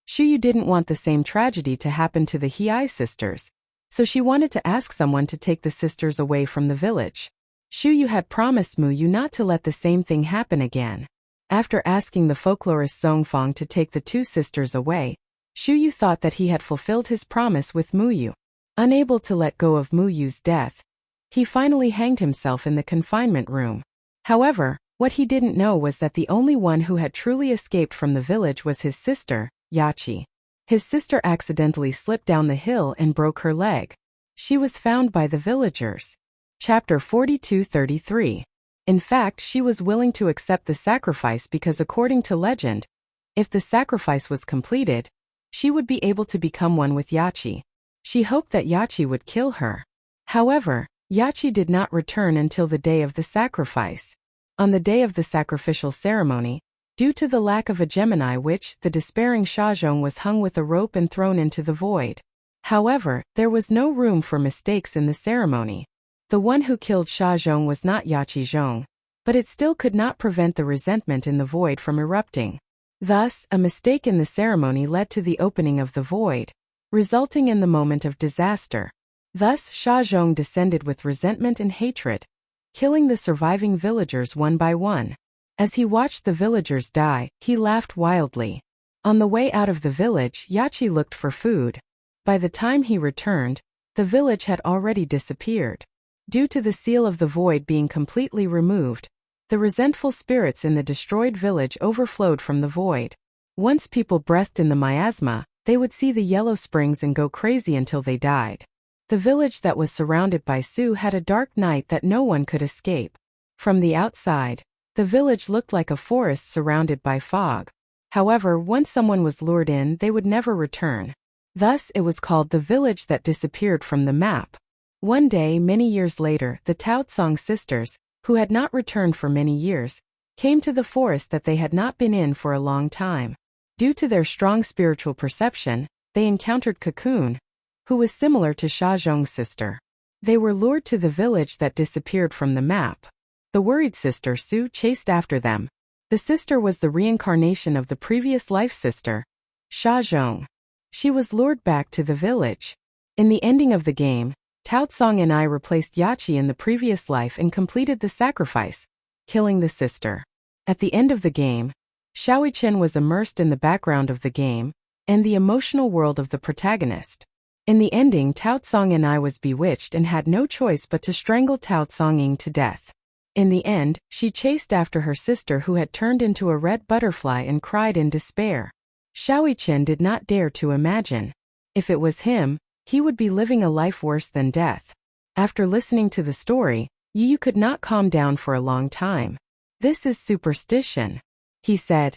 Shuyu didn't want the same tragedy to happen to the Hiais sisters, so she wanted to ask someone to take the sisters away from the village. Shuyu had promised Muyu not to let the same thing happen again. After asking the folklorist Zongfang to take the two sisters away, Shuyu thought that he had fulfilled his promise with Muyu. Unable to let go of Muyu's death, he finally hanged himself in the confinement room. However, What he didn't know was that the only one who had truly escaped from the village was his sister, Yachi. His sister accidentally slipped down the hill and broke her leg. She was found by the villagers. Chapter 42:33. In fact, she was willing to accept the sacrifice because according to legend, if the sacrifice was completed, she would be able to become one with Yachi. She hoped that Yachi would kill her. However, Yachi did not return until the day of the sacrifice. On the day of the sacrificial ceremony, due to the lack of a Gemini witch, the despairing Shazhong was hung with a rope and thrown into the void. However, there was no room for mistakes in the ceremony. The one who killed Shazhong was not Yachi Zhong, but it still could not prevent the resentment in the void from erupting. Thus, a mistake in the ceremony led to the opening of the void, resulting in the moment of disaster. Thus, Shazhong descended with resentment and hatred, killing the surviving villagers one by one. As he watched the villagers die, he laughed wildly. On the way out of the village, Yachi looked for food. By the time he returned, the village had already disappeared. Due to the seal of the void being completely removed, the resentful spirits in the destroyed village overflowed from the void. Once people breathed in the miasma, they would see the yellow springs and go crazy until they died. The village that was surrounded by Su had a dark night that no one could escape. From the outside, the village looked like a forest surrounded by fog. However, once someone was lured in, they would never return. Thus, it was called the village that disappeared from the map. One day, many years later, the Taotsong sisters, who had not returned for many years, came to the forest that they had not been in for a long time. Due to their strong spiritual perception, they encountered Tycoon, who was similar to Shazhong's sister. They were lured to the village that disappeared from the map. The worried sister Su chased after them. The sister was the reincarnation of the previous life sister, Shazhong. She was lured back to the village. In the ending of the game, Taotsong and I replaced Yachi in the previous life and completed the sacrifice, killing the sister. At the end of the game, Xiaoichen was immersed in the background of the game and the emotional world of the protagonist. In the ending, Taotsong and I was bewitched and had no choice but to strangle Taotsong to death. In the end, she chased after her sister who had turned into a red butterfly and cried in despair. Xiaoichen did not dare to imagine. If it was him, he would be living a life worse than death. After listening to the story, Yu could not calm down for a long time. This is superstition, he said.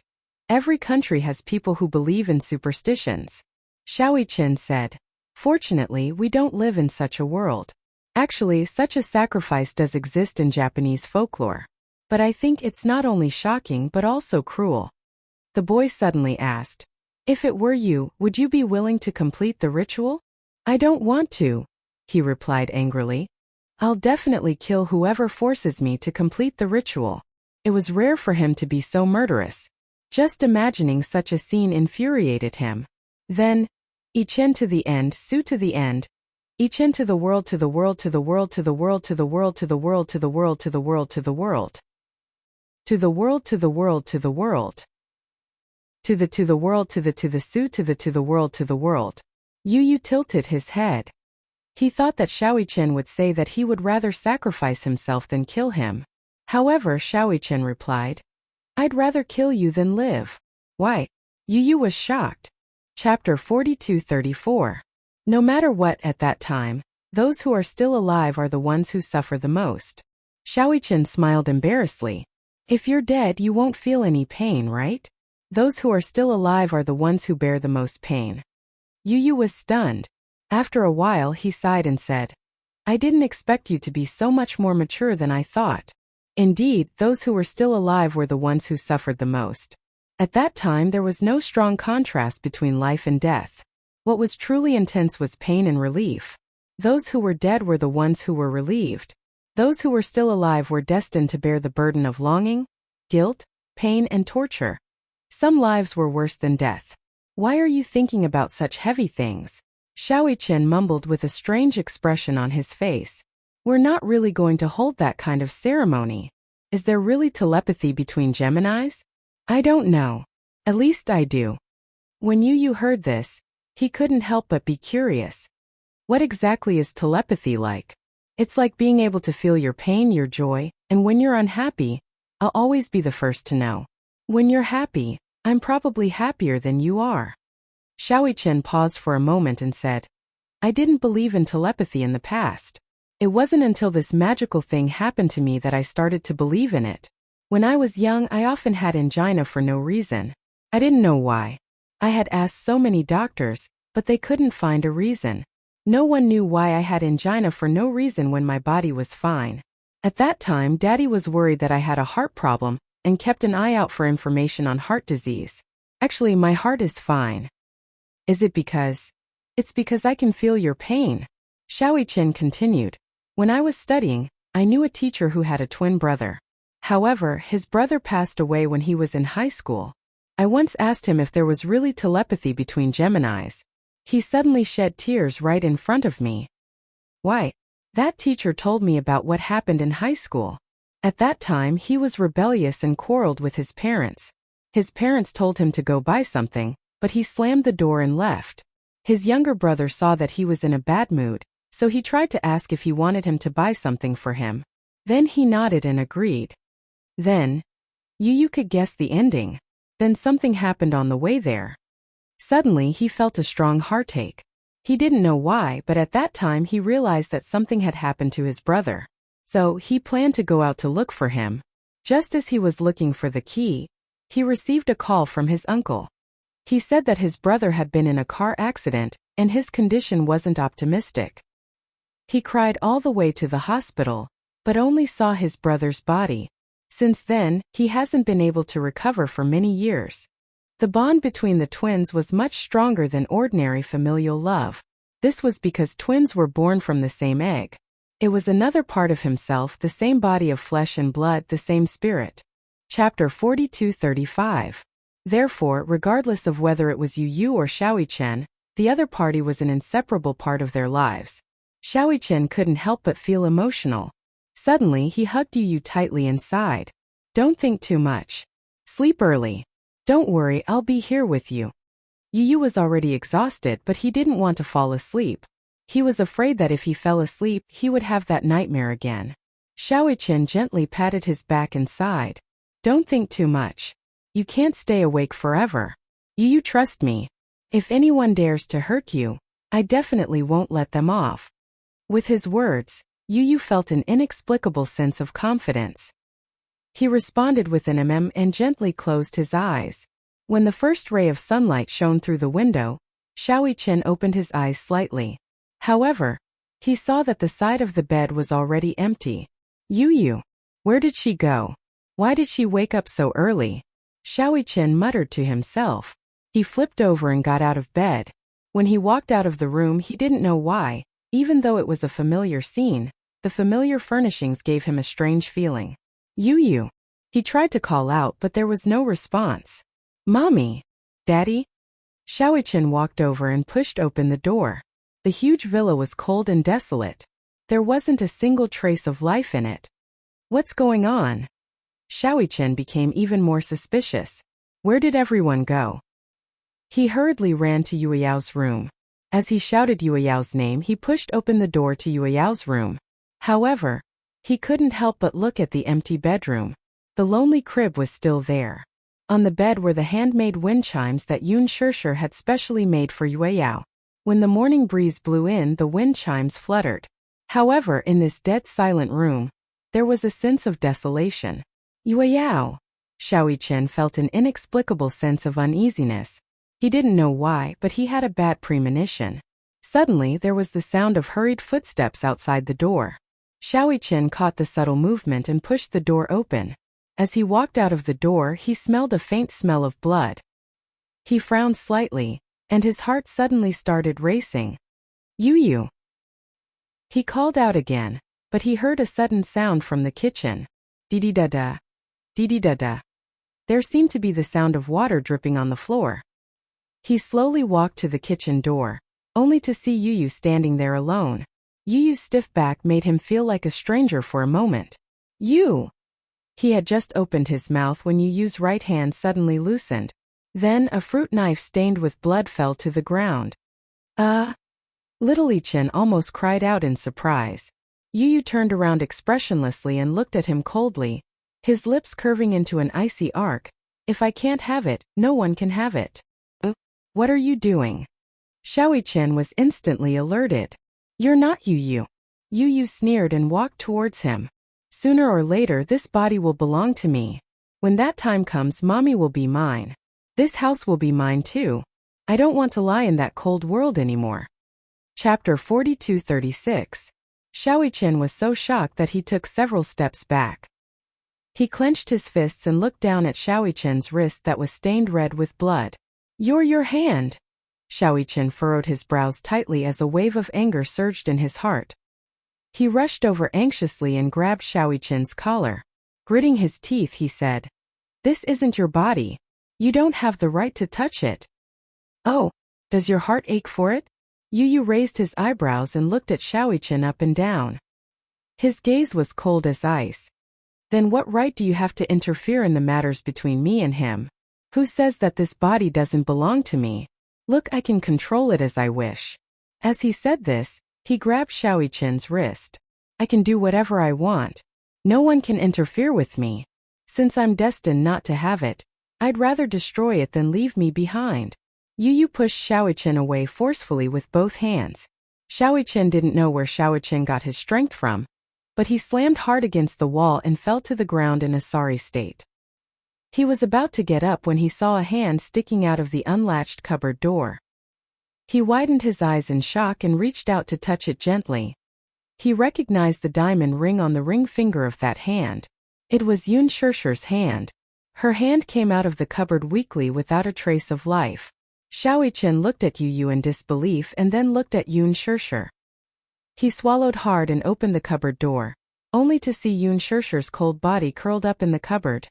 Every country has people who believe in superstitions. Xiaoichen said. Fortunately, we don't live in such a world. Actually, such a sacrifice does exist in Japanese folklore. But I think it's not only shocking but also cruel. The boy suddenly asked, "If it were you, would you be willing to complete the ritual?" "I don't want to," he replied angrily. "I'll definitely kill whoever forces me to complete the ritual." It was rare for him to be so murderous. Just imagining such a scene infuriated him. Then, Ichen to the end, Su to the end. Ichen to the world, to the world, to the world, to the world, to the world, to the world, to the world, to the world, to the world. To the world, to the world, to the world. To the world, to the Su, to the world, to the world. Yu tilted his head. He thought that Xiaoichen would say that he would rather sacrifice himself than kill him. However, Xiaoichen replied, "I'd rather kill you than live." "Why?" Yu was shocked. Chapter 42:34. No matter what at that time, those who are still alive are the ones who suffer the most. Xiaoichen smiled embarrassedly. "If you're dead, you won't feel any pain, right? Those who are still alive are the ones who bear the most pain." Yu was stunned. After a while he sighed and said, "I didn't expect you to be so much more mature than I thought." Indeed, those who were still alive were the ones who suffered the most. At that time there was no strong contrast between life and death. What was truly intense was pain and relief. Those who were dead were the ones who were relieved. Those who were still alive were destined to bear the burden of longing, guilt, pain, and torture. Some lives were worse than death. "Why are you thinking about such heavy things?" Xiaoichen mumbled with a strange expression on his face. "We're not really going to hold that kind of ceremony. Is there really telepathy between Geminis? I don't know. At least I do." When Yu heard this, he couldn't help but be curious. What exactly is telepathy like? It's like being able to feel your pain, your joy, and when you're unhappy, I'll always be the first to know. When you're happy, I'm probably happier than you are. Xiaoyi-Chen paused for a moment and said, I didn't believe in telepathy in the past. It wasn't until this magical thing happened to me that I started to believe in it. When I was young, I often had angina for no reason. I didn't know why. I had asked so many doctors, but they couldn't find a reason. No one knew why I had angina for no reason when my body was fine. At that time, Daddy was worried that I had a heart problem and kept an eye out for information on heart disease. Actually, my heart is fine. Is it because? It's because I can feel your pain. Xiaoyi-Chen continued. When I was studying, I knew a teacher who had a twin brother. However, his brother passed away when he was in high school. I once asked him if there was really telepathy between Geminis. He suddenly shed tears right in front of me. Why? That teacher told me about what happened in high school. At that time, he was rebellious and quarreled with his parents. His parents told him to go buy something, but he slammed the door and left. His younger brother saw that he was in a bad mood, so he tried to ask if he wanted him to buy something for him. Then he nodded and agreed. Then, you could guess the ending. Then something happened on the way there. Suddenly he felt a strong heartache. He didn't know why, but at that time he realized that something had happened to his brother. So he planned to go out to look for him. Just as he was looking for the key, he received a call from his uncle. He said that his brother had been in a car accident and his condition wasn't optimistic. He cried all the way to the hospital, but only saw his brother's body. Since then, he hasn't been able to recover for many years. The bond between the twins was much stronger than ordinary familial love. This was because twins were born from the same egg. It was another part of himself, the same body of flesh and blood, the same spirit. Chapter 42:35. Therefore, regardless of whether it was Yu or Xiaoyi-Chen, the other party was an inseparable part of their lives. Xiaoyi-Chen couldn't help but feel emotional. Suddenly, he hugged Yu tightly and sighed. Don't think too much. Sleep early. Don't worry, I'll be here with you. Yu was already exhausted, but he didn't want to fall asleep. He was afraid that if he fell asleep, he would have that nightmare again. Xiaoyi-Chen gently patted his back and sighed. Don't think too much. You can't stay awake forever. Yu, trust me. If anyone dares to hurt you, I definitely won't let them off. With his words, Yu felt an inexplicable sense of confidence. He responded with an and gently closed his eyes. When the first ray of sunlight shone through the window, Xiaoyi-Chen opened his eyes slightly. However, he saw that the side of the bed was already empty. Yu, where did she go? Why did she wake up so early? Xiaoyi-Chen muttered to himself. He flipped over and got out of bed. When he walked out of the room, he didn't know why. Even though it was a familiar scene, the familiar furnishings gave him a strange feeling. Yu. He tried to call out, but there was no response. Mommy? Daddy? Xiaoyi-Chen walked over and pushed open the door. The huge villa was cold and desolate. There wasn't a single trace of life in it. What's going on? Xiaoyi-Chen became even more suspicious. Where did everyone go? He hurriedly ran to Yueyao's room. As he shouted Yueyao's name, he pushed open the door to Yueyao's room. However, he couldn't help but look at the empty bedroom. The lonely crib was still there. On the bed were the handmade wind chimes that Yun Shishir had specially made for Yueyao. When the morning breeze blew in, the wind chimes fluttered. However, in this dead silent room, there was a sense of desolation. Yueyao! Xiaoyi-Chen felt an inexplicable sense of uneasiness. He didn't know why, but he had a bad premonition. Suddenly, there was the sound of hurried footsteps outside the door. Xiaoyi-Chen caught the subtle movement and pushed the door open. As he walked out of the door, he smelled a faint smell of blood. He frowned slightly, and his heart suddenly started racing. Yu. He called out again, but he heard a sudden sound from the kitchen. Dee-dee-da-da. Dee-dee-da-da. There seemed to be the sound of water dripping on the floor. He slowly walked to the kitchen door, only to see Yu standing there alone. Yu's stiff back made him feel like a stranger for a moment. Yu! He had just opened his mouth when Yu's right hand suddenly loosened. Then a fruit knife stained with blood fell to the ground. Little Chen almost cried out in surprise. Yu turned around expressionlessly and looked at him coldly. his lips curving into an icy arc. If I can't have it, no one can have it. What are you doing? Xiaoqian was instantly alerted. You're not Yu Yu. Yu Yu sneered and walked towards him. Sooner or later this body will belong to me. When that time comes, mommy will be mine. This house will be mine too. I don't want to lie in that cold world anymore. Chapter 42:36. Xiaoqian was so shocked that he took several steps back. He clenched his fists and looked down at Xiaoqian's wrist that was stained red with blood. You're your hand. Xiaoqian furrowed his brows tightly as a wave of anger surged in his heart. He rushed over anxiously and grabbed Xiaoqian's collar. Gritting his teeth, he said, "This isn't your body. You don't have the right to touch it." "Oh, does your heart ache for it?" Yu Yu raised his eyebrows and looked at Xiaoqian up and down. His gaze was cold as ice. "Then what right do you have to interfere in the matters between me and him? Who says that this body doesn't belong to me? Look, I can control it as I wish." As he said this, he grabbed Xiaoqian's wrist. "I can do whatever I want. No one can interfere with me. Since I'm destined not to have it, I'd rather destroy it than leave me behind." Yu Yu pushed Xiaoqian away forcefully with both hands. Xiaoqian didn't know where Xiaoqian got his strength from, but he slammed hard against the wall and fell to the ground in a sorry state. He was about to get up when he saw a hand sticking out of the unlatched cupboard door. He widened his eyes in shock and reached out to touch it gently. He recognized the diamond ring on the ring finger of that hand. It was Yun Shirshir's hand. Her hand came out of the cupboard weakly without a trace of life. Xiaoqian looked at Yu Yu in disbelief and then looked at Yun Shirshir. He swallowed hard and opened the cupboard door, only to see Yun Shirshir's cold body curled up in the cupboard.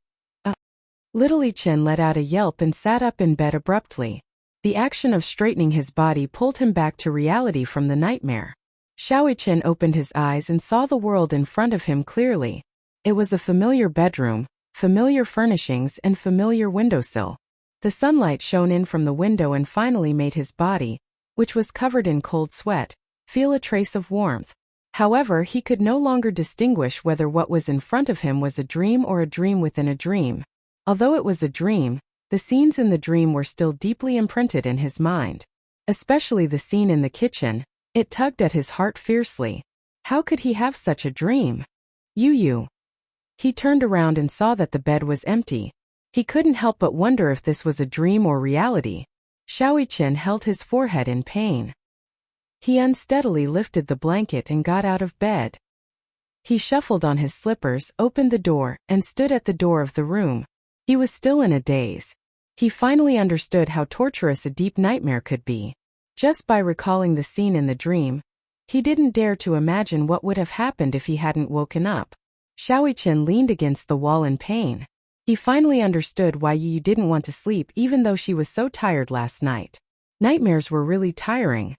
Little Chen let out a yelp and sat up in bed abruptly. The action of straightening his body pulled him back to reality from the nightmare. Xiaoqian opened his eyes and saw the world in front of him clearly. It was a familiar bedroom, familiar furnishings and familiar windowsill. The sunlight shone in from the window and finally made his body, which was covered in cold sweat, feel a trace of warmth. However, he could no longer distinguish whether what was in front of him was a dream or a dream within a dream. Although it was a dream, the scenes in the dream were still deeply imprinted in his mind. Especially the scene in the kitchen, it tugged at his heart fiercely. How could he have such a dream? Yu Yu. He turned around and saw that the bed was empty. He couldn't help but wonder if this was a dream or reality. Xiaoqian held his forehead in pain. He unsteadily lifted the blanket and got out of bed. He shuffled on his slippers, opened the door, and stood at the door of the room. He was still in a daze. He finally understood how torturous a deep nightmare could be. Just by recalling the scene in the dream, he didn't dare to imagine what would have happened if he hadn't woken up. Xiaoqian leaned against the wall in pain. He finally understood why Yu didn't want to sleep even though she was so tired last night. Nightmares were really tiring.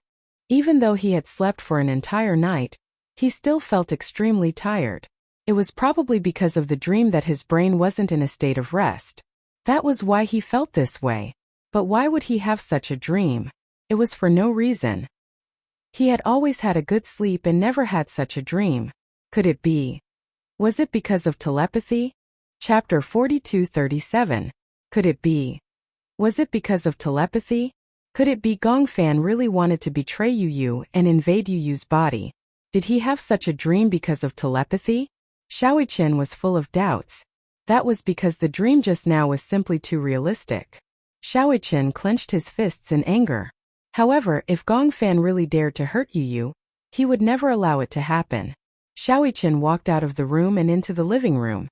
Even though he had slept for an entire night, he still felt extremely tired. It was probably because of the dream that his brain wasn't in a state of rest. That was why he felt this way. But why would he have such a dream? It was for no reason. He had always had a good sleep and never had such a dream. Could it be? Was it because of telepathy? Chapter 42:37. Could it be? Was it because of telepathy? Could it be Gongfan really wanted to betray Yu Yu and invade Yu Yu's body? Did he have such a dream because of telepathy? Xiaoqian was full of doubts. That was because the dream just now was simply too realistic. Xiaoqian clenched his fists in anger. However, if Gongfan really dared to hurt Yu Yu, he would never allow it to happen. Xiaoqian walked out of the room and into the living room.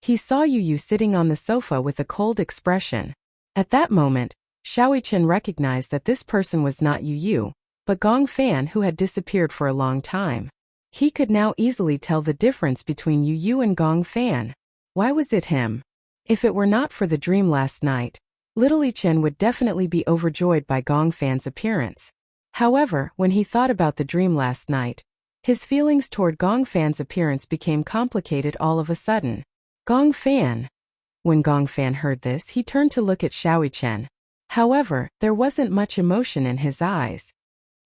He saw Yu Yu sitting on the sofa with a cold expression. At that moment, Xiaoqian recognized that this person was not Yu Yu, but Gongfan, who had disappeared for a long time. He could now easily tell the difference between Yu Yu and Gongfan. Why was it him? If it were not for the dream last night, Little Chen would definitely be overjoyed by Gongfan's appearance. However, when he thought about the dream last night, his feelings toward Gongfan's appearance became complicated all of a sudden. Gongfan. When Gongfan heard this, he turned to look at Xiaoqian. However, there wasn't much emotion in his eyes.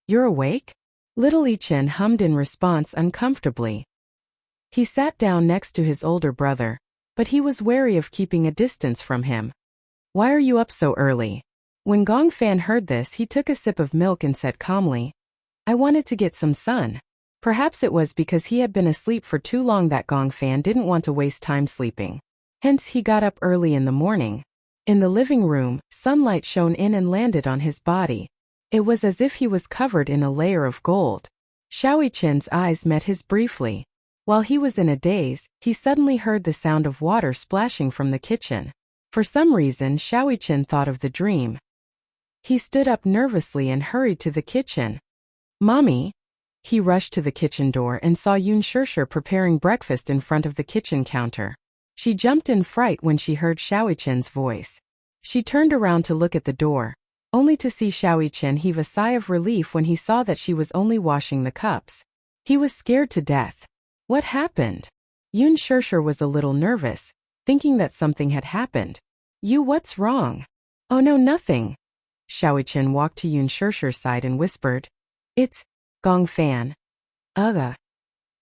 You're awake? Little Chen hummed in response uncomfortably. He sat down next to his older brother, but he was wary of keeping a distance from him. "Why are you up so early?" When Gong Fan heard this, he took a sip of milk and said calmly, "I wanted to get some sun." Perhaps it was because he had been asleep for too long that Gong Fan didn't want to waste time sleeping. Hence he got up early in the morning. In the living room, sunlight shone in and landed on his body. It was as if he was covered in a layer of gold. Xiaoqin's eyes met his briefly. While he was in a daze, he suddenly heard the sound of water splashing from the kitchen. For some reason, Xiaoqin thought of the dream. He stood up nervously and hurried to the kitchen. "Mommy!" He rushed to the kitchen door and saw Yun Shishir preparing breakfast in front of the kitchen counter. She jumped in fright when she heard Xiaoqin's voice. She turned around to look at the door, only to see Xiaoqin heave a sigh of relief when he saw that she was only washing the cups. He was scared to death. What happened? Yun Shishir was a little nervous, thinking that something had happened. What's wrong?" "Oh no, nothing." Xiaoqin walked to Yun Shishir's side and whispered, "It's Gong Fan." "Ugh."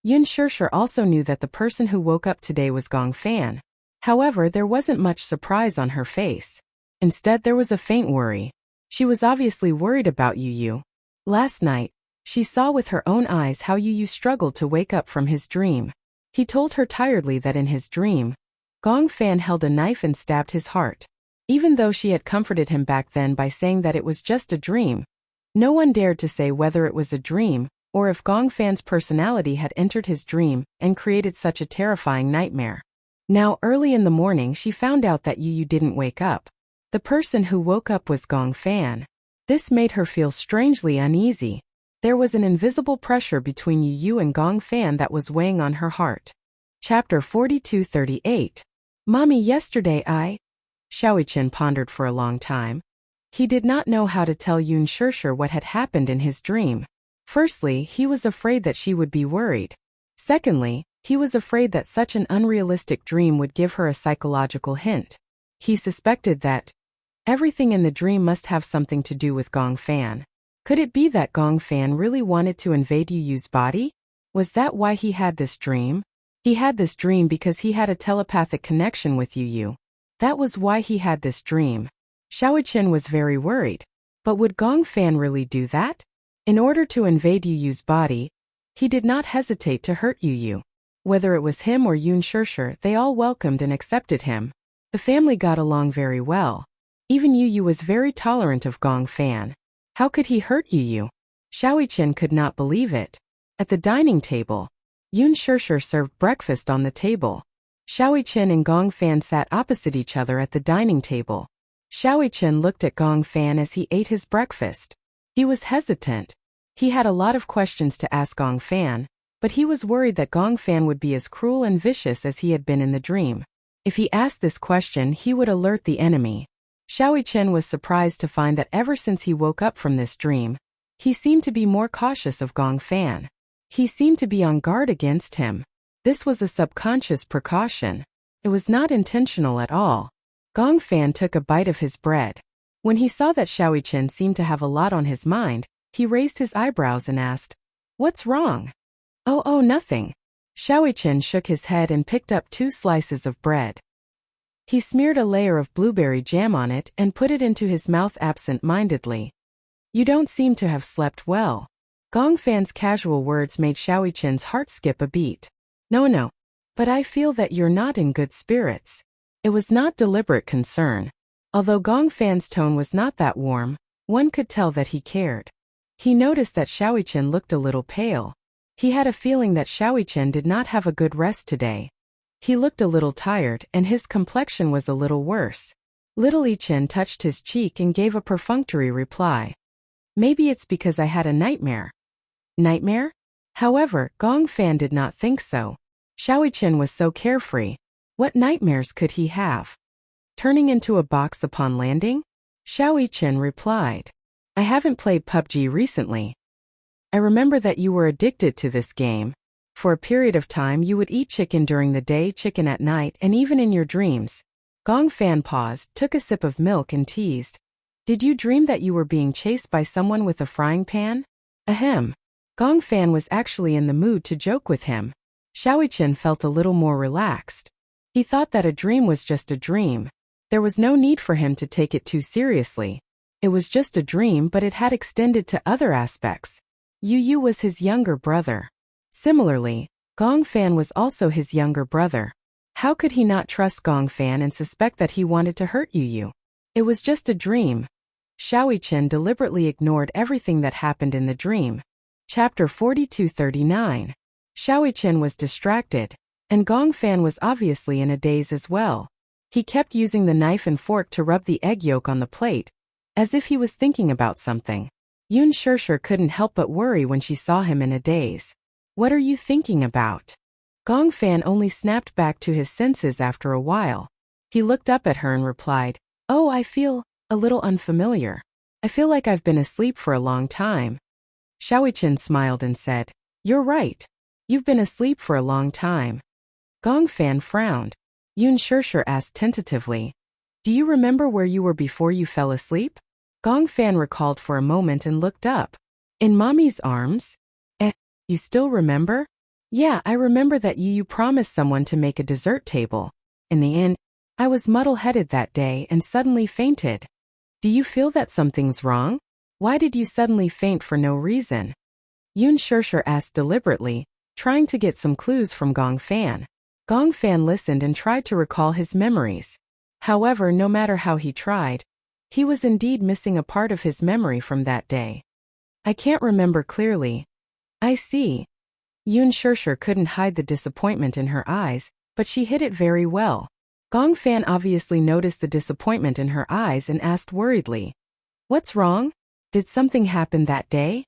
Yun Shishir also knew that the person who woke up today was Gong Fan. However, there wasn't much surprise on her face. Instead, there was a faint worry. She was obviously worried about Yu. Last night, she saw with her own eyes how Yu struggled to wake up from his dream. He told her tiredly that in his dream, Gong Fan held a knife and stabbed his heart. Even though she had comforted him back then by saying that it was just a dream, no one dared to say whether it was a dream or if Gong Fan's personality had entered his dream and created such a terrifying nightmare. Now, early in the morning, she found out that Yu didn't wake up. The person who woke up was Gong Fan. This made her feel strangely uneasy. There was an invisible pressure between Yu and Gong Fan that was weighing on her heart. Chapter 42:38. "Mommy, yesterday Xiaoqin pondered for a long time. He did not know how to tell Yun Shishir what had happened in his dream. Firstly, he was afraid that she would be worried. Secondly, he was afraid that such an unrealistic dream would give her a psychological hint. He suspected that everything in the dream must have something to do with Gong Fan. Could it be that Gong Fan really wanted to invade Yu's body? Was that why he had this dream? He had this dream because he had a telepathic connection with Yu. That was why he had this dream. Xiaoqin was very worried. But would Gong Fan really do that? In order to invade Yu's body, he did not hesitate to hurt Yu. Whether it was him or Yun Shishir, they all welcomed and accepted him. The family got along very well. Even Yu was very tolerant of Gong Fan. How could he hurt Yu? Xiaoqin could not believe it. At the dining table, Yun Shishir served breakfast on the table. Xiaoqin and Gong Fan sat opposite each other at the dining table. Xiaoqin looked at Gong Fan as he ate his breakfast. He was hesitant. He had a lot of questions to ask Gong Fan, but he was worried that Gong Fan would be as cruel and vicious as he had been in the dream. If he asked this question, he would alert the enemy. Xiaoqin was surprised to find that ever since he woke up from this dream, he seemed to be more cautious of Gong Fan. He seemed to be on guard against him. This was a subconscious precaution. It was not intentional at all. Gong Fan took a bite of his bread. When he saw that Xiaoqin seemed to have a lot on his mind, he raised his eyebrows and asked, "What's wrong?" Oh, nothing." Xiaoqin shook his head and picked up 2 slices of bread. He smeared a layer of blueberry jam on it and put it into his mouth absent-mindedly. "You don't seem to have slept well." Gong Fan's casual words made Xiaoqin's heart skip a beat. No, but I feel that you're not in good spirits." It was not deliberate concern. Although Gong Fan's tone was not that warm, one could tell that he cared. He noticed that Xiaoqin looked a little pale. He had a feeling that Xiaoqin did not have a good rest today. He looked a little tired and his complexion was a little worse. Little Ichin touched his cheek and gave a perfunctory reply. "Maybe it's because I had a nightmare." Nightmare? However, Gong Fan did not think so. Xiaoqin was so carefree. What nightmares could he have? Turning into a box upon landing? Xiaoqin replied. "I haven't played PUBG recently. I remember that you were addicted to this game. For a period of time you would eat chicken during the day, chicken at night, and even in your dreams." Gong Fan paused, took a sip of milk and teased. "Did you dream that you were being chased by someone with a frying pan?" Ahem. Gong Fan was actually in the mood to joke with him. Xiaoqin felt a little more relaxed. He thought that a dream was just a dream. There was no need for him to take it too seriously. It was just a dream, but it had extended to other aspects. Yu was his younger brother. Similarly, Gong Fan was also his younger brother. How could he not trust Gong Fan and suspect that he wanted to hurt Yu? It was just a dream. Xiaoyichen deliberately ignored everything that happened in the dream. Chapter 4239. Xiaoyichen was distracted, and Gong Fan was obviously in a daze as well. He kept using the knife and fork to rub the egg yolk on the plate, as if he was thinking about something. Yun Shirshir couldn't help but worry when she saw him in a daze. What are you thinking about? Gong Fan only snapped back to his senses after a while. He looked up at her and replied, "Oh, I feel a little unfamiliar. I feel like I've been asleep for a long time." Xiaoyichen smiled and said, "You're right. You've been asleep for a long time." Gong Fan frowned. Yun Shirshir asked tentatively, "Do you remember where you were before you fell asleep?" Gong Fan recalled for a moment and looked up. "In Mommy's arms? You still remember?" "Yeah, I remember that you promised someone to make a dessert table. In the end, I was muddle-headed that day and suddenly fainted. Do you feel that something's wrong? Why did you suddenly faint for no reason?" Yun Shirshir asked deliberately, trying to get some clues from Gong Fan. Gong Fan listened and tried to recall his memories. However, no matter how he tried, he was indeed missing a part of his memory from that day. "I can't remember clearly." "I see." Yun Shirshir couldn't hide the disappointment in her eyes, but she hid it very well. Gong Fan obviously noticed the disappointment in her eyes and asked worriedly, "What's wrong? Did something happen that day?"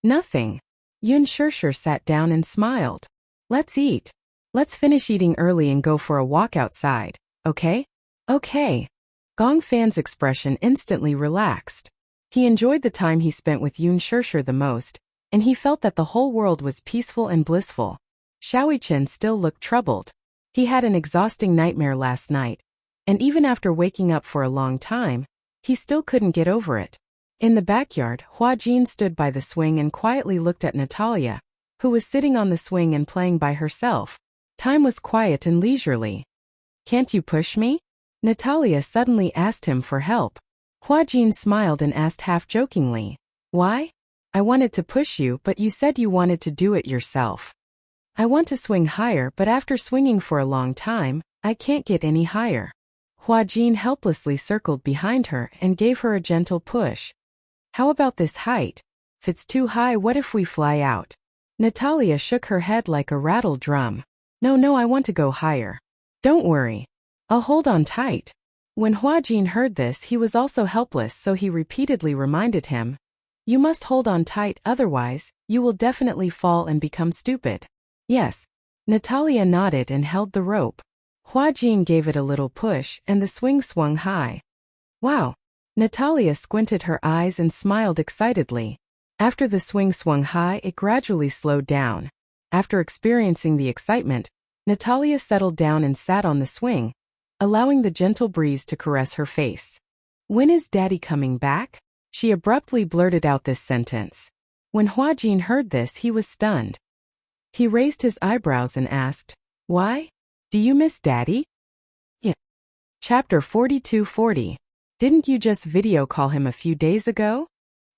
"Nothing." Yun Shirshir sat down and smiled. "Let's eat. Let's finish eating early and go for a walk outside, okay?" "Okay." Gong Fan's expression instantly relaxed. He enjoyed the time he spent with Yun Shirshir the most, and he felt that the whole world was peaceful and blissful. Xiaoyichen still looked troubled. He had an exhausting nightmare last night, and even after waking up for a long time, he still couldn't get over it. In the backyard, Hua Jin stood by the swing and quietly looked at Natalia, who was sitting on the swing and playing by herself. Time was quiet and leisurely. "Can't you push me?" Natalia suddenly asked him for help. Hua Jin smiled and asked half-jokingly, "Why?" "I wanted to push you, but you said you wanted to do it yourself." "I want to swing higher, but after swinging for a long time, I can't get any higher." Hua Jin helplessly circled behind her and gave her a gentle push. "How about this height? If it's too high, what if we fly out?" Natalia shook her head like a rattle drum. No, I want to go higher." "Don't worry. I'll hold on tight." When Hua Jin heard this, he was also helpless, so he repeatedly reminded him, "You must hold on tight, otherwise, you will definitely fall and become stupid." "Yes." Natalia nodded and held the rope. Hua Jin gave it a little push, and the swing swung high. "Wow." Natalia squinted her eyes and smiled excitedly. After the swing swung high, it gradually slowed down. After experiencing the excitement, Natalia settled down and sat on the swing, allowing the gentle breeze to caress her face. "When is Daddy coming back?" She abruptly blurted out this sentence. When Hua Jin heard this, he was stunned. He raised his eyebrows and asked, "Why? Do you miss Daddy?" "Yeah." Chapter 4240. "Didn't you just video call him a few days ago?"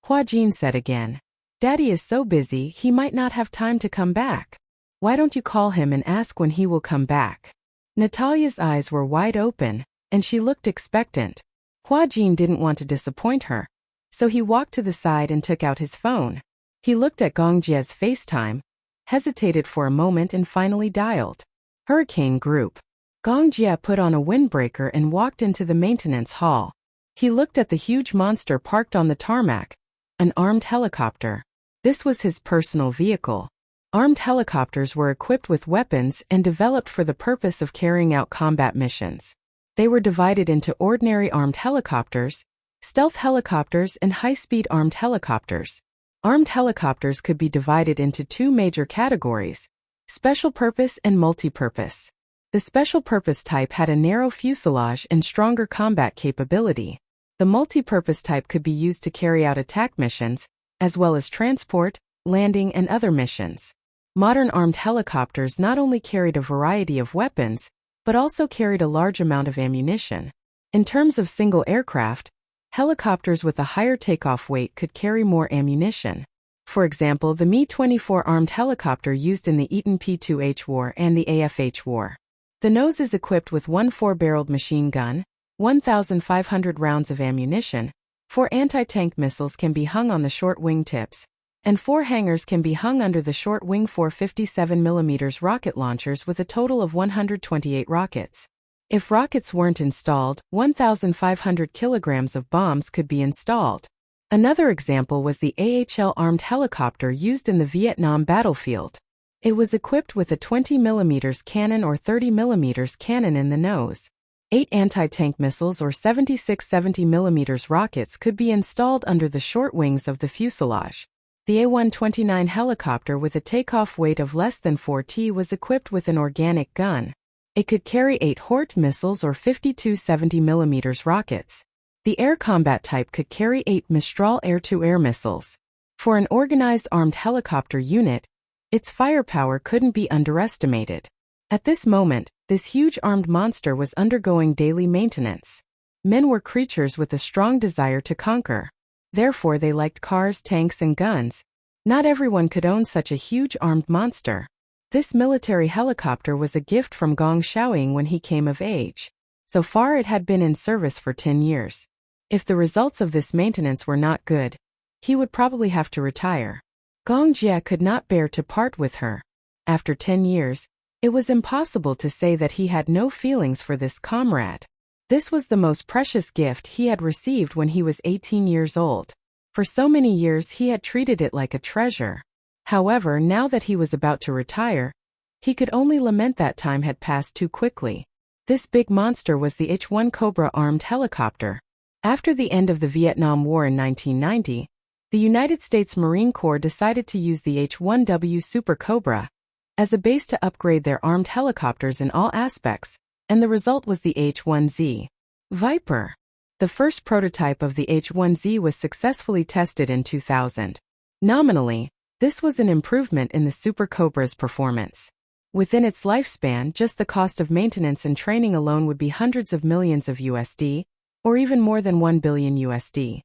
Hua Jin said again. "Daddy is so busy, he might not have time to come back. Why don't you call him and ask when he will come back?" Natalia's eyes were wide open, and she looked expectant. Hua Jin didn't want to disappoint her, so he walked to the side and took out his phone. He looked at Gong Jie's FaceTime, hesitated for a moment and finally dialed. Hurricane Group. Gong Jie put on a windbreaker and walked into the maintenance hall. He looked at the huge monster parked on the tarmac, an armed helicopter. This was his personal vehicle. Armed helicopters were equipped with weapons and developed for the purpose of carrying out combat missions. They were divided into ordinary armed helicopters, stealth helicopters, and high-speed armed helicopters. Armed helicopters could be divided into two major categories: special purpose and multi-purpose. The special purpose type had a narrow fuselage and stronger combat capability. The multi-purpose type could be used to carry out attack missions, as well as transport, landing, and other missions. Modern armed helicopters not only carried a variety of weapons, but also carried a large amount of ammunition. In terms of single aircraft, helicopters with a higher takeoff weight could carry more ammunition. For example, the Mi-24 armed helicopter used in the Eaton P-2H war and the AFH war. The nose is equipped with one 4-barreled machine gun, 1,500 rounds of ammunition, 4 anti-tank missiles can be hung on the short wing tips, and 4 hangars can be hung under the short wing 4 57mm rocket launchers with a total of 128 rockets. If rockets weren't installed, 1,500 kilograms of bombs could be installed. Another example was the AHL armed helicopter used in the Vietnam battlefield. It was equipped with a 20mm cannon or 30mm cannon in the nose. 8 anti-tank missiles or 76 70mm rockets could be installed under the short wings of the fuselage. The A-129 helicopter with a takeoff weight of less than 4 was equipped with an organic gun. It could carry 8 Hort missiles or 52 70mm rockets. The air combat type could carry 8 Mistral air-to-air missiles. For an organized armed helicopter unit, its firepower couldn't be underestimated. At this moment, this huge armed monster was undergoing daily maintenance. Men were creatures with a strong desire to conquer. Therefore they liked cars, tanks, and guns. Not everyone could own such a huge armed monster. This military helicopter was a gift from Gong Xiaoying when he came of age. So far it had been in service for 10 years. If the results of this maintenance were not good, he would probably have to retire. Gong Jie could not bear to part with her. After 10 years, it was impossible to say that he had no feelings for this comrade. This was the most precious gift he had received when he was 18 years old. For so many years he had treated it like a treasure. However, now that he was about to retire, he could only lament that time had passed too quickly. This big monster was the H-1 Cobra armed helicopter. After the end of the Vietnam War in 1990, the United States Marine Corps decided to use the H-1W Super Cobra as a base to upgrade their armed helicopters in all aspects, and the result was the H-1Z Viper. The first prototype of the H-1Z was successfully tested in 2000. Nominally, this was an improvement in the Super Cobra's performance. Within its lifespan, just the cost of maintenance and training alone would be hundreds of millions of USD, or even more than 1 billion USD.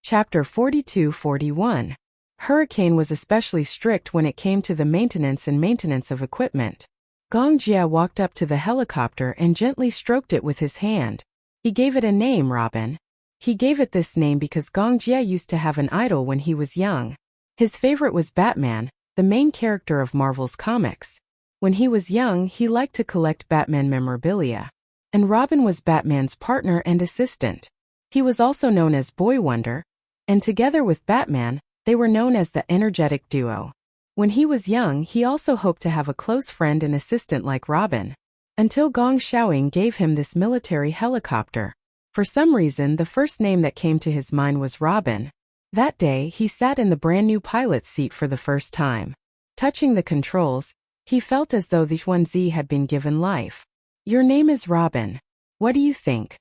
Chapter 42-41. Hurricane was especially strict when it came to the maintenance of equipment. Gong Jie walked up to the helicopter and gently stroked it with his hand. He gave it a name, Robin. He gave it this name because Gong Jie used to have an idol when he was young. His favorite was Batman, the main character of Marvel's comics. When he was young, he liked to collect Batman memorabilia. And Robin was Batman's partner and assistant. He was also known as Boy Wonder, and together with Batman, they were known as the energetic duo. When he was young, he also hoped to have a close friend and assistant like Robin. Until Gong Xiaoying gave him this military helicopter. For some reason, the first name that came to his mind was Robin. That day, he sat in the brand new pilot's seat for the first time. Touching the controls, he felt as though the H-1Z had been given life. Your name is Robin. What do you think?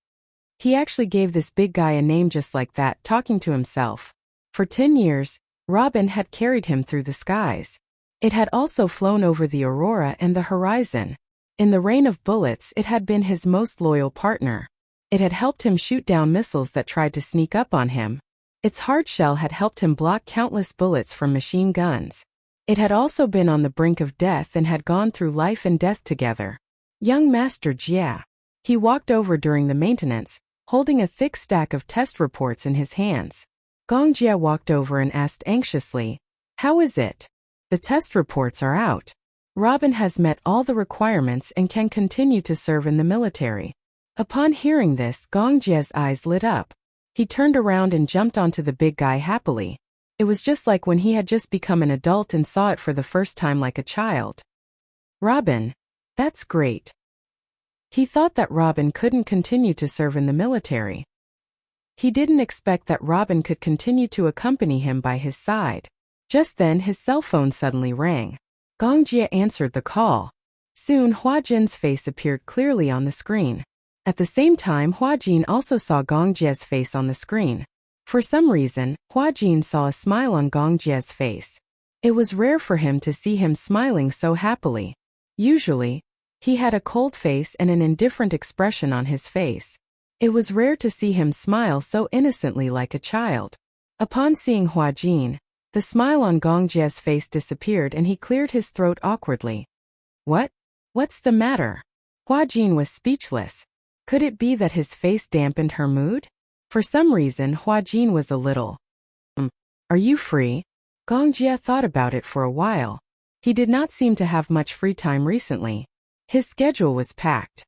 He actually gave this big guy a name just like that, talking to himself. For 10 years, Robin had carried him through the skies. It had also flown over the aurora and the horizon. In the rain of bullets, it had been his most loyal partner. It had helped him shoot down missiles that tried to sneak up on him. Its hard shell had helped him block countless bullets from machine guns. It had also been on the brink of death and had gone through life and death together. Young Master Jia. He walked over during the maintenance, holding a thick stack of test reports in his hands. Gong Jia walked over and asked anxiously, "How is it?" "The test reports are out. Robin has met all the requirements and can continue to serve in the military." Upon hearing this, Gong Jia's eyes lit up. He turned around and jumped onto the big guy happily. It was just like when he had just become an adult and saw it for the first time like a child. Robin. That's great. He thought that Robin couldn't continue to serve in the military. He didn't expect that Robin could continue to accompany him by his side. Just then his cell phone suddenly rang. Gong Jia answered the call. Soon Hua Jin's face appeared clearly on the screen. At the same time, Hua Jin also saw Gong Jia's face on the screen. For some reason, Hua Jin saw a smile on Gong Jia's face. It was rare for him to see him smiling so happily. Usually, He had a cold face and an indifferent expression on his face. It was rare to see him smile so innocently like a child. Upon seeing Hua Jin, the smile on Gong Jie's face disappeared and he cleared his throat awkwardly. What? What's the matter? Hua Jin was speechless. Could it be that his face dampened her mood? For some reason, Hua Jin was a little. Are you free? Gong Jie thought about it for a while. He did not seem to have much free time recently. His schedule was packed.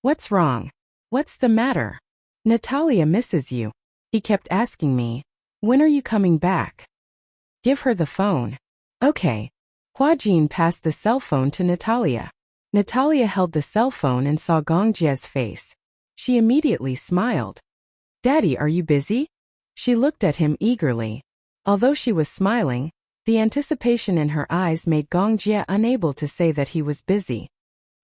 What's wrong? What's the matter? Natalia misses you. He kept asking me. When are you coming back? Give her the phone. Okay. Hua Jin passed the cell phone to Natalia. Natalia held the cell phone and saw Gong Jie's face. She immediately smiled. Daddy, are you busy? She looked at him eagerly. Although she was smiling, the anticipation in her eyes made Gong Jie unable to say that he was busy.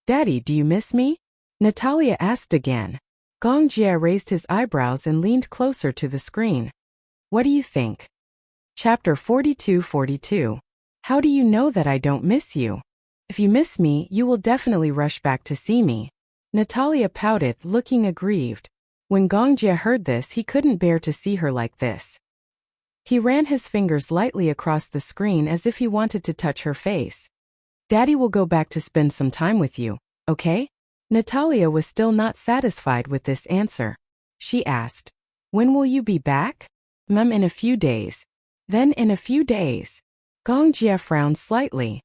Daddy, do you miss me? Natalia asked again. Gong Jie raised his eyebrows and leaned closer to the screen. What do you think? Chapter 42-42. How do you know that I don't miss you? If you miss me, you will definitely rush back to see me. Natalia pouted, looking aggrieved. When Gong Jie heard this, he couldn't bear to see her like this. He ran his fingers lightly across the screen as if he wanted to touch her face. Daddy will go back to spend some time with you, okay? Natalia was still not satisfied with this answer. She asked, when will you be back? Mum, in a few days. Then in a few days. Gong Jie frowned slightly.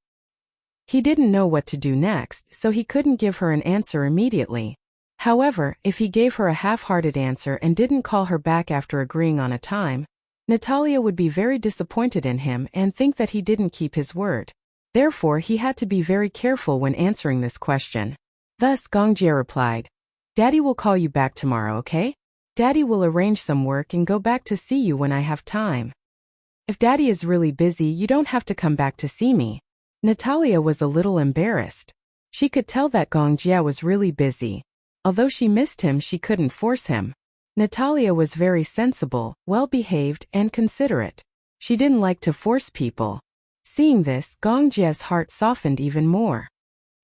He didn't know what to do next, so he couldn't give her an answer immediately. However, if he gave her a half-hearted answer and didn't call her back after agreeing on a time, Natalia would be very disappointed in him and think that he didn't keep his word. Therefore, he had to be very careful when answering this question. Thus, Gong Jie replied, Daddy will call you back tomorrow, okay? Daddy will arrange some work and go back to see you when I have time. If Daddy is really busy, you don't have to come back to see me. Natalia was a little embarrassed. She could tell that Gong Jie was really busy. Although she missed him, she couldn't force him. Natalia was very sensible, well-behaved, and considerate. She didn't like to force people. Seeing this, Gong Jie's heart softened even more.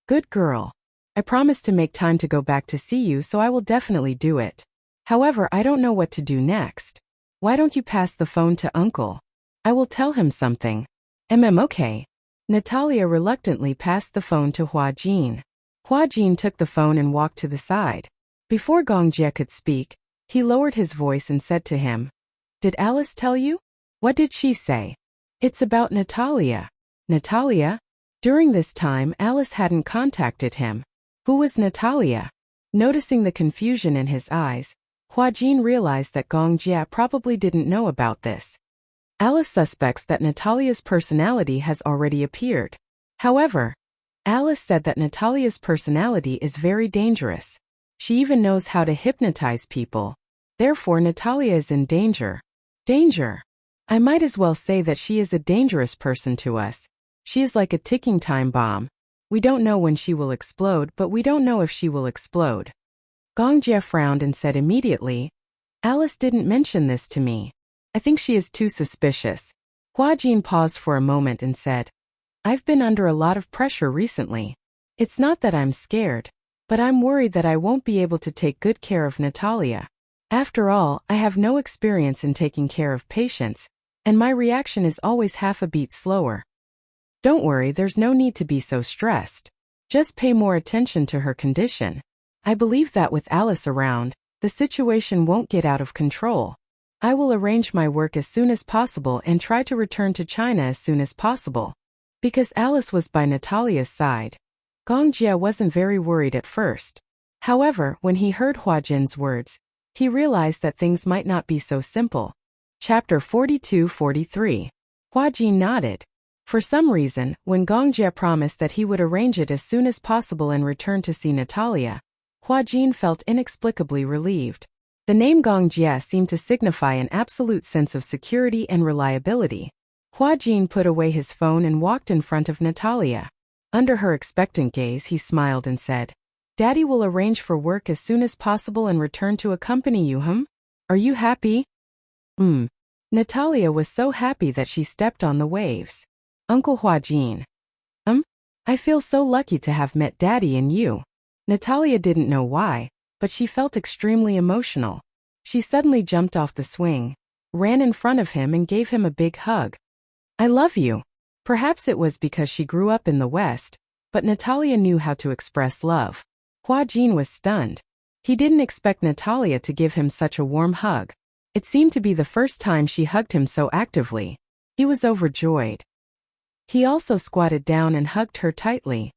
Good girl. I promised to make time to go back to see you, so I will definitely do it. However, I don't know what to do next. Why don't you pass the phone to Uncle? I will tell him something. Okay. Natalia reluctantly passed the phone to Hua Jin. Hua Jin took the phone and walked to the side. Before Gong Jie could speak, he lowered his voice and said to him, Did Alice tell you? What did she say? It's about Natalia. Natalia? During this time, Alice hadn't contacted him. Who was Natalia? Noticing the confusion in his eyes, Hua Jin realized that Gong Jie probably didn't know about this. Alice suspects that Natalia's personality has already appeared. However, Alice said that Natalia's personality is very dangerous. She even knows how to hypnotize people. Therefore, Natalia is in danger. Danger. I might as well say that she is a dangerous person to us. She is like a ticking time bomb. We don't know when she will explode, but we don't know if she will explode. Gong Jie frowned and said immediately, Alice didn't mention this to me. I think she is too suspicious. Hua Jin paused for a moment and said, I've been under a lot of pressure recently. It's not that I'm scared, but I'm worried that I won't be able to take good care of Natalia. After all, I have no experience in taking care of patients, and my reaction is always half a beat slower. Don't worry, there's no need to be so stressed. Just pay more attention to her condition. I believe that with Alice around, the situation won't get out of control. I will arrange my work as soon as possible and try to return to China as soon as possible. Because Alice was by Natalia's side, Gong Jie wasn't very worried at first. However, when he heard Hua Jin's words, he realized that things might not be so simple. Chapter 42-43. Hua Jin nodded. For some reason, when Gong Jie promised that he would arrange it as soon as possible and return to see Natalia, Hua Jin felt inexplicably relieved. The name Gong Jie seemed to signify an absolute sense of security and reliability. Hua Jin put away his phone and walked in front of Natalia. Under her expectant gaze, he smiled and said, Daddy will arrange for work as soon as possible and return to accompany you, Are you happy? Natalia was so happy that she stepped on the waves. Uncle Hua Jin. I feel so lucky to have met Daddy and you. Natalia didn't know why, but she felt extremely emotional. She suddenly jumped off the swing, ran in front of him and gave him a big hug. I love you. Perhaps it was because she grew up in the West, but Natalia knew how to express love. Hua Jin was stunned. He didn't expect Natalia to give him such a warm hug. It seemed to be the first time she hugged him so actively. He was overjoyed. He also squatted down and hugged her tightly.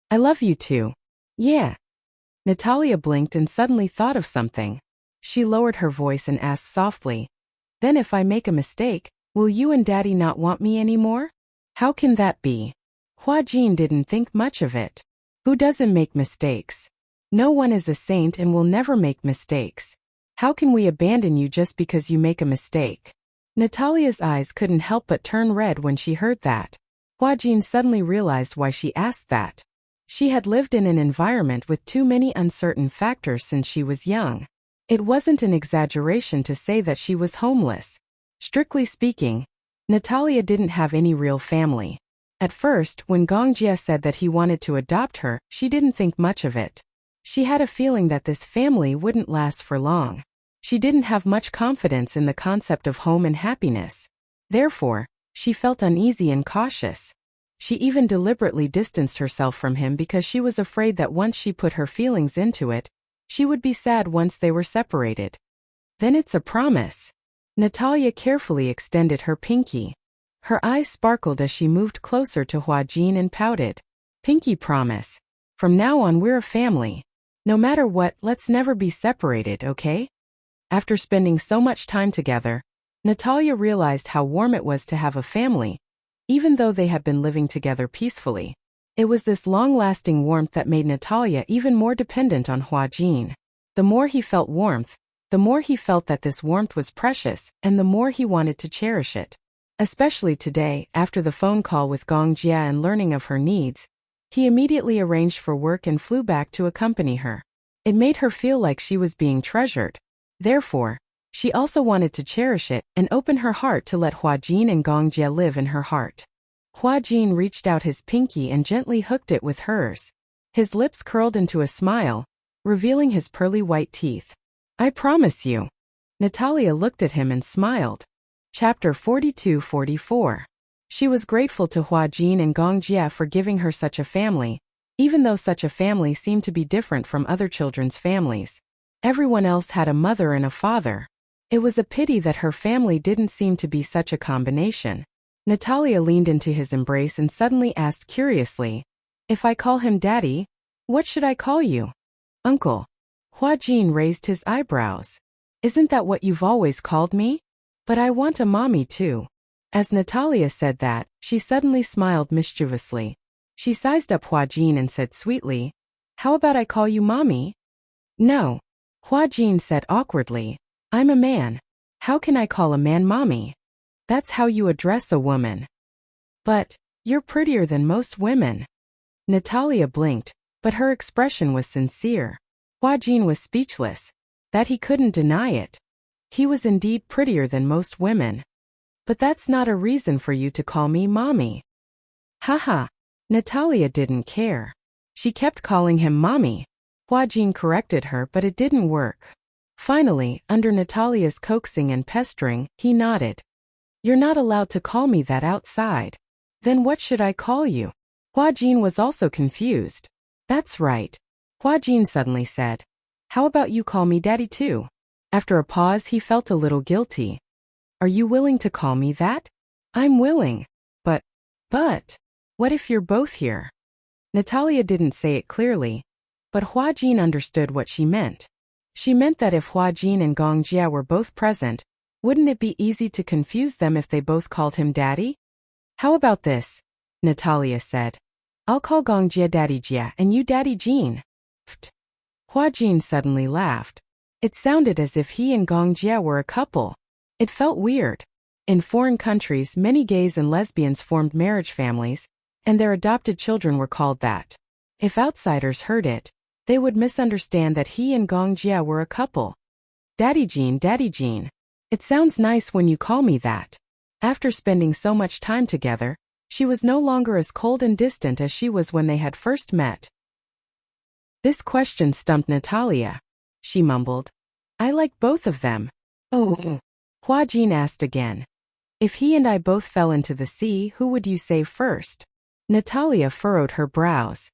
I love you too. Yeah. Natalia blinked and suddenly thought of something. She lowered her voice and asked softly, Then if I make a mistake, will you and Daddy not want me anymore? How can that be? Hua Jin didn't think much of it. Who doesn't make mistakes? No one is a saint and will never make mistakes. How can we abandon you just because you make a mistake? Natalia's eyes couldn't help but turn red when she heard that. Hua Jin suddenly realized why she asked that. She had lived in an environment with too many uncertain factors since she was young. It wasn't an exaggeration to say that she was homeless. Strictly speaking, Natalia didn't have any real family. At first, when Gong Jie said that he wanted to adopt her, she didn't think much of it. She had a feeling that this family wouldn't last for long. She didn't have much confidence in the concept of home and happiness. Therefore, she felt uneasy and cautious. She even deliberately distanced herself from him because she was afraid that once she put her feelings into it, she would be sad once they were separated. Then it's a promise. Natalia carefully extended her pinky. Her eyes sparkled as she moved closer to Hua Jin and pouted. Pinky promise. From now on we're a family. No matter what, let's never be separated, okay? After spending so much time together, Natalia realized how warm it was to have a family, even though they had been living together peacefully. It was this long-lasting warmth that made Natalia even more dependent on Hua Jin. The more he felt warmth, the more he felt that this warmth was precious, and the more he wanted to cherish it. Especially today, after the phone call with Gong Jie and learning of her needs, he immediately arranged for work and flew back to accompany her. It made her feel like she was being treasured. Therefore, she also wanted to cherish it and open her heart to let Hua Jin and Gong Jie live in her heart. Hua Jin reached out his pinky and gently hooked it with hers. His lips curled into a smile, revealing his pearly white teeth. I promise you. Natalia looked at him and smiled. Chapter 42-44. She was grateful to Hua Jin and Gong Jie for giving her such a family, even though such a family seemed to be different from other children's families. Everyone else had a mother and a father. It was a pity that her family didn't seem to be such a combination. Natalia leaned into his embrace and suddenly asked curiously, If I call him Daddy, what should I call you? Uncle. Hua Jin raised his eyebrows. Isn't that what you've always called me? But I want a mommy too. As Natalia said that, she suddenly smiled mischievously. She sized up Hua Jin and said sweetly, How about I call you mommy? No. Hua Jin said awkwardly, I'm a man. How can I call a man mommy? That's how you address a woman. But, you're prettier than most women. Natalia blinked, but her expression was sincere. Hua Jin was speechless. That he couldn't deny it. He was indeed prettier than most women. But that's not a reason for you to call me mommy. Haha. Natalia didn't care. She kept calling him mommy. Hua Jin corrected her, but it didn't work. Finally, under Natalia's coaxing and pestering, he nodded. You're not allowed to call me that outside. Then what should I call you? Hua Jin was also confused. That's right. Hua Jin suddenly said. How about you call me Daddy too? After a pause, he felt a little guilty. Are you willing to call me that? I'm willing. But, what if you're both here? Natalia didn't say it clearly, but Hua Jin understood what she meant. She meant that if Hua Jin and Gong Jie were both present, wouldn't it be easy to confuse them if they both called him Daddy? How about this? Natalia said. I'll call Gong Jie Daddy Jie and you Daddy Jin. Pfft. Hua Jin suddenly laughed. It sounded as if he and Gong Jie were a couple. It felt weird. In foreign countries, many gays and lesbians formed marriage families, and their adopted children were called that. If outsiders heard it, they would misunderstand that he and Gong Jie were a couple. Daddy Jin, it sounds nice when you call me that. After spending so much time together, She was no longer as cold and distant as she was when they had first met. This question stumped Natalia. She mumbled, "I like both of them." "Oh." Hua Jin asked again. "If he and I both fell into the sea, who would you save first?" Natalia furrowed her brows.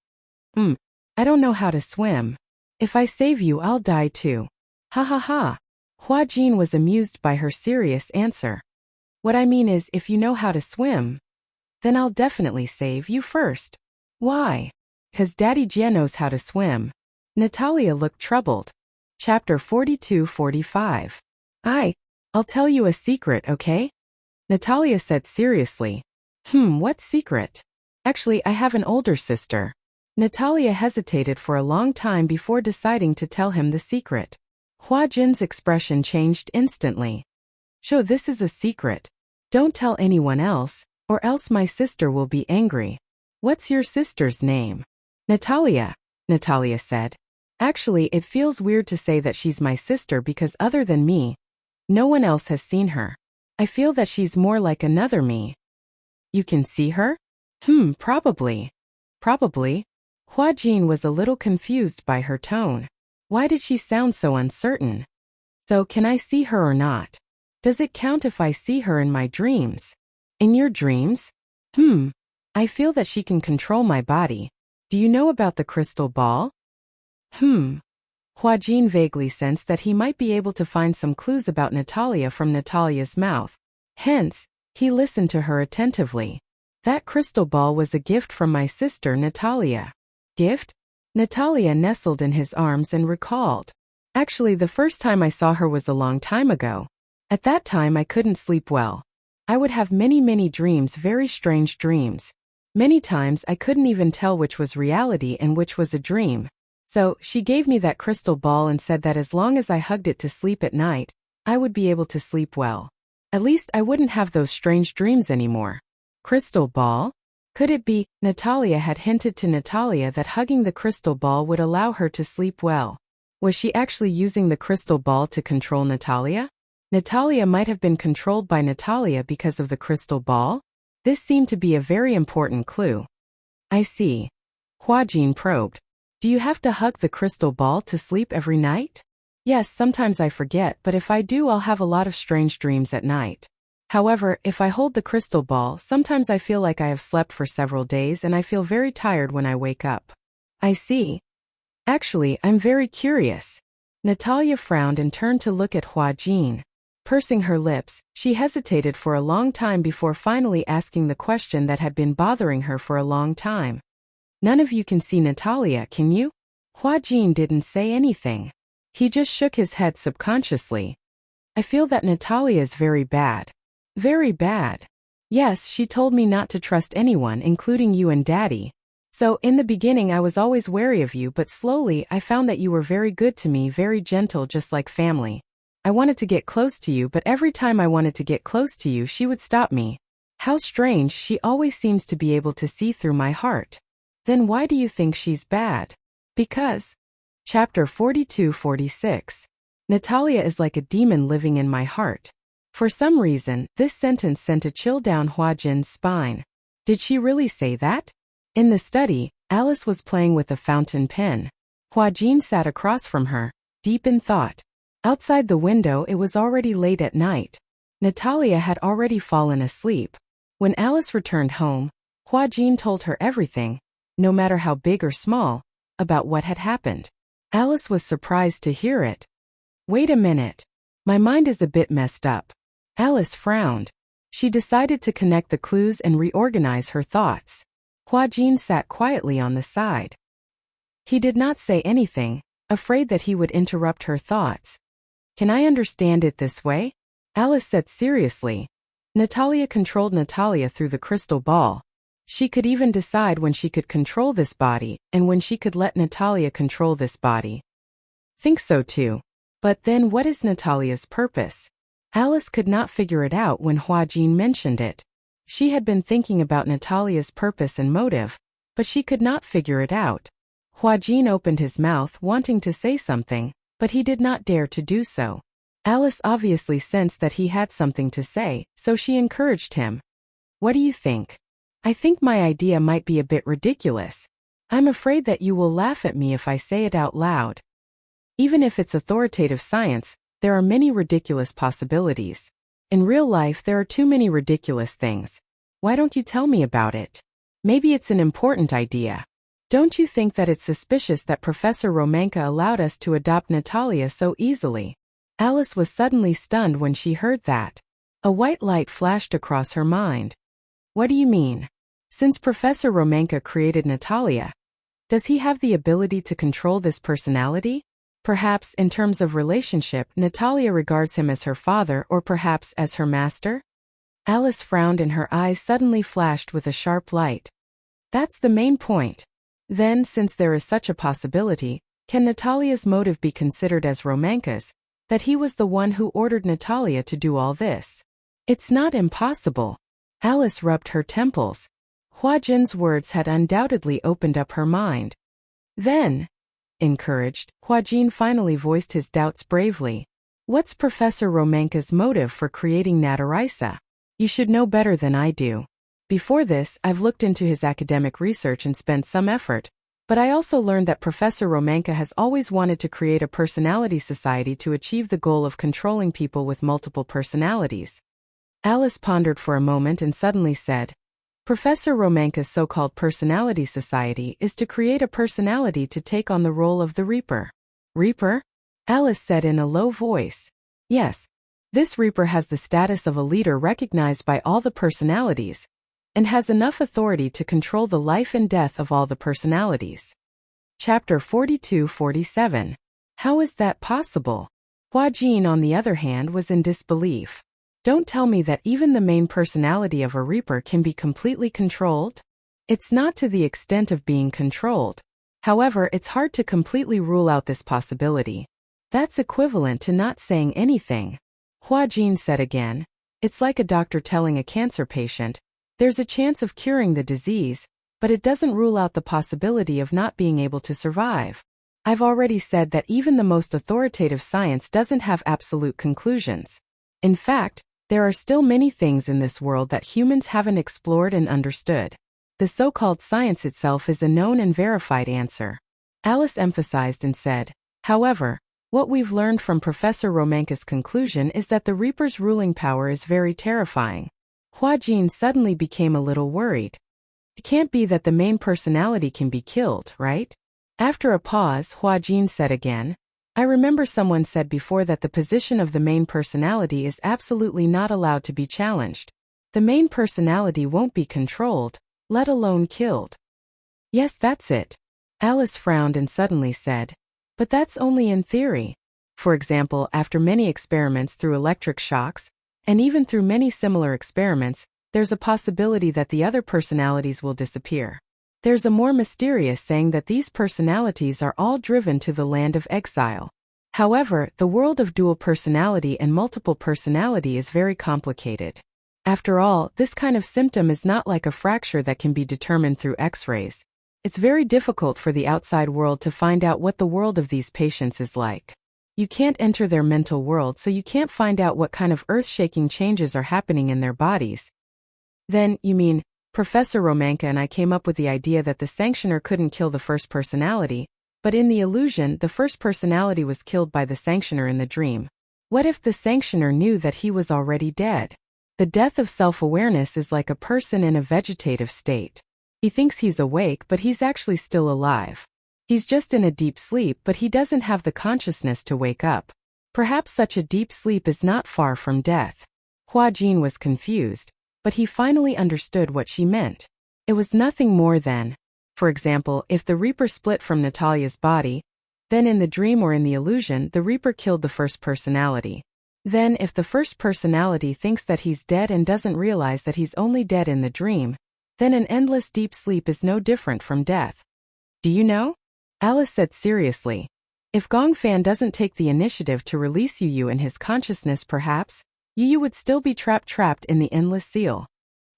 I don't know how to swim. If I save you, I'll die too." Ha ha ha. Hua Jin was amused by her serious answer. "What I mean is, if you know how to swim, then I'll definitely save you first." "Why?" "'Cause Daddy Jie knows how to swim." Natalia looked troubled. Chapter 42-45. I'll tell you a secret, okay?" Natalia said seriously. What secret?" "Actually, I have an older sister." Natalia hesitated for a long time before deciding to tell him the secret. Hua Jin's expression changed instantly. "So this is a secret. Don't tell anyone else, or else my sister will be angry." "What's your sister's name?" "Natalia," Natalia said. "Actually, it feels weird to say that she's my sister because other than me, no one else has seen her. I feel that she's more like another me." "You can see her?" Probably." "Probably?" Hua Jin was a little confused by her tone. Why did she sound so uncertain? "So, can I see her or not? Does it count if I see her in my dreams?" "In your dreams?" I feel that she can control my body. Do you know about the crystal ball?" Hua Jin vaguely sensed that he might be able to find some clues about Natalia from Natalia's mouth. Hence, he listened to her attentively. "That crystal ball was a gift from my sister Natalia." "Gift?" Natalia nestled in his arms and recalled. "Actually, the first time I saw her was a long time ago. At that time I couldn't sleep well. I would have many dreams, very strange dreams. Many times I couldn't even tell which was reality and which was a dream. So, she gave me that crystal ball and said that as long as I hugged it to sleep at night, I would be able to sleep well. At least I wouldn't have those strange dreams anymore." "Crystal ball?" Could it be, Natalia had hinted to Natalia that hugging the crystal ball would allow her to sleep well? Was she actually using the crystal ball to control Natalia? Natalia might have been controlled by Natalia because of the crystal ball? This seemed to be a very important clue. "I see." Hua Jin probed. "Do you have to hug the crystal ball to sleep every night?" "Yes, sometimes I forget, but if I do, I'll have a lot of strange dreams at night. However, if I hold the crystal ball, sometimes I feel like I have slept for several days and I feel very tired when I wake up." "I see. Actually, I'm very curious." Natalia frowned and turned to look at Hua Jin. Pursing her lips, she hesitated for a long time before finally asking the question that had been bothering her for a long time. "None of you can see Natalia, can you?" Hua Jin didn't say anything. He just shook his head subconsciously. "I feel that Natalia is very bad." "Very bad?" "Yes, she told me not to trust anyone, including you and Daddy. So, in the beginning I was always wary of you, but slowly I found that you were very good to me, very gentle, just like family. I wanted to get close to you, but every time I wanted to get close to you, she would stop me. How strange, she always seems to be able to see through my heart." "Then why do you think she's bad?" "Because." Chapter 42-46. Natalia is like a demon living in my heart. For some reason, this sentence sent a chill down Hua Jin's spine. Did she really say that? In the study, Alice was playing with a fountain pen. Hua Jin sat across from her, deep in thought. Outside the window, it was already late at night. Natalia had already fallen asleep. When Alice returned home, Hua Jin told her everything, no matter how big or small, about what had happened. Alice was surprised to hear it. "Wait a minute. My mind is a bit messed up." Alice frowned. She decided to connect the clues and reorganize her thoughts. Hua Jin sat quietly on the side. He did not say anything, afraid that he would interrupt her thoughts. "Can I understand it this way?" Alice said seriously. "Natalia controlled Natalia through the crystal ball. She could even decide when she could control this body, and when she could let Natalia control this body." "Think so too. But then what is Natalia's purpose?" Alice could not figure it out when Hua Jin mentioned it. She had been thinking about Natalia's purpose and motive, but she could not figure it out. Hua Jin opened his mouth wanting to say something, but he did not dare to do so. Alice obviously sensed that he had something to say, so she encouraged him. "What do you think?" I think my idea might be a bit ridiculous. I'm afraid that you will laugh at me if I say it out loud. Even if it's authoritative science, there are many ridiculous possibilities. In real life, there are too many ridiculous things. Why don't you tell me about it? Maybe it's an important idea. Don't you think that it's suspicious that Professor Romanka allowed us to adopt Natalia so easily? Alice was suddenly stunned when she heard that. A white light flashed across her mind. What do you mean? Since Professor Romanka created Natalia, does he have the ability to control this personality? Perhaps, in terms of relationship, Natalia regards him as her father or perhaps as her master? Alice frowned and her eyes suddenly flashed with a sharp light. That's the main point. Then, since there is such a possibility, can Natalia's motive be considered as Romanka's, that he was the one who ordered Natalia to do all this? It's not impossible. Alice rubbed her temples. Hua Jin's words had undoubtedly opened up her mind. Then, encouraged, Hua Jin finally voiced his doubts bravely. What's Professor Romanka's motive for creating Natarisa? You should know better than I do. Before this, I've looked into his academic research and spent some effort, but I also learned that Professor Romanka has always wanted to create a personality society to achieve the goal of controlling people with multiple personalities. Alice pondered for a moment and suddenly said, Professor Romanka's so-called personality society is to create a personality to take on the role of the Reaper. Reaper? Alice said in a low voice. Yes. This Reaper has the status of a leader recognized by all the personalities, and has enough authority to control the life and death of all the personalities. Chapter 42-47. How is that possible? Hua Jin, on the other hand, was in disbelief. Don't tell me that even the main personality of a Reaper can be completely controlled? It's not to the extent of being controlled. However, it's hard to completely rule out this possibility. That's equivalent to not saying anything. Hua Jin said again. It's like a doctor telling a cancer patient, there's a chance of curing the disease, but it doesn't rule out the possibility of not being able to survive. I've already said that even the most authoritative science doesn't have absolute conclusions. In fact, there are still many things in this world that humans haven't explored and understood. The so-called science itself is a known and verified answer. Alice emphasized and said, however, what we've learned from Professor Romanka's conclusion is that the Reaper's ruling power is very terrifying. Hua Jin suddenly became a little worried. It can't be that the main personality can be killed, right? After a pause, Hua Jin said again, I remember someone said before that the position of the main personality is absolutely not allowed to be challenged. The main personality won't be controlled, let alone killed. Yes, that's it. Alice frowned and suddenly said, but that's only in theory. For example, after many experiments through electric shocks, and even through many similar experiments, there's a possibility that the other personalities will disappear. There's a more mysterious saying that these personalities are all driven to the land of exile. However, the world of dual personality and multiple personality is very complicated. After all, this kind of symptom is not like a fracture that can be determined through X-rays. It's very difficult for the outside world to find out what the world of these patients is like. You can't enter their mental world, so you can't find out what kind of earth-shaking changes are happening in their bodies. Then, you mean, Professor Romanka and I came up with the idea that the sanctioner couldn't kill the first personality, but in the illusion, the first personality was killed by the sanctioner in the dream. What if the sanctioner knew that he was already dead? The death of self-awareness is like a person in a vegetative state. He thinks he's awake, but he's actually still alive. He's just in a deep sleep, but he doesn't have the consciousness to wake up. Perhaps such a deep sleep is not far from death. Hua Jin was confused, but he finally understood what she meant. It was nothing more than, for example, if the Reaper split from Natalia's body, then in the dream or in the illusion, the Reaper killed the first personality. Then, if the first personality thinks that he's dead and doesn't realize that he's only dead in the dream, then an endless deep sleep is no different from death. Do you know? Alice said seriously. If Gongfan doesn't take the initiative to release Yu in his consciousness, perhaps, Yu would still be trapped in the endless seal.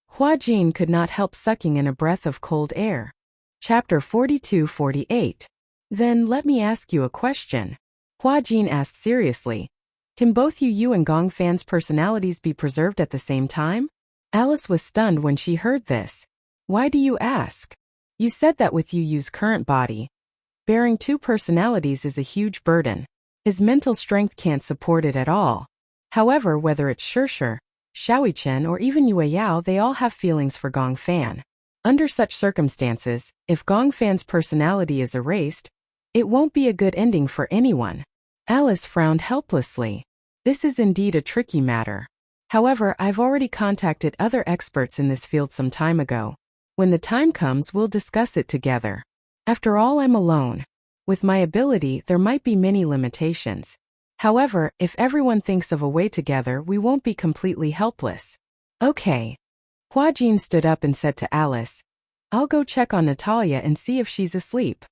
Hua Jin could not help sucking in a breath of cold air. Chapter 42-48. Then let me ask you a question. Hua Jin asked seriously. Can both Yu and Gongfan's personalities be preserved at the same time? Alice was stunned when she heard this. Why do you ask? You said that with Yu's current body, bearing two personalities is a huge burden. His mental strength can't support it at all. However, whether it's Shirshir, Xiaoyichen or even Yue Yao, they all have feelings for Gong Fan. Under such circumstances, if Gong Fan's personality is erased, it won't be a good ending for anyone. Alice frowned helplessly. This is indeed a tricky matter. However, I've already contacted other experts in this field some time ago. When the time comes, we'll discuss it together. After all, I'm alone. With my ability, there might be many limitations. However, if everyone thinks of a way together, we won't be completely helpless. Okay. Hua Jin stood up and said to Alice, I'll go check on Natalia and see if she's asleep.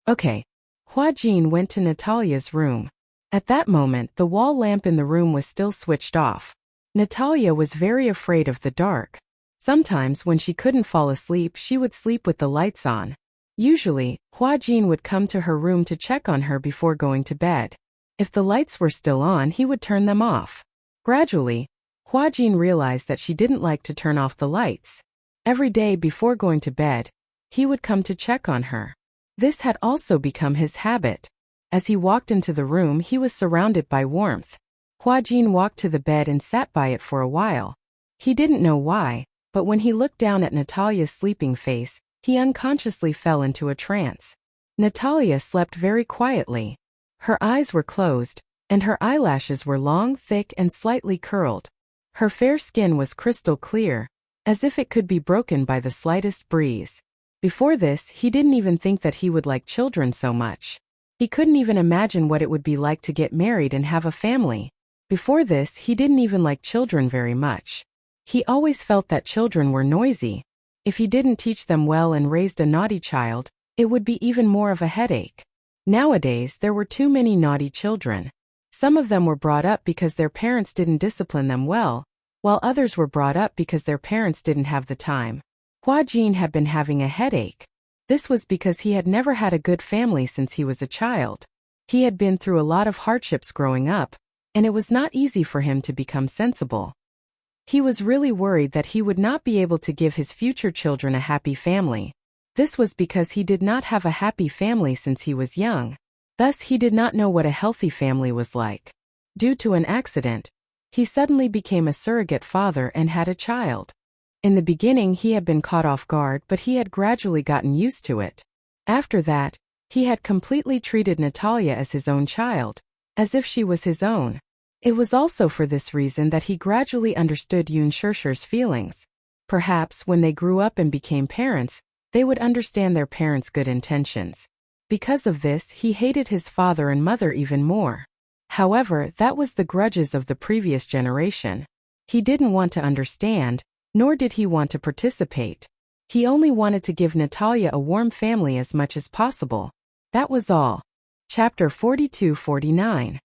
Okay. Hua Jin went to Natalia's room. At that moment, the wall lamp in the room was still switched off. Natalia was very afraid of the dark. Sometimes when she couldn't fall asleep, she would sleep with the lights on. Usually, Hua Jin would come to her room to check on her before going to bed. If the lights were still on, he would turn them off. Gradually, Hua Jin realized that she didn't like to turn off the lights. Every day before going to bed, he would come to check on her. This had also become his habit. As he walked into the room, he was surrounded by warmth. Hua Jin walked to the bed and sat by it for a while. He didn't know why, but when he looked down at Natalia's sleeping face, he unconsciously fell into a trance. Natalia slept very quietly. Her eyes were closed, and her eyelashes were long, thick, and slightly curled. Her fair skin was crystal clear, as if it could be broken by the slightest breeze. Before this, he didn't even think that he would like children so much. He couldn't even imagine what it would be like to get married and have a family. Before this, he didn't even like children very much. He always felt that children were noisy. If he didn't teach them well and raised a naughty child, it would be even more of a headache. Nowadays, there were too many naughty children. Some of them were brought up because their parents didn't discipline them well, while others were brought up because their parents didn't have the time. Hua Jin had been having a headache. This was because he had never had a good family since he was a child. He had been through a lot of hardships growing up, and it was not easy for him to become sensible. He was really worried that he would not be able to give his future children a happy family. This was because he did not have a happy family since he was young. Thus, he did not know what a healthy family was like. Due to an accident, he suddenly became a surrogate father and had a child. In the beginning, he had been caught off guard, but he had gradually gotten used to it. After that, he had completely treated Natalia as his own child, as if she was his own. It was also for this reason that he gradually understood Yun Shirshir's feelings. Perhaps when they grew up and became parents, they would understand their parents' good intentions. Because of this, he hated his father and mother even more. However, that was the grudges of the previous generation. He didn't want to understand, nor did he want to participate. He only wanted to give Natalia a warm family as much as possible. That was all. Chapter 42-49.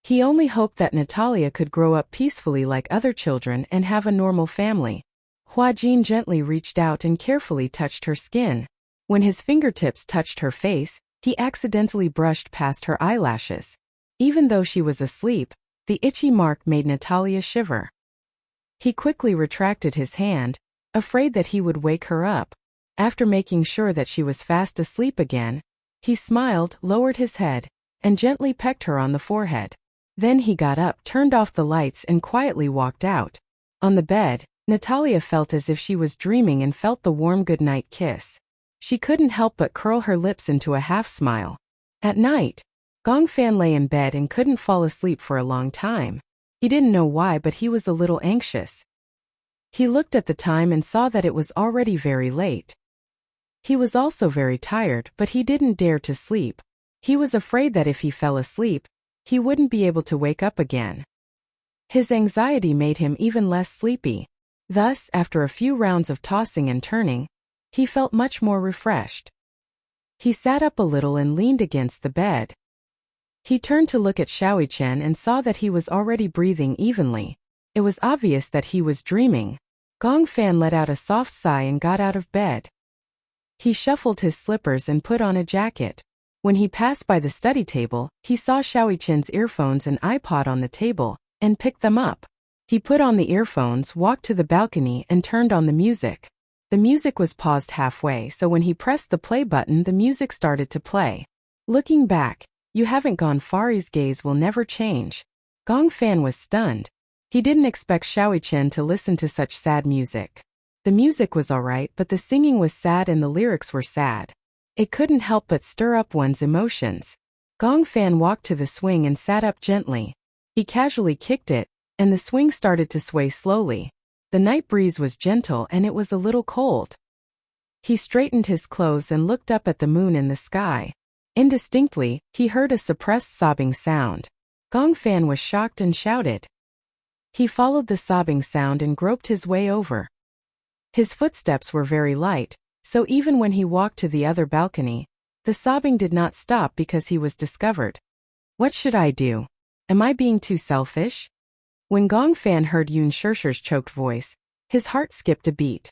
He only hoped that Natalia could grow up peacefully like other children and have a normal family. Hua Jin gently reached out and carefully touched her skin. When his fingertips touched her face, he accidentally brushed past her eyelashes. Even though she was asleep, the itchy mark made Natalia shiver. He quickly retracted his hand, afraid that he would wake her up. After making sure that she was fast asleep again, he smiled, lowered his head, and gently pecked her on the forehead. Then he got up, turned off the lights, and quietly walked out. On the bed, Natalia felt as if she was dreaming and felt the warm goodnight kiss. She couldn't help but curl her lips into a half-smile. At night, Gong Fan lay in bed and couldn't fall asleep for a long time. He didn't know why, but he was a little anxious. He looked at the time and saw that it was already very late. He was also very tired, but he didn't dare to sleep. He was afraid that if he fell asleep, he wouldn't be able to wake up again. His anxiety made him even less sleepy. Thus, after a few rounds of tossing and turning, he felt much more refreshed. He sat up a little and leaned against the bed. He turned to look at Xiaoyichen and saw that he was already breathing evenly. It was obvious that he was dreaming. Gong Fan let out a soft sigh and got out of bed. He shuffled his slippers and put on a jacket. When he passed by the study table, he saw Xiaoyichen's earphones and iPod on the table, and picked them up. He put on the earphones, walked to the balcony, and turned on the music. The music was paused halfway, so when he pressed the play button, the music started to play. Looking back, you haven't gone far. His gaze will never change. Gong Fan was stunned. He didn't expect Xiao Chen to listen to such sad music. The music was alright, but the singing was sad and the lyrics were sad. It couldn't help but stir up one's emotions. Gong Fan walked to the swing and sat up gently. He casually kicked it, and the swing started to sway slowly. The night breeze was gentle and it was a little cold. He straightened his clothes and looked up at the moon in the sky. Indistinctly, he heard a suppressed sobbing sound. Gong Fan was shocked and shouted. He followed the sobbing sound and groped his way over. His footsteps were very light, so even when he walked to the other balcony, the sobbing did not stop because he was discovered. What should I do? Am I being too selfish? When Gong Fan heard Yun Shishir's choked voice, his heart skipped a beat.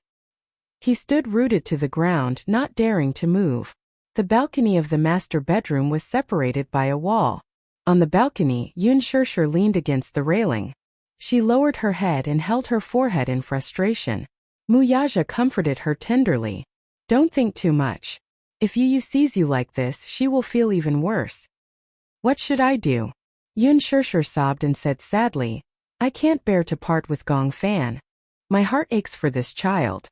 He stood rooted to the ground, not daring to move. The balcony of the master bedroom was separated by a wall. On the balcony, Yun Shishir leaned against the railing. She lowered her head and held her forehead in frustration. Muyaja comforted her tenderly. Don't think too much. If Yu sees you like this, she will feel even worse. What should I do? Yun Shishir sobbed and said sadly, I can't bear to part with Gong Fan. My heart aches for this child.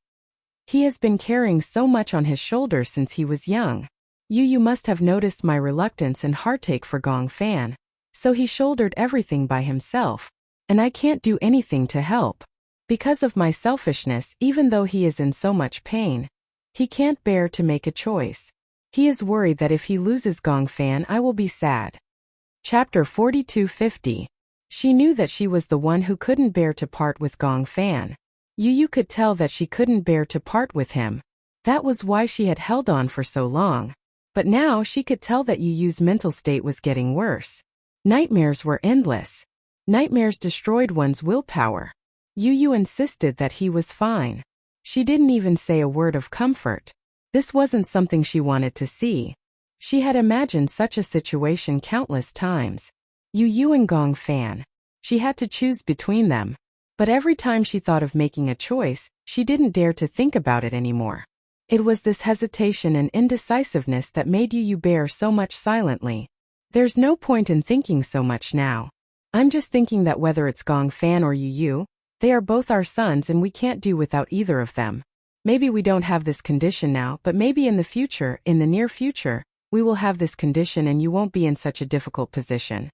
He has been carrying so much on his shoulders since he was young. You must have noticed my reluctance and heartache for Gong Fan. So he shouldered everything by himself. And I can't do anything to help. Because of my selfishness, even though he is in so much pain, he can't bear to make a choice. He is worried that if he loses Gong Fan, I will be sad. Chapter 4250. She knew that she was the one who couldn't bear to part with Gong Fan. Yu could tell that she couldn't bear to part with him. That was why she had held on for so long. But now she could tell that Yu's mental state was getting worse. Nightmares were endless. Nightmares destroyed one's willpower. Yu insisted that he was fine. She didn't even say a word of comfort. This wasn't something she wanted to see. She had imagined such a situation countless times. Yu and Gong Fan. She had to choose between them. But every time she thought of making a choice, she didn't dare to think about it anymore. It was this hesitation and indecisiveness that made Yu bear so much silently. There's no point in thinking so much now. I'm just thinking that whether it's Gong Fan or Yu, they are both our sons and we can't do without either of them. Maybe we don't have this condition now, but maybe in the future, in the near future, we will have this condition and you won't be in such a difficult position.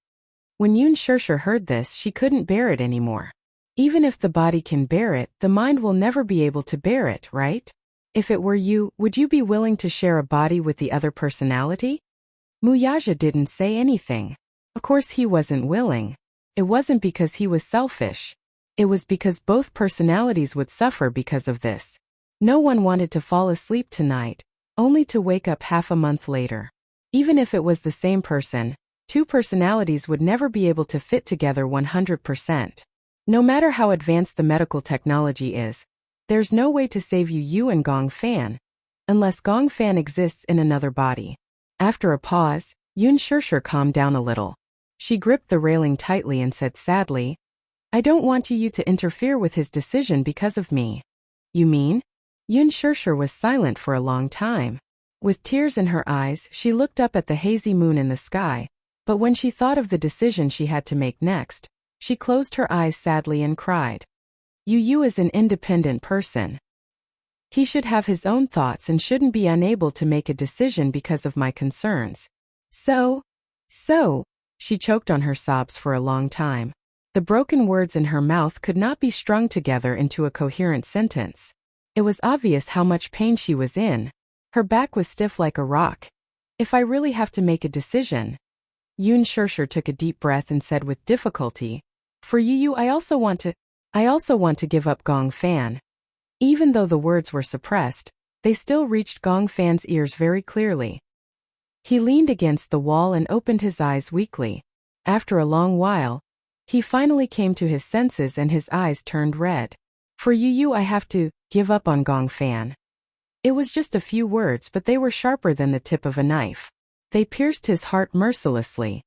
When Yun Shishir heard this, she couldn't bear it anymore. Even if the body can bear it, the mind will never be able to bear it, right? If it were you, would you be willing to share a body with the other personality? Muyaja didn't say anything. Of course he wasn't willing. It wasn't because he was selfish. It was because both personalities would suffer because of this. No one wanted to fall asleep tonight, only to wake up half a month later. Even if it was the same person, two personalities would never be able to fit together 100%. No matter how advanced the medical technology is, there's no way to save Yu and Gong Fan, unless Gong Fan exists in another body. After a pause, Yun Shishir calmed down a little. She gripped the railing tightly and said sadly, I don't want Yu to interfere with his decision because of me. You mean? Yun Shishir was silent for a long time. With tears in her eyes, she looked up at the hazy moon in the sky, but when she thought of the decision she had to make next, she closed her eyes sadly and cried. Yu is an independent person. He should have his own thoughts and shouldn't be unable to make a decision because of my concerns. So, she choked on her sobs for a long time. The broken words in her mouth could not be strung together into a coherent sentence. It was obvious how much pain she was in. Her back was stiff like a rock. If I really have to make a decision. Yun Shishir took a deep breath and said with difficulty, for Yu, I also want to give up Gong Fan. Even though the words were suppressed, they still reached Gong Fan's ears very clearly. He leaned against the wall and opened his eyes weakly. After a long while, he finally came to his senses and his eyes turned red. For Yu, I have to give up on Gong Fan. It was just a few words, but they were sharper than the tip of a knife. They pierced his heart mercilessly.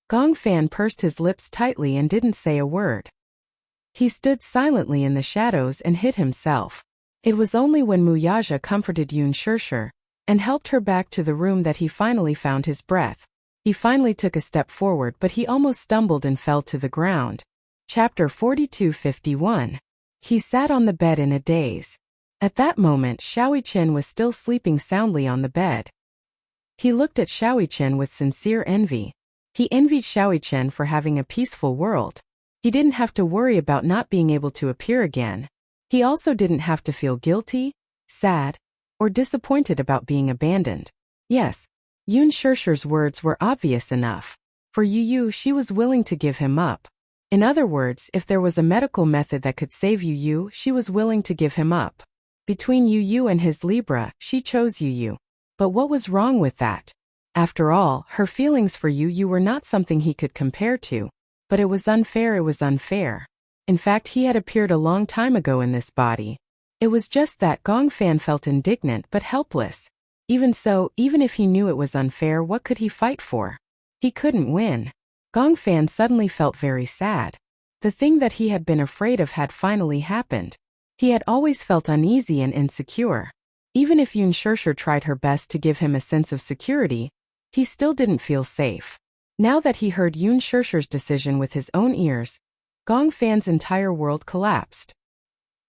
Gong Fan pursed his lips tightly and didn't say a word. He stood silently in the shadows and hid himself. It was only when Muyaja comforted Yun Shirshir and helped her back to the room that he finally found his breath. He finally took a step forward, but he almost stumbled and fell to the ground. Chapter 42:51. He sat on the bed in a daze. At that moment, Xiaoqian was still sleeping soundly on the bed. He looked at Xiaoqian with sincere envy. He envied Xiaoqian for having a peaceful world. He didn't have to worry about not being able to appear again. He also didn't have to feel guilty, sad, or disappointed about being abandoned. Yes, Yun Shirshir's words were obvious enough. For Yu, she was willing to give him up. In other words, if there was a medical method that could save Yu, she was willing to give him up. Between Yu and his Libra, she chose Yu. But what was wrong with that? After all, her feelings for Yu were not something he could compare to. But it was unfair. In fact, he had appeared a long time ago in this body. It was just that Gongfan felt indignant but helpless. Even so, even if he knew it was unfair, what could he fight for? He couldn't win. Gongfan suddenly felt very sad. The thing that he had been afraid of had finally happened. He had always felt uneasy and insecure. Even if Yun Shirshir tried her best to give him a sense of security, he still didn't feel safe. Now that he heard Yun Shirshir's decision with his own ears, Gongfan's entire world collapsed.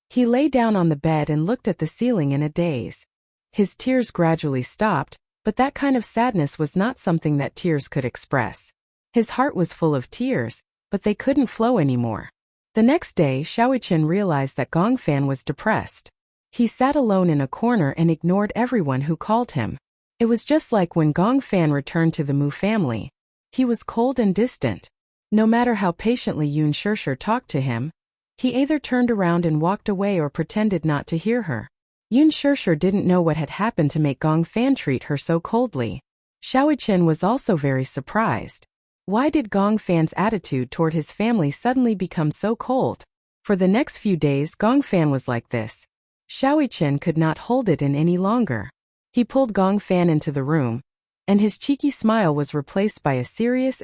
He lay down on the bed and looked at the ceiling in a daze. His tears gradually stopped, but that kind of sadness was not something that tears could express. His heart was full of tears, but they couldn't flow anymore. The next day, Xiaoqian realized that Gongfan was depressed. He sat alone in a corner and ignored everyone who called him. It was just like when Gongfan returned to the Mu family. He was cold and distant. No matter how patiently Yun Shirshir talked to him, he either turned around and walked away or pretended not to hear her. Yun Shirshir didn't know what had happened to make Gongfan treat her so coldly. Xiaoqian was also very surprised. Why did Gongfan's attitude toward his family suddenly become so cold? For the next few days, Gongfan was like this. Xiaoqian could not hold it in any longer. He pulled Gongfan into the room, and his cheeky smile was replaced by a serious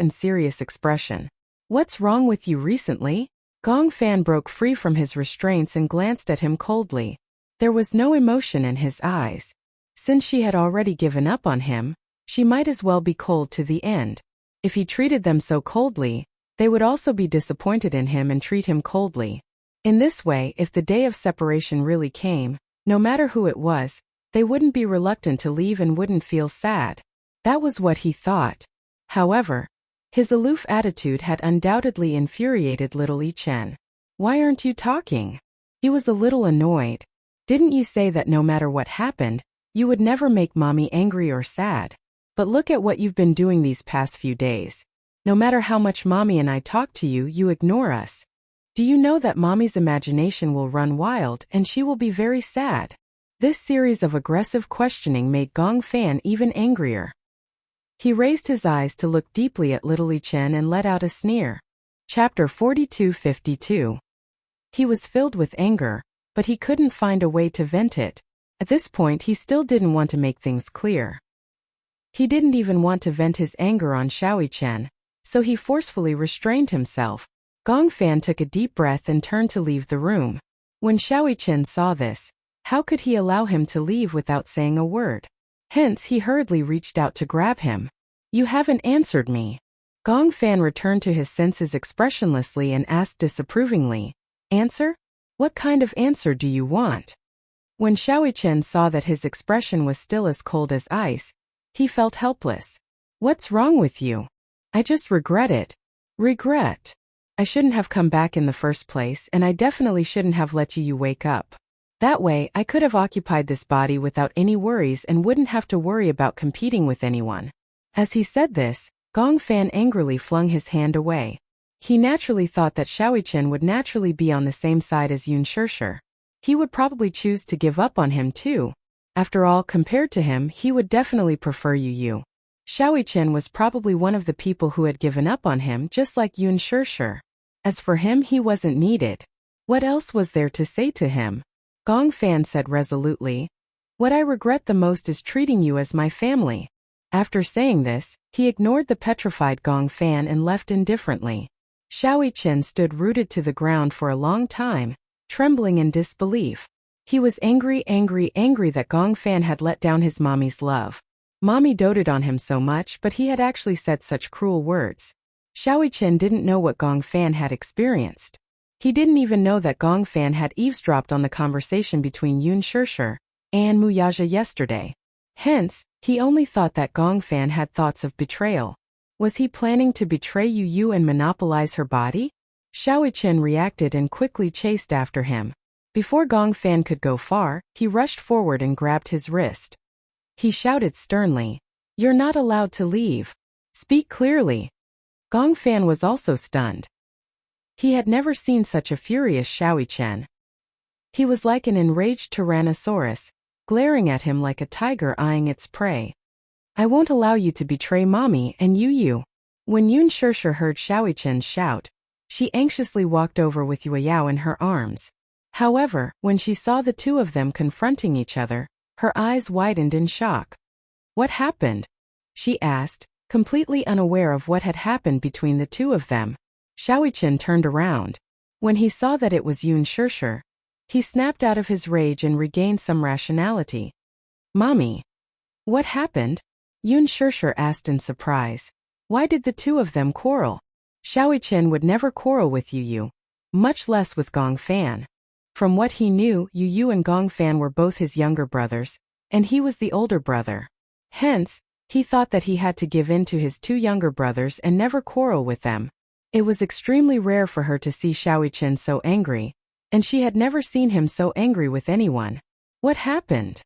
expression. "What's wrong with you recently?" Gongfan broke free from his restraints and glanced at him coldly. There was no emotion in his eyes. Since she had already given up on him, she might as well be cold to the end. If he treated them so coldly, they would also be disappointed in him and treat him coldly. In this way, if the day of separation really came, no matter who it was, they wouldn't be reluctant to leave and wouldn't feel sad. That was what he thought. However, his aloof attitude had undoubtedly infuriated little Yi Chen. "Why aren't you talking?" He was a little annoyed. "Didn't you say that no matter what happened, you would never make mommy angry or sad? But look at what you've been doing these past few days. No matter how much mommy and I talk to you, you ignore us. Do you know that mommy's imagination will run wild and she will be very sad?" This series of aggressive questioning made Gongfan even angrier. He raised his eyes to look deeply at little Yi Chen and let out a sneer. Chapter 42:52. He was filled with anger, but he couldn't find a way to vent it. At this point, he still didn't want to make things clear. He didn't even want to vent his anger on Xiaoqian, so he forcefully restrained himself. Gongfan took a deep breath and turned to leave the room. When Xiaoqian saw this, how could he allow him to leave without saying a word? Hence, he hurriedly reached out to grab him. "You haven't answered me." Gongfan returned to his senses expressionlessly and asked disapprovingly, "Answer? What kind of answer do you want?" When Xiaoqian saw that his expression was still as cold as ice, he felt helpless. "What's wrong with you?" "I just regret it." "Regret? I shouldn't have come back in the first place, and I definitely shouldn't have let you wake up. That way, I could have occupied this body without any worries and wouldn't have to worry about competing with anyone." As he said this, Gongfan angrily flung his hand away. He naturally thought that Xiaoqian would naturally be on the same side as Yun Shirshir. He would probably choose to give up on him too. After all, compared to him, he would definitely prefer Yu. Xiaoqian was probably one of the people who had given up on him, just like Yun Shirshir. As for him, he wasn't needed. What else was there to say to him? Gongfan said resolutely, "What I regret the most is treating you as my family." After saying this, he ignored the petrified Gongfan and left indifferently. Xiaoqian stood rooted to the ground for a long time, trembling in disbelief. He was angry that Gong Fan had let down his mommy's love. Mommy doted on him so much, but he had actually said such cruel words. Xiao Qian didn't know what Gong Fan had experienced. He didn't even know that Gong Fan had eavesdropped on the conversation between Yun Shirshir and Mu Yaja yesterday. Hence, he only thought that Gong Fan had thoughts of betrayal. Was he planning to betray Yu and monopolize her body? Xiao Qian reacted and quickly chased after him. Before Gong Fan could go far, he rushed forward and grabbed his wrist. He shouted sternly, "You're not allowed to leave. Speak clearly." Gong Fan was also stunned. He had never seen such a furious Xiao Qian. He was like an enraged tyrannosaurus, glaring at him like a tiger eyeing its prey. "I won't allow you to betray Mommy and Yu." When Yun Shirshir heard Xiao Qian shout, she anxiously walked over with Yao in her arms. However, when she saw the two of them confronting each other, her eyes widened in shock. "What happened?" she asked, completely unaware of what had happened between the two of them. Xiao Qian turned around. When he saw that it was Yun Shirshir, he snapped out of his rage and regained some rationality. "Mommy, what happened?" Yun Shirshir asked in surprise. "Why did the two of them quarrel?" Xiao Qian would never quarrel with Yu, much less with Gong Fan. From what he knew, Yu and Gong Fan were both his younger brothers, and he was the older brother. Hence, he thought that he had to give in to his two younger brothers and never quarrel with them. It was extremely rare for her to see Xiao Qian so angry, and she had never seen him so angry with anyone. "What happened?"